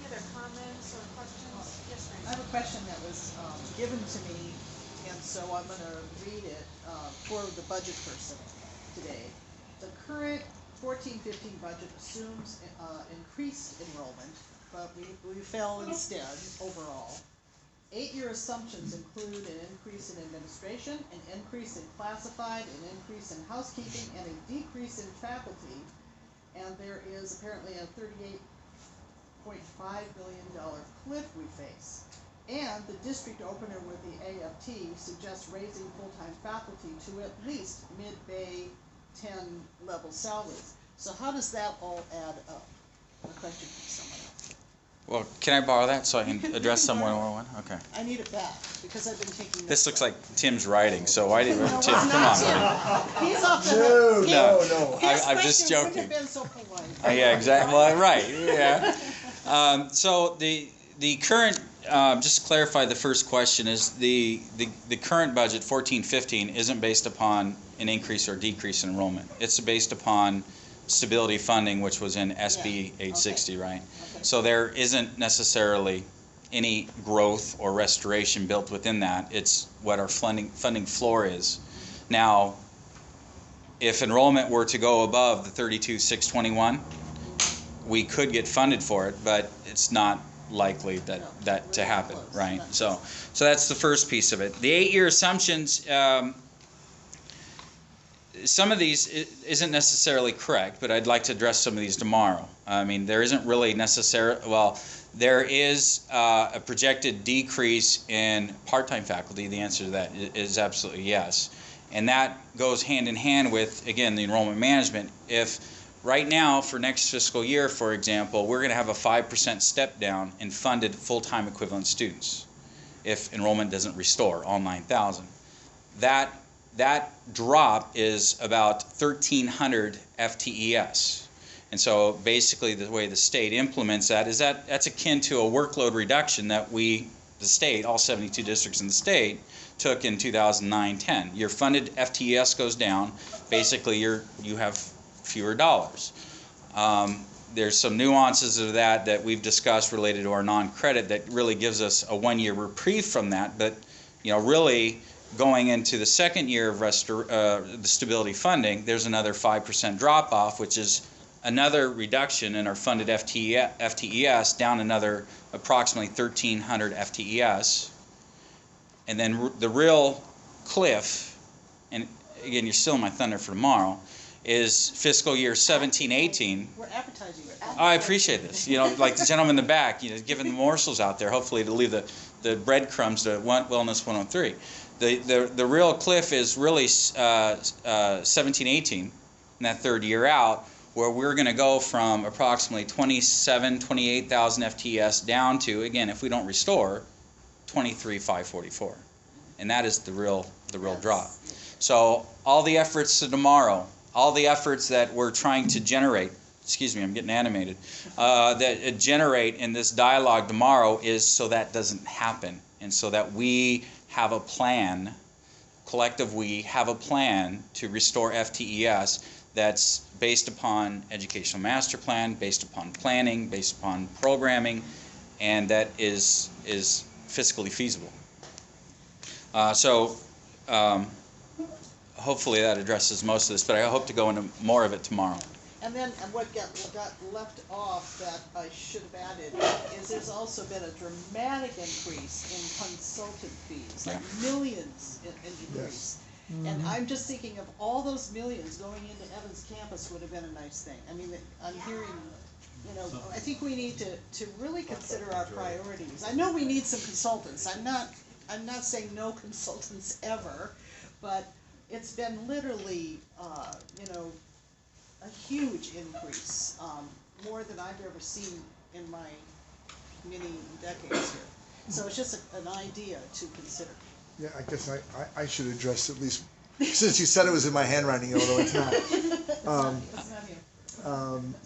other comments or questions? Yes, ma'am. I have a question that was given to me, and so I'm going to read it for the budget person today. The current 14-15 budget assumes increased enrollment, but we fell instead overall. 8-year assumptions include an increase in administration, an increase in classified, an increase in housekeeping, and a decrease in faculty, and there is apparently a $38.5 billion cliff we face. And the district opener with the AFT suggests raising full-time faculty to at least mid-Bay 10 level salaries. So how does that all add up? A question from someone else. Well, can I borrow that so I can address someone one-on-one? Okay. I need it back because I've been taking This looks like Tim's writing, so why didn't No, Tim? it's Come not on, Tim. buddy. He's off the hook. No. His I'm just question wouldn't joking. have been so polite. Yeah, exactly. Well, right. Yeah. So the current, just to clarify the first question, is the current budget 14-15 isn't based upon an increase or decrease in enrollment. It's based upon stability funding, which was in SB 860, right? Okay. So there isn't necessarily any growth or restoration built within that. It's what our funding floor is. Now, if enrollment were to go above the 32,621, we could get funded for it, but it's not likely that to happen, right? So that's the first piece of it. The 8-year assumptions, some of these isn't necessarily correct, but I'd like to address some of these tomorrow. I mean, there isn't really there is a projected decrease in part-time faculty. The answer to that is absolutely yes. And that goes hand in hand with, again, the enrollment management. If right now, for next fiscal year, for example, we're going to have a 5% step down in funded full-time equivalent students if enrollment doesn't restore all 9,000. That drop is about 1,300 FTES. And so basically the way the state implements that is that's akin to a workload reduction that the state, all 72 districts in the state, took in 2009-10. Your funded FTES goes down. Basically you have fewer dollars. There's some nuances of that we've discussed related to our non-credit that really gives us a 1-year reprieve from that. But really going into the second year of the stability funding, there's another 5% drop off, which is another reduction in our funded FTES down another approximately 1,300 FTES. And then the real cliff, and again, you're still in my thunder for tomorrow, is fiscal year 17-18. We're advertising it. I appreciate this. You know, like the gentleman in the back, you know, giving the morsels out there, hopefully to leave the breadcrumbs to Wellness 103. The real cliff is really 17-18, in that third year out, where we're going to go from approximately 28,000 FTEs down to, again, if we don't restore, 23,544. And that is the real drop. So all the efforts to tomorrow, all the efforts that we're trying to generate, excuse me, I'm getting animated, that generate in this dialogue tomorrow is so that doesn't happen, and so that we have a plan, collective we have a plan to restore FTES that's based upon educational master plan, based upon planning, based upon programming, and that is fiscally feasible. Hopefully that addresses most of this, but I hope to go into more of it tomorrow. And then what got left off that I should have added is there's also been a dramatic increase in consultant fees, like millions in increase. Yes. And I'm just thinking of all those millions going into Evans campus would have been a nice thing. I mean, I'm hearing, you know, I think we need to really consider our priorities. I know we need some consultants. I'm not saying no consultants ever, but it's been literally, you know, a huge increase, more than I've ever seen in my many decades here. So it's just an idea to consider. Yeah, I guess I should address at least, since you said it was in my handwriting, although it's not. It's not here.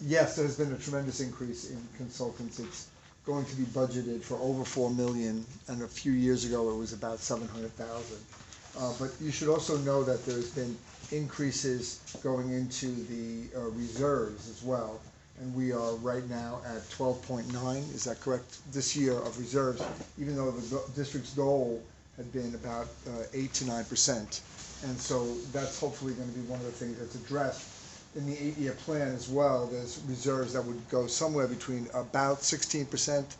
Yes, there's been a tremendous increase in consultants. It's going to be budgeted for over $4 million, and a few years ago it was about $700,000. But you should also know that there's been increases going into the reserves as well, and we are right now at 12.9, is that correct, this year of reserves, even though the district's goal had been about 8 to 9%. And so that's hopefully going to be one of the things that's addressed in the 8-year plan as well. There's reserves that would go somewhere between about 16%.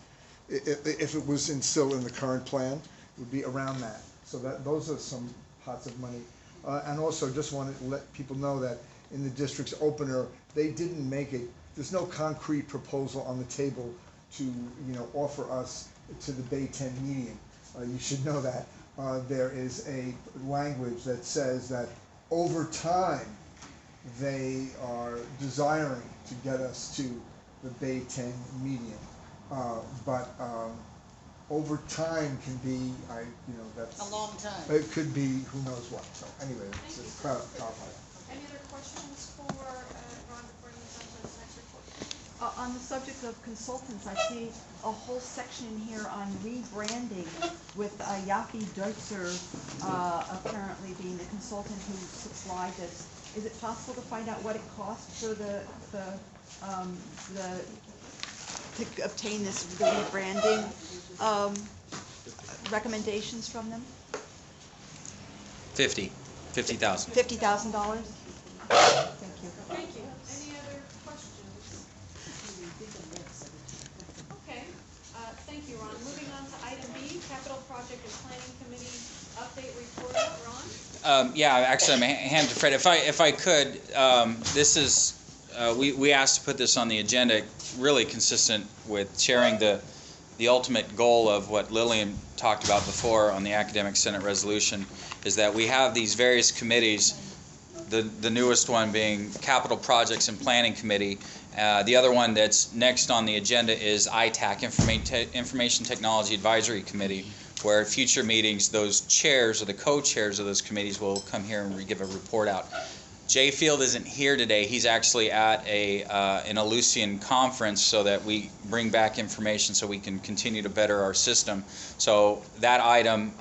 If it was still in the current plan, it would be around that. So those are some pots of money. And also just wanted to let people know that in the district's opener, they didn't make it, there's no concrete proposal on the table to, you know, offer us to the Bay 10 median. You should know that. There is a language that says that over time, they are desiring to get us to the Bay 10 median. But over time can be, that's a long time. It could be who knows what. So anyway, it's clarified. Any other questions for Ron before he moves on to his next report? On the subject of consultants, I see a whole section in here on rebranding with Yafi Deutzer apparently being the consultant who supplied this. Is it possible to find out what it cost for to obtain the rebranding recommendations from them? $50,000. $50,000? Thank you. Thank you. Any other questions? Okay, thank you, Ron. Moving on to item B, Capital Project and Planning Committee update report. Ron? Yeah, actually, I'm hand to Fred. If I could, this is we asked to put this on the agenda, really consistent with sharing the ultimate goal of what Lillian talked about before on the Academic Senate resolution, is that we have these various committees, the newest one being Capital Projects and Planning Committee. The other one that's next on the agenda is ITAC, Information Technology Advisory Committee, where at future meetings those chairs or the co-chairs of those committees will come here and give a report out. Jay Field isn't here today. He's actually at an Aleutian conference so that we bring back information so we can continue to better our system. So that item,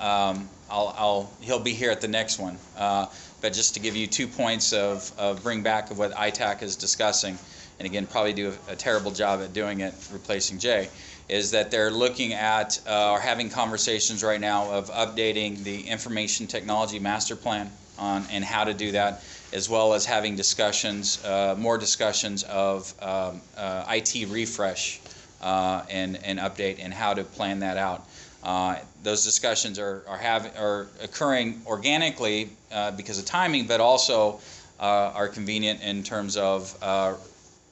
he'll be here at the next one. But just to give you 2 points of bring back of what ITAC is discussing, and again, probably do a terrible job at doing it, replacing Jay, is that they're looking at or having conversations right now of updating the Information Technology Master Plan on and how to do that, as well as having discussions, more discussions of IT refresh and update and how to plan that out. Those discussions are occurring organically because of timing, but also are convenient in terms of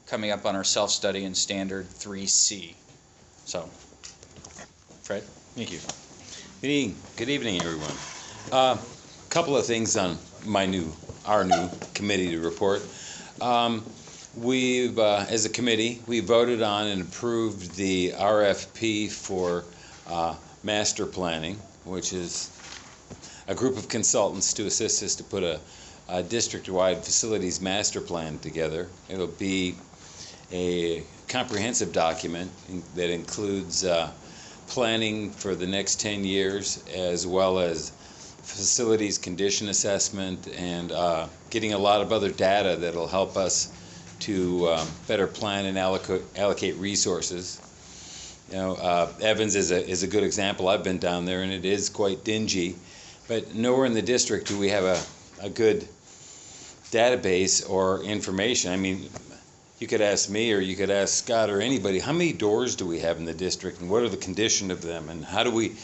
coming up on our self-study in standard 3C. So, Fred? Thank you. Good evening, everyone. Couple of things on our new committee to report. We've, as a committee, we voted on and approved the RFP for master planning, which is a group of consultants to assist us to put a district-wide facilities master plan together. It'll be a comprehensive document that includes planning for the next 10 years, as well as facilities condition assessment and getting a lot of other data that'll help us to better plan and allocate resources. You know, Evans is a good example. I've been down there, and it is quite dingy, but nowhere in the district do we have a good database or information. I mean, you could ask me, or you could ask Scott, or anybody, how many doors do we have in the district, and what are the condition of them, and how do we,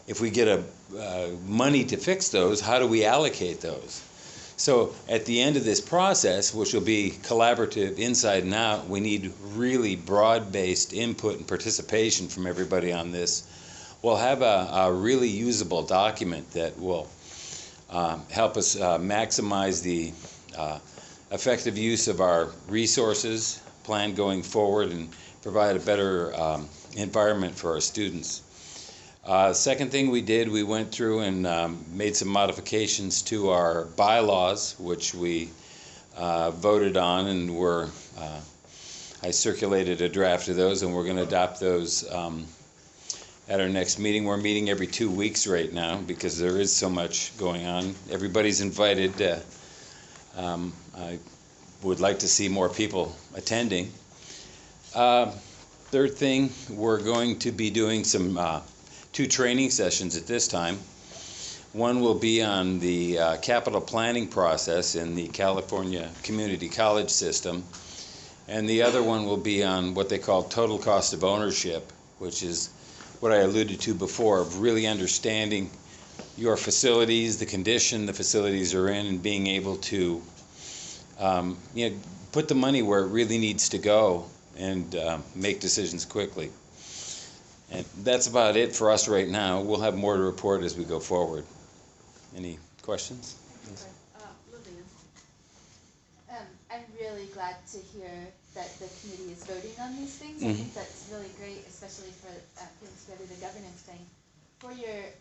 if we get money to fix those, how do we allocate those? So at the end of this process, which will be collaborative inside and out, we need really broad-based input and participation from everybody on this. We'll have a really usable document that will help us maximize the effective use of our resources, plan going forward, and provide a better environment for our students. Second thing we did, we went through and made some modifications to our bylaws, which we voted on, and I circulated a draft of those, and we're going to adopt those at our next meeting. We're meeting every 2 weeks right now because there is so much going on. Everybody's invited. I would like to see more people attending. Third thing, we're going to be doing some 2 training sessions at this time. One will be on the capital planning process in the California Community College system, and the other one will be on what they call total cost of ownership, which is what I alluded to before, of really understanding your facilities, the condition the facilities are in, and being able to put the money where it really needs to go and make decisions quickly. And that's about it for us right now. We'll have more to report as we go forward. Any questions? I'm really glad to hear that the committee is voting on these things. I think that's really great, especially for putting together the governance thing. For your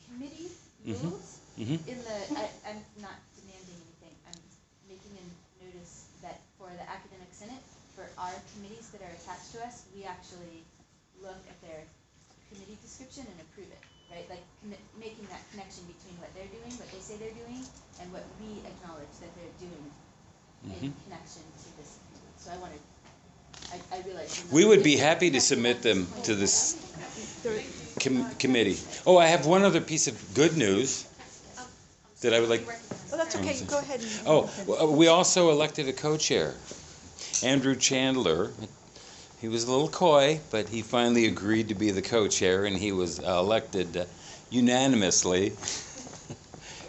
committee rules, I'm not demanding anything. I'm making a notice that for the academic senate, for our committees that are attached to us, we actually look at their committee description and approve it, right? Like making that connection between what they're doing, what they say they're doing, and what we acknowledge that they're doing in connection to this. So I realize we would be happy to submit them to this committee. Oh, I have one other piece of good news that I would like. Oh, that's okay. Go ahead. We also elected a co-chair, Andrew Chandler. He was a little coy, but he finally agreed to be the co-chair, and he was elected unanimously.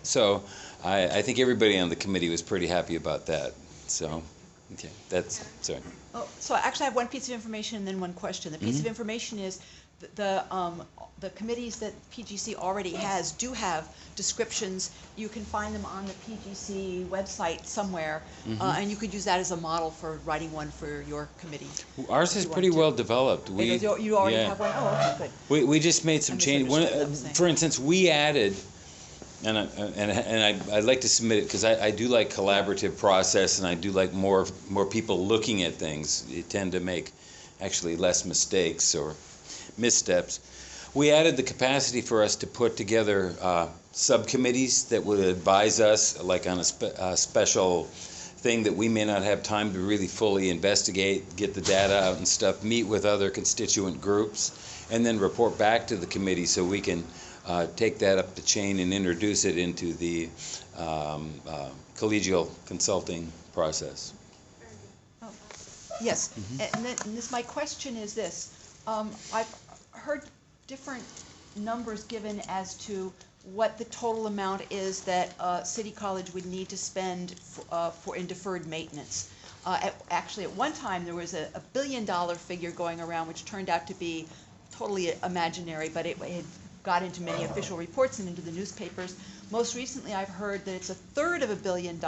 So I think everybody on the committee was pretty happy about that. So, okay, that's sorry. Oh, so actually I have one piece of information and then one question. The piece of information is the committees that PGC already has do have descriptions. You can find them on the PGC website somewhere, and you could use that as a model for writing one for your committee. Ours is pretty well developed. You already have one? Oh, okay, good. We just made some changes. For instance, we added, and I'd like to submit it because I do like collaborative process, and I do like more people looking at things. You tend to make actually less mistakes or missteps. We added the capacity for us to put together subcommittees that would advise us, like on a special thing that we may not have time to really fully investigate, get the data out and stuff, meet with other constituent groups, and then report back to the committee so we can take that up the chain and introduce it into the collegial consulting process. Oh, yes, and this, my question is this. I've heard different numbers given as to what the total amount is that City College would need to spend in deferred maintenance. Actually, at one time, there was a $1 billion figure going around, which turned out to be totally imaginary, but it had got into many official reports and into the newspapers. Most recently, I've heard that it's 1/3 of $1 billion,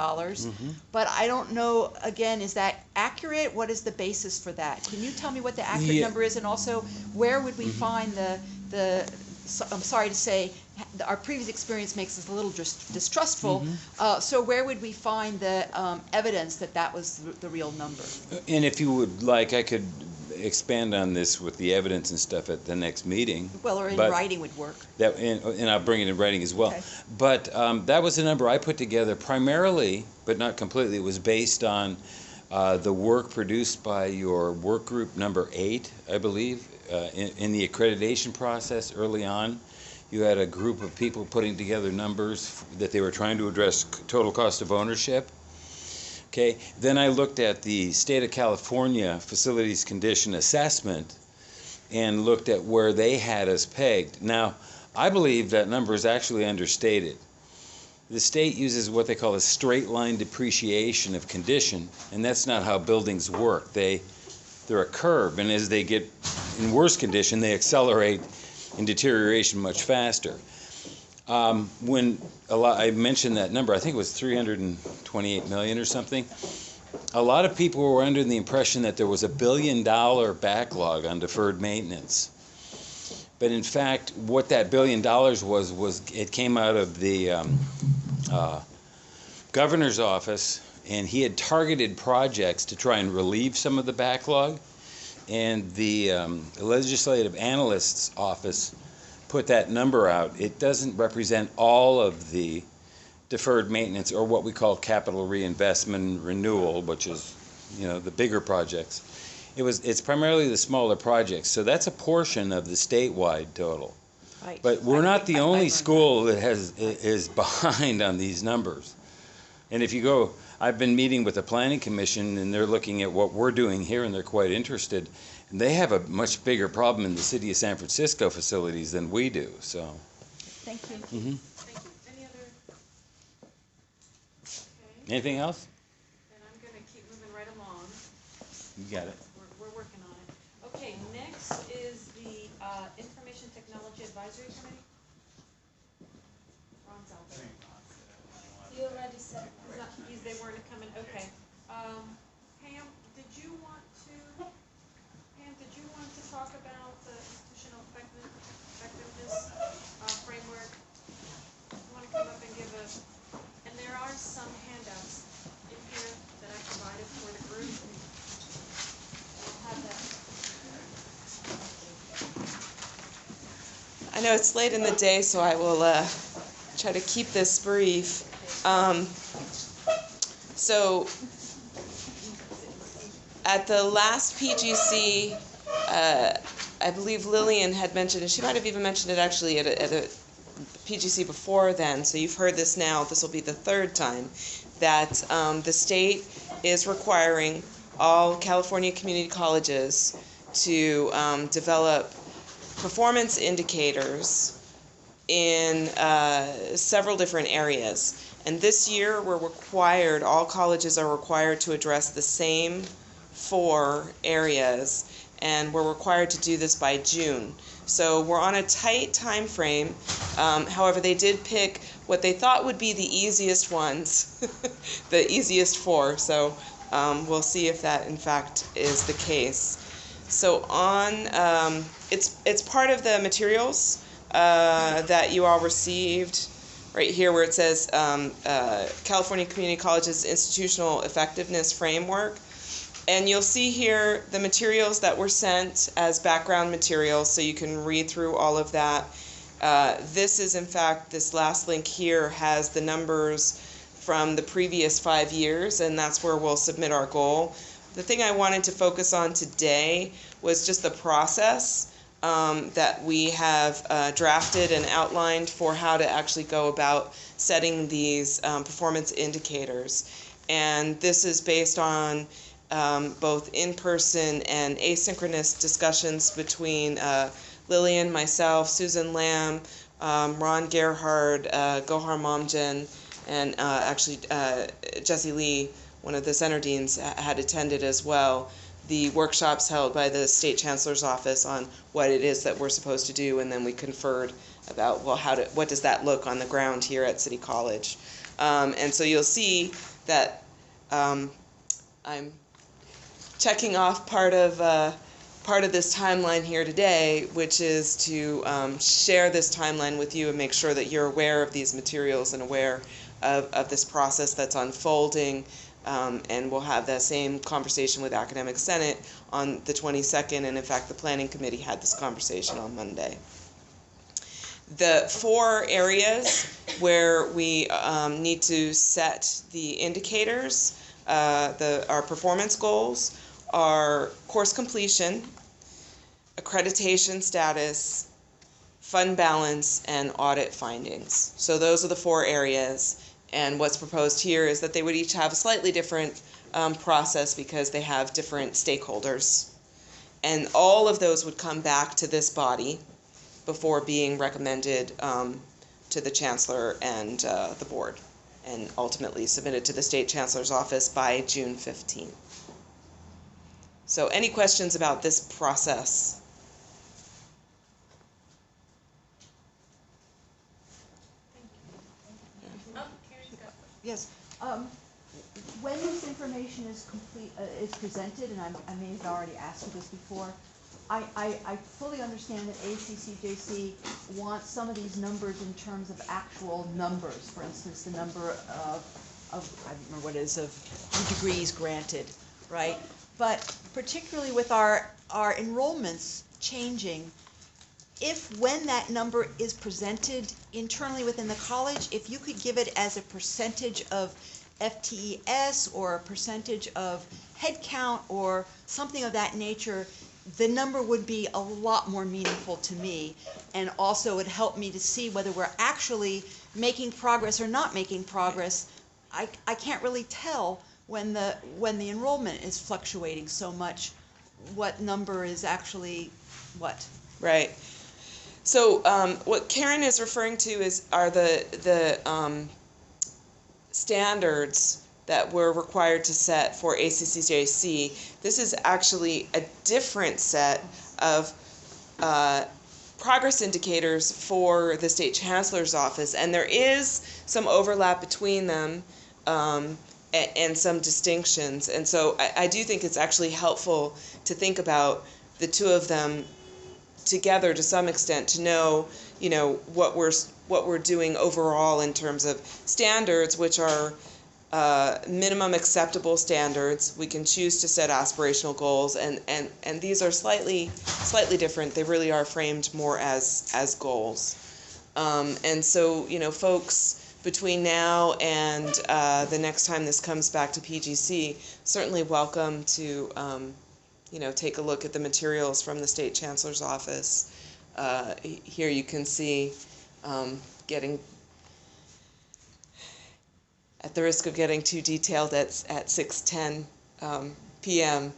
but I don't know, again, is that accurate? What is the basis for that? Can you tell me what the accurate number is, and also where would we find I'm sorry to say, our previous experience makes us a little distrustful, so where would we find the evidence that that was the real number? And if you would like, I could expand on this with the evidence and stuff at the next meeting. Well, or in writing would work. And I'll bring it in writing as well. Okay. But that was a number I put together primarily, but not completely. It was based on the work produced by your work group number 8, I believe, in the accreditation process early on. You had a group of people putting together numbers that they were trying to address total cost of ownership. Okay. Then I looked at the State of California Facilities Condition Assessment and looked at where they had us pegged. Now, I believe that number is actually understated. The state uses what they call a straight line depreciation of condition, and that's not how buildings work. They're a curve, and as they get in worse condition, they accelerate in deterioration much faster. When I mentioned that number, I think it was 328 million or something. A lot of people were under the impression that there was $1 billion backlog on deferred maintenance. But in fact, what that $1 billion was it came out of the governor's office, and he had targeted projects to try and relieve some of the backlog. And the legislative analyst's office put that number out. It doesn't represent all of the deferred maintenance, or what we call capital reinvestment renewal, which is, the bigger projects. It's primarily the smaller projects. So that's a portion of the statewide total. Right. But we're not the only school that is behind on these numbers. And if you go, I've been meeting with the Planning Commission, and they're looking at what we're doing here, and they're quite interested. And they have a much bigger problem in the city of San Francisco facilities than we do. So. Thank you. Thank you. Any other? Okay. Anything else? Then I'm going to keep moving right along. You got it. We're working on it. Okay, next is the Information Technology Advisory Committee. Ron's out there. You already said They weren't coming, okay. Pam, did you want to talk about the institutional effectiveness framework? You want to come up and give and there are some handouts in here that I provided for the group. I'll have that. I know it's late in the day, so I will try to keep this brief. So at the last PGC, I believe Lillian had mentioned, and she might have even mentioned it actually at a PGC before then, so you've heard this now, this will be the 3rd time, that the state is requiring all California community colleges to develop performance indicators in several different areas. And this year, all colleges are required to address the same 4 areas, and we're required to do this by June. So we're on a tight time frame. However, they did pick what they thought would be the easiest ones, the easiest 4. So we'll see if that in fact is the case. So it's part of the materials that you all received. Right here where it says California Community Colleges Institutional Effectiveness Framework. And you'll see here the materials that were sent as background materials, so you can read through all of that. This is, in fact, this last link here has the numbers from the previous 5 years, and that's where we'll submit our goal. The thing I wanted to focus on today was just the process that we have drafted and outlined for how to actually go about setting these performance indicators. And this is based on both in-person and asynchronous discussions between Lillian, myself, Susan Lamb, Ron Gerhard, Gohar Momjen, and actually Jesse Lee, one of the center deans, had attended as well, the workshops held by the State Chancellor's Office on what it is that we're supposed to do, and then we conferred about, well, what does that look on the ground here at City College. And so you'll see that I'm checking off part of this timeline here today, which is to share this timeline with you and make sure that you're aware of these materials and aware of this process that's unfolding. And we'll have that same conversation with Academic Senate on the 22nd, and in fact the Planning Committee had this conversation on Monday. The 4 areas where we need to set the indicators, our performance goals, are course completion, accreditation status, fund balance, and audit findings. So those are the 4 areas. And what's proposed here is that they would each have a slightly different process because they have different stakeholders. And all of those would come back to this body before being recommended to the Chancellor and the Board, and ultimately submitted to the State Chancellor's Office by June 15th. So any questions about this process? Yes. When this information is presented, and I may have already asked you this before, I fully understand that ACCJC wants some of these numbers in terms of actual numbers. For instance, the number of I don't remember what it is, of degrees granted, right? But particularly with our enrollments changing, when that number is presented internally within the college, if you could give it as a percentage of FTES or a percentage of head count or something of that nature, the number would be a lot more meaningful to me, and also would help me to see whether we're actually making progress or not making progress. I can't really tell when the enrollment is fluctuating so much what number is actually what. Right. So what Karen is referring to are the standards that we're required to set for ACCJC. This is actually a different set of progress indicators for the State Chancellor's Office, and there is some overlap between them and some distinctions. And so I do think it's actually helpful to think about the two of them together to some extent, to know, what we're doing overall in terms of standards, which are minimum acceptable standards. We can choose to set aspirational goals, and these are slightly different. They really are framed more as goals. And so, folks, between now and the next time this comes back to PGC, certainly welcome to take a look at the materials from the State Chancellor's Office. Here you can see, at the risk of getting too detailed at 6:10 p.m.,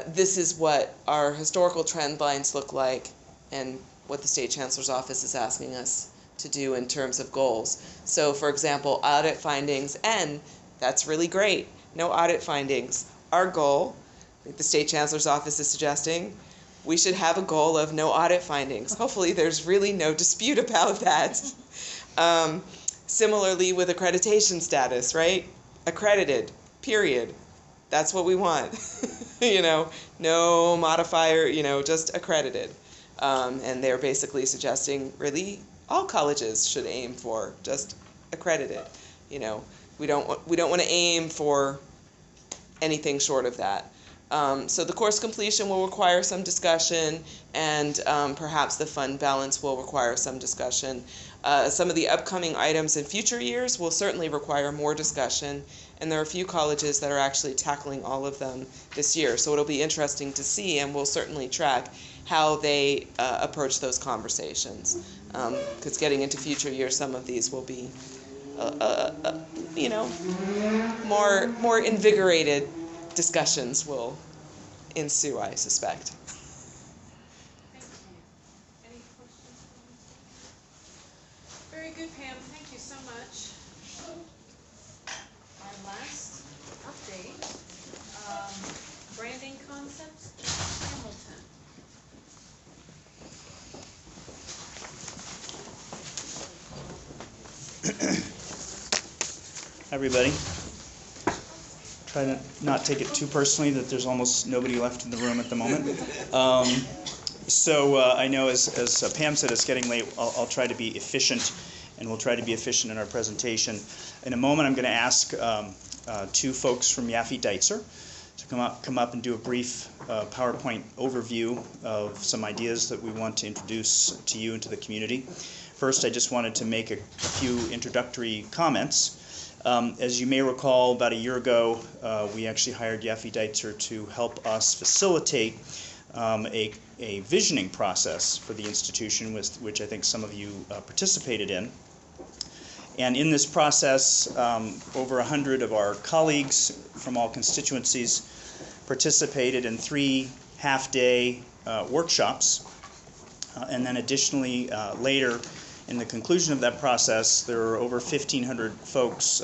this is what our historical trend lines look like and what the State Chancellor's Office is asking us to do in terms of goals. So, for example, audit findings, and that's really great. No audit findings. Our goal, the State Chancellor's Office is suggesting, we should have a goal of no audit findings. Hopefully there's really no dispute about that. Similarly with accreditation status, right? Accredited, period. That's what we want. No modifier, just accredited. And they're basically suggesting really all colleges should aim for just accredited. We don't want to aim for anything short of that. So the course completion will require some discussion, and perhaps the fund balance will require some discussion. Some of the upcoming items in future years will certainly require more discussion, and there are a few colleges that are actually tackling all of them this year. So it'll be interesting to see, and we'll certainly track how they approach those conversations. Because getting into future years, some of these will be, more invigorated discussions will ensue, I suspect. Any questions? Pam, thank you so much. Our last update, branding concepts, Hamilton. Hi, everybody. Try to not take it too personally that there's almost nobody left in the room at the moment. I know as Pam said, it's getting late. I'll try to be efficient, and we'll try to be efficient in our presentation. In a moment, I'm going to ask two folks from Yaffe Deitzer to come up and do a brief PowerPoint overview of some ideas that we want to introduce to you and to the community. First, I just wanted to make a few introductory comments. As you may recall, about a year ago, we actually hired Yaffe Deitzer to help us facilitate a visioning process for the institution, which I think some of you participated in. And in this process, over 100 of our colleagues from all constituencies participated in 3 half-day workshops. And then additionally, later, in the conclusion of that process, there were over 1,500 folks,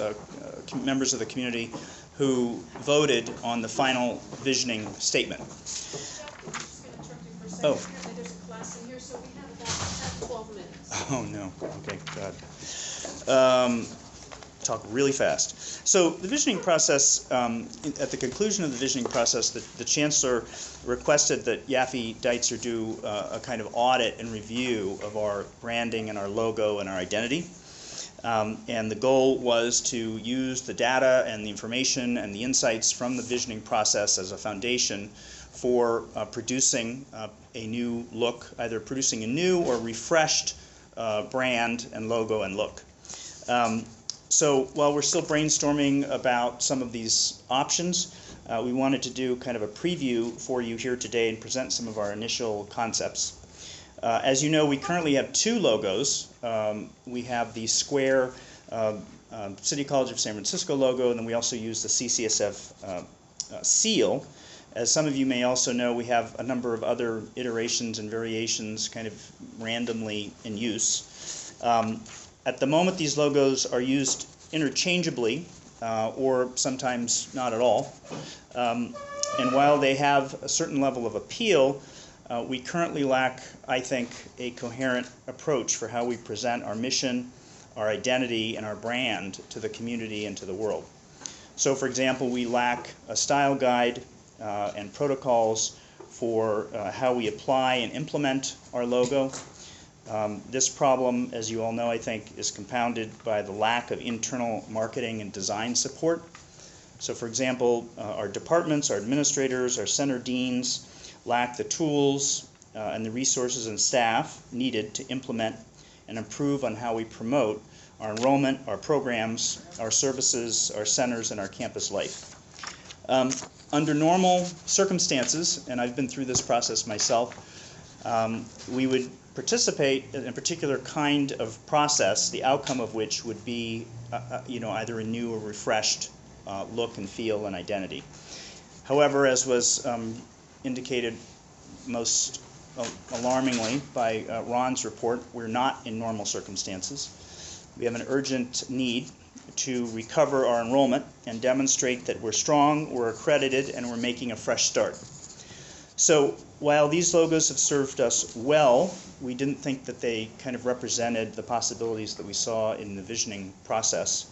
members of the community, who voted on the final visioning statement. Oh. There's a class in here, so we have about 12 minutes. Oh, no. Okay, God. Talk really fast. So the visioning process, at the conclusion of the visioning process, the Chancellor requested that Yaffe Deitzer do a kind of audit and review of our branding and our logo and our identity. And the goal was to use the data and the information and the insights from the visioning process as a foundation for producing a new look, either producing a new or refreshed brand and logo and look. So while we're still brainstorming about some of these options, we wanted to do kind of a preview for you here today and present some of our initial concepts. As you know, we currently have 2 logos. We have the square City College of San Francisco logo, and then we also use the CCSF seal. As some of you may also know, we have a number of other iterations and variations kind of randomly in use. At the moment, these logos are used interchangeably or sometimes not at all. And while they have a certain level of appeal, we currently lack, I think, a coherent approach for how we present our mission, our identity, and our brand to the community and to the world. So, for example, we lack a style guide and protocols for how we apply and implement our logo. This problem, as you all know, I think, is compounded by the lack of internal marketing and design support. So, for example, our departments, our administrators, our center deans lack the tools and the resources and staff needed to implement and improve on how we promote our enrollment, our programs, our services, our centers, and our campus life. Under normal circumstances, and I've been through this process myself, we would participate in a particular kind of process, the outcome of which would be either a new or refreshed look and feel and identity. However, as was indicated most alarmingly by Ron's report, we're not in normal circumstances. We have an urgent need to recover our enrollment and demonstrate that we're strong, we're accredited, and we're making a fresh start. So while these logos have served us well, we didn't think that they kind of represented the possibilities that we saw in the visioning process,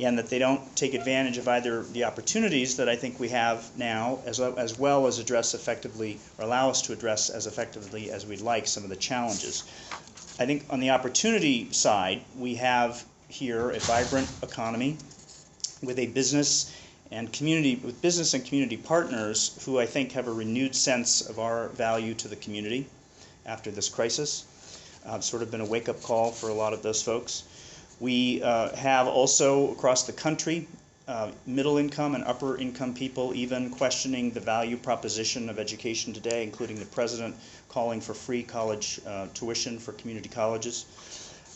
and that they don't take advantage of either the opportunities that I think we have now, as well as address effectively, or allow us to address as effectively as we'd like some of the challenges. I think on the opportunity side, we have here a vibrant economy with a business and community partners who I think have a renewed sense of our value to the community after this crisis. It's sort of been a wake-up call for a lot of those folks. We have also across the country middle income and upper income people even questioning the value proposition of education today, including the president calling for free college tuition for community colleges.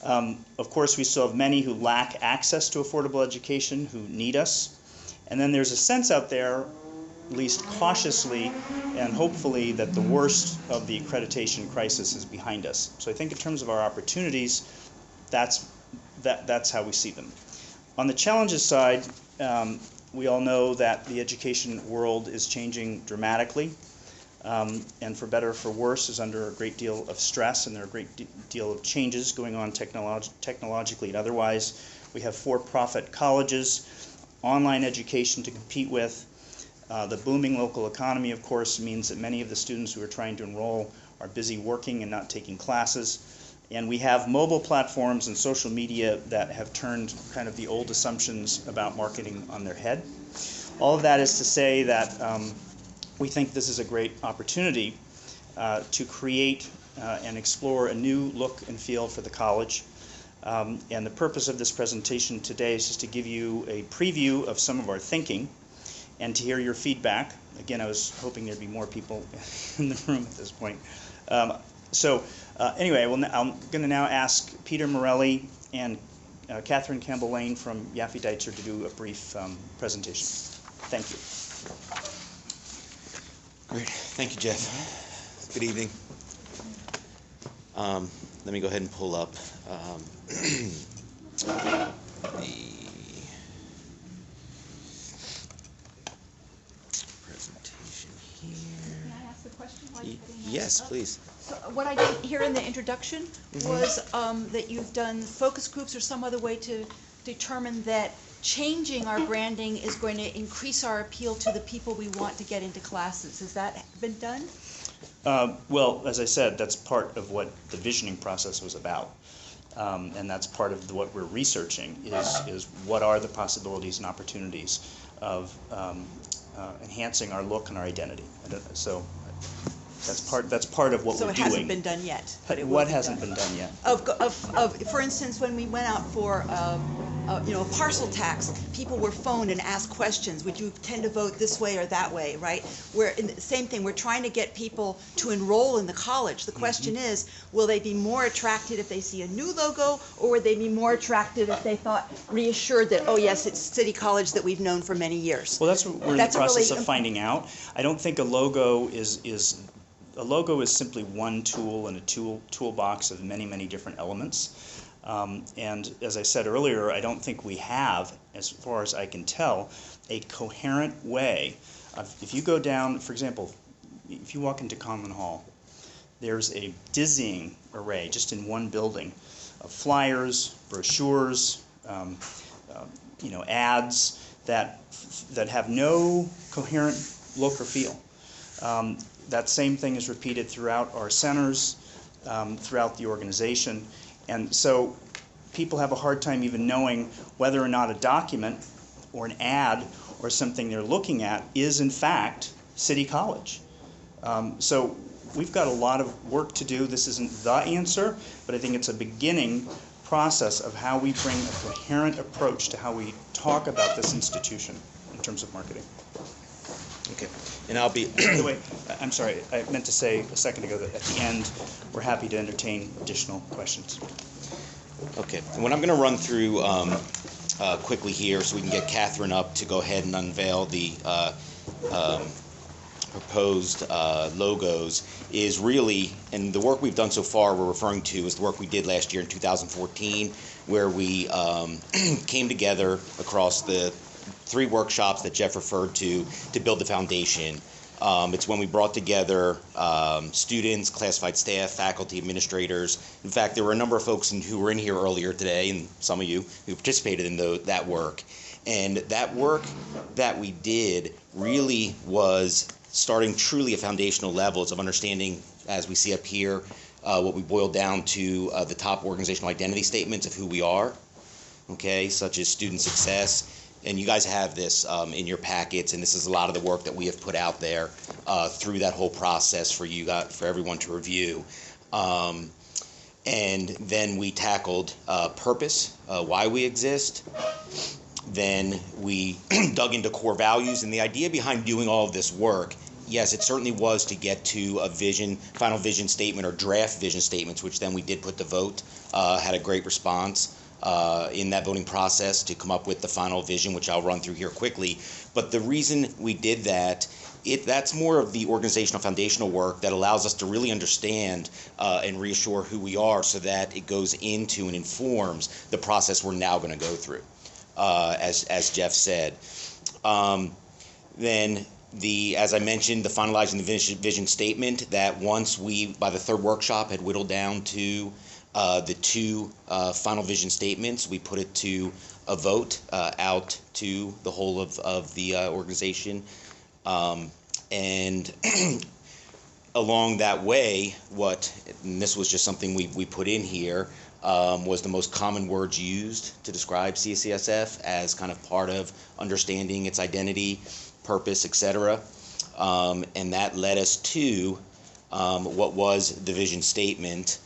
Of course, we still have many who lack access to affordable education, who need us. And then there's a sense out there, at least cautiously and hopefully, that the worst of the accreditation crisis is behind us. So I think in terms of our opportunities, that's that's how we see them. On the challenges side, we all know that the education world is changing dramatically, and for better or for worse is under a great deal of stress, and there are a great deal of changes going on technologically and otherwise. We have for-profit colleges, online education to compete with. The booming local economy, of course, means that many of the students who are trying to enroll are busy working and not taking classes. And we have mobile platforms and social media that have turned kind of the old assumptions about marketing on their head. All of that is to say that we think this is a great opportunity to create and explore a new look and feel for the college. And the purpose of this presentation today is just to give you a preview of some of our thinking and to hear your feedback. Again, I was hoping there'd be more people in the room at this point. Anyway, I'm going to now ask Peter Morelli and Catherine Campbell-Lane from Yaffe Deitzer to do a brief presentation. Thank you. Great. Thank you, Jeff. Good evening. Let me go ahead and pull up the presentation here. Can I ask a question while you're putting that Yes, up? please. So what I didn't hear in the introduction was that you've done focus groups or some other way to determine that changing our branding is going to increase our appeal to the people we want to get into classes. Has that been done? Well, as I said, that's part of what the visioning process was about. And that's part of what we're researching is what are the possibilities and opportunities of enhancing our look and our identity. So that's part of what we're doing. So it hasn't been done yet, but it will What be hasn't done. been done yet? For instance, when we went out for a parcel tax, people were phoned and asked questions. Would you tend to vote this way or that way, right? Same thing. We're trying to get people to enroll in the college. The question is, will they be more attracted if they see a new logo, or would they be more attracted if they thought reassured that, oh yes, it's City College that we've known for many years? Well, that's what we're in the process of finding out. I don't think a logo is simply one tool in a toolbox of many, many different elements. And as I said earlier, I don't think we have, as far as I can tell, a coherent way of, if you go down, for example, if you walk into Conlin Hall, there's a dizzying array just in one building of flyers, brochures, ads that have no coherent look or feel. That same thing is repeated throughout our centers, throughout the organization. And so people have a hard time even knowing whether or not a document or an ad or something they're looking at is in fact City College. So we've got a lot of work to do. This isn't the answer, but I think it's a beginning process of how we bring a coherent approach to how we talk about this institution in terms of marketing. Okay, and I'll be... By the way, I'm sorry, I meant to say a second ago that at the end, we're happy to entertain additional questions. Okay, and what I'm going to run through quickly here so we can get Catherine up to go ahead and unveil the proposed logos is really, and the work we've done so far we're referring to is the work we did last year in 2014, where we came together across the 3 workshops that Jeff referred to build the foundation. It's when we brought together students, classified staff, faculty, administrators. In fact, there were a number of folks who were in here earlier today, and some of you who participated in that work. And that work that we did really was starting truly at foundational levels of understanding, as we see up here, what we boiled down to the top organizational identity statements of who we are, okay, such as student success. And you guys have this in your packets, and this is a lot of the work that we have put out there through that whole process for you guys, for everyone to review. And then we tackled purpose, why we exist. Then we dug into core values, and the idea behind doing all of this work, yes, it certainly was to get to a vision, final vision statement or draft vision statements, which then we did put to vote, had a great response. in that voting process to come up with the final vision, which I'll run through here quickly. But the reason we did that, that's more of the organizational foundational work that allows us to really understand and reassure who we are, so that it goes into and informs the process we're now going to go through, as Jeff said. Then as I mentioned, the finalizing the vision statement, that once we, by the third workshop, had whittled down to the two final vision statements, we put it to a vote out to the whole of the organization. And along that way, and this was just something we put in here, was the most common words used to describe CCSF as kind of part of understanding its identity, purpose, etc. And that led us to what was the vision statement,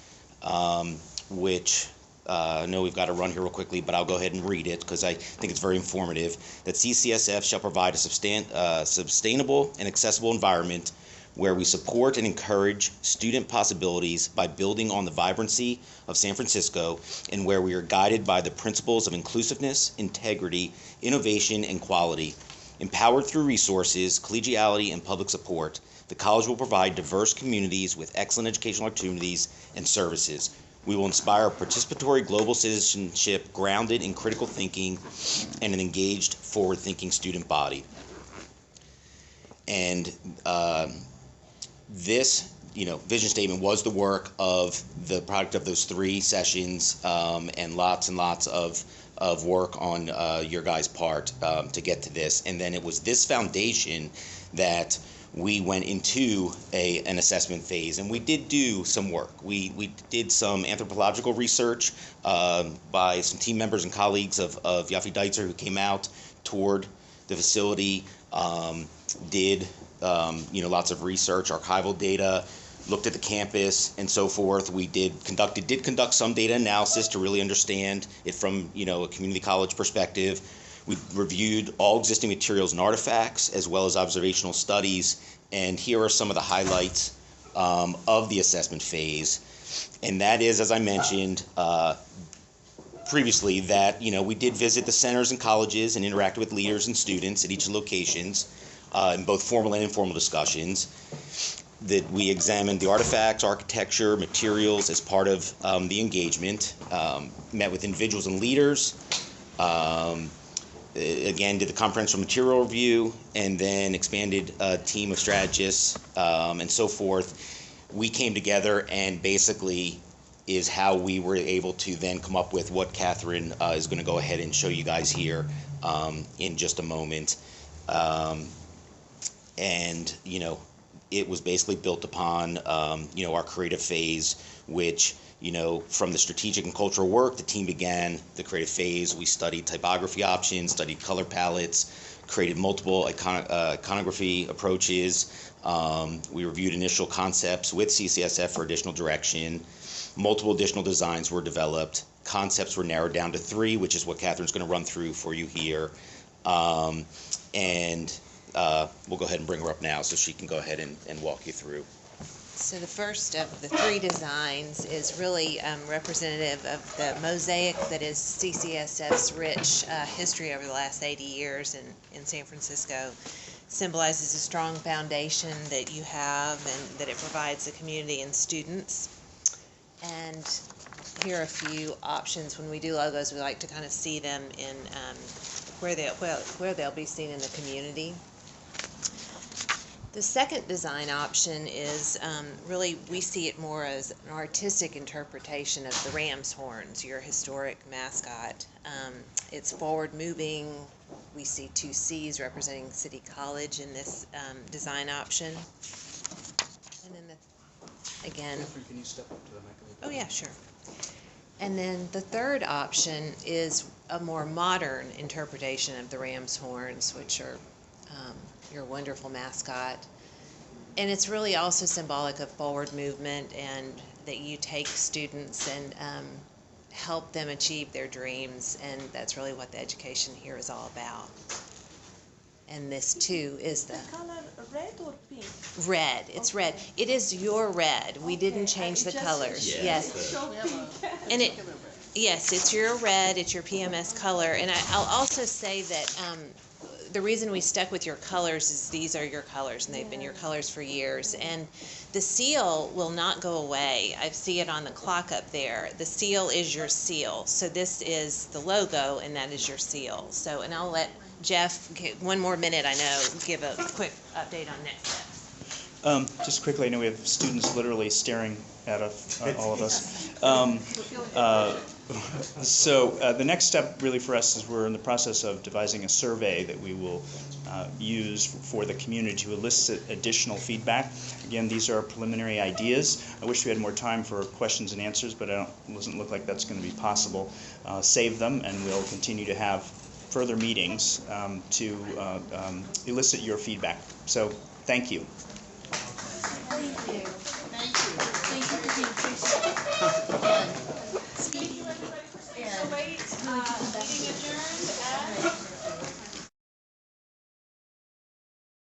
which I know we've got to run here real quickly, but I'll go ahead and read it because I think it's very informative. That CCSF shall provide a sustainable and accessible environment where we support and encourage student possibilities by building on the vibrancy of San Francisco, and where we are guided by the principles of inclusiveness, integrity, innovation, and quality. Empowered through resources, collegiality, and public support, the college will provide diverse communities with excellent educational opportunities and services. We will inspire participatory global citizenship grounded in critical thinking and an engaged, forward-thinking student body. And this, vision statement was the work of the product of those 3 sessions, and lots of work on your guys' part to get to this. And then it was this foundation that we went into an assessment phase, and we did do some work. We did some anthropological research by some team members and colleagues of Yaffe Deitzer, who came out, toured the facility, did lots of research, archival data, looked at the campus and so forth. We did conduct some data analysis to really understand it from a community college perspective. We reviewed all existing materials and artifacts, as well as observational studies, and here are some of the highlights of the assessment phase. And that is, as I mentioned previously, that we did visit the centers and colleges and interacted with leaders and students at each of the locations in both formal and informal discussions. That we examined the artifacts, architecture, materials as part of the engagement, met with individuals and leaders, again, did the comprehensive material review, and then expanded a team of strategists and so forth. We came together, and basically is how we were able to then come up with what Catherine is going to go ahead and show you guys here in just a moment. And it was basically built upon our creative phase, which from the strategic and cultural work, the team began the creative phase. We studied typography options, studied color palettes, created multiple iconography approaches. We reviewed initial concepts with CCSF for additional direction. Multiple additional designs were developed. Concepts were narrowed down to 3, which is what Catherine's going to run through for you here. We'll go ahead and bring her up now so she can go ahead and walk you through. So the first of the 3 designs is really representative of the mosaic that is CCSF's rich history over the last 80 years in San Francisco. Symbolizes a strong foundation that you have, and that it provides the community and students. And here are a few options. When we do logos, we like to kind of see them in where they'll be seen in the community. The second design option is really, we see it more as an artistic interpretation of the ram's horns, your historic mascot. It's forward moving. We see 2 C's representing City College in this design option. And then again, can you step up to the microphone? oh yeah, sure. And then the third option is a more modern interpretation of the ram's horns, which are your wonderful mascot. And it's really also symbolic of forward movement, and that you take students and help them achieve their dreams, and that's really what the education here is all about. And this too is the color red or pink? Red. It's red. It is your red. We didn't change the colors. Yeah. Yes. And Yes, it's your red, it's your PMS color, and I'll also say that the reason we stuck with your colors is these are your colors, and they've been your colors for years. And the seal will not go away. I see it on the clock up there. The seal is your seal. So this is the logo, and that is your seal. So, and I'll let Jeff, one more minute, I know, give a quick update on next steps. Just quickly, I know we have students literally staring at all of us. So the next step really for us is we're in the process of devising a survey that we will use for the community to elicit additional feedback. Again, these are preliminary ideas. I wish we had more time for questions and answers, but it doesn't look like that's going to be possible. Save them, and we'll continue to have further meetings to elicit your feedback. So thank you. Thank you. Thank you. Thank you for being patient. Thank you, everybody, for staying so late. Meeting adjourned at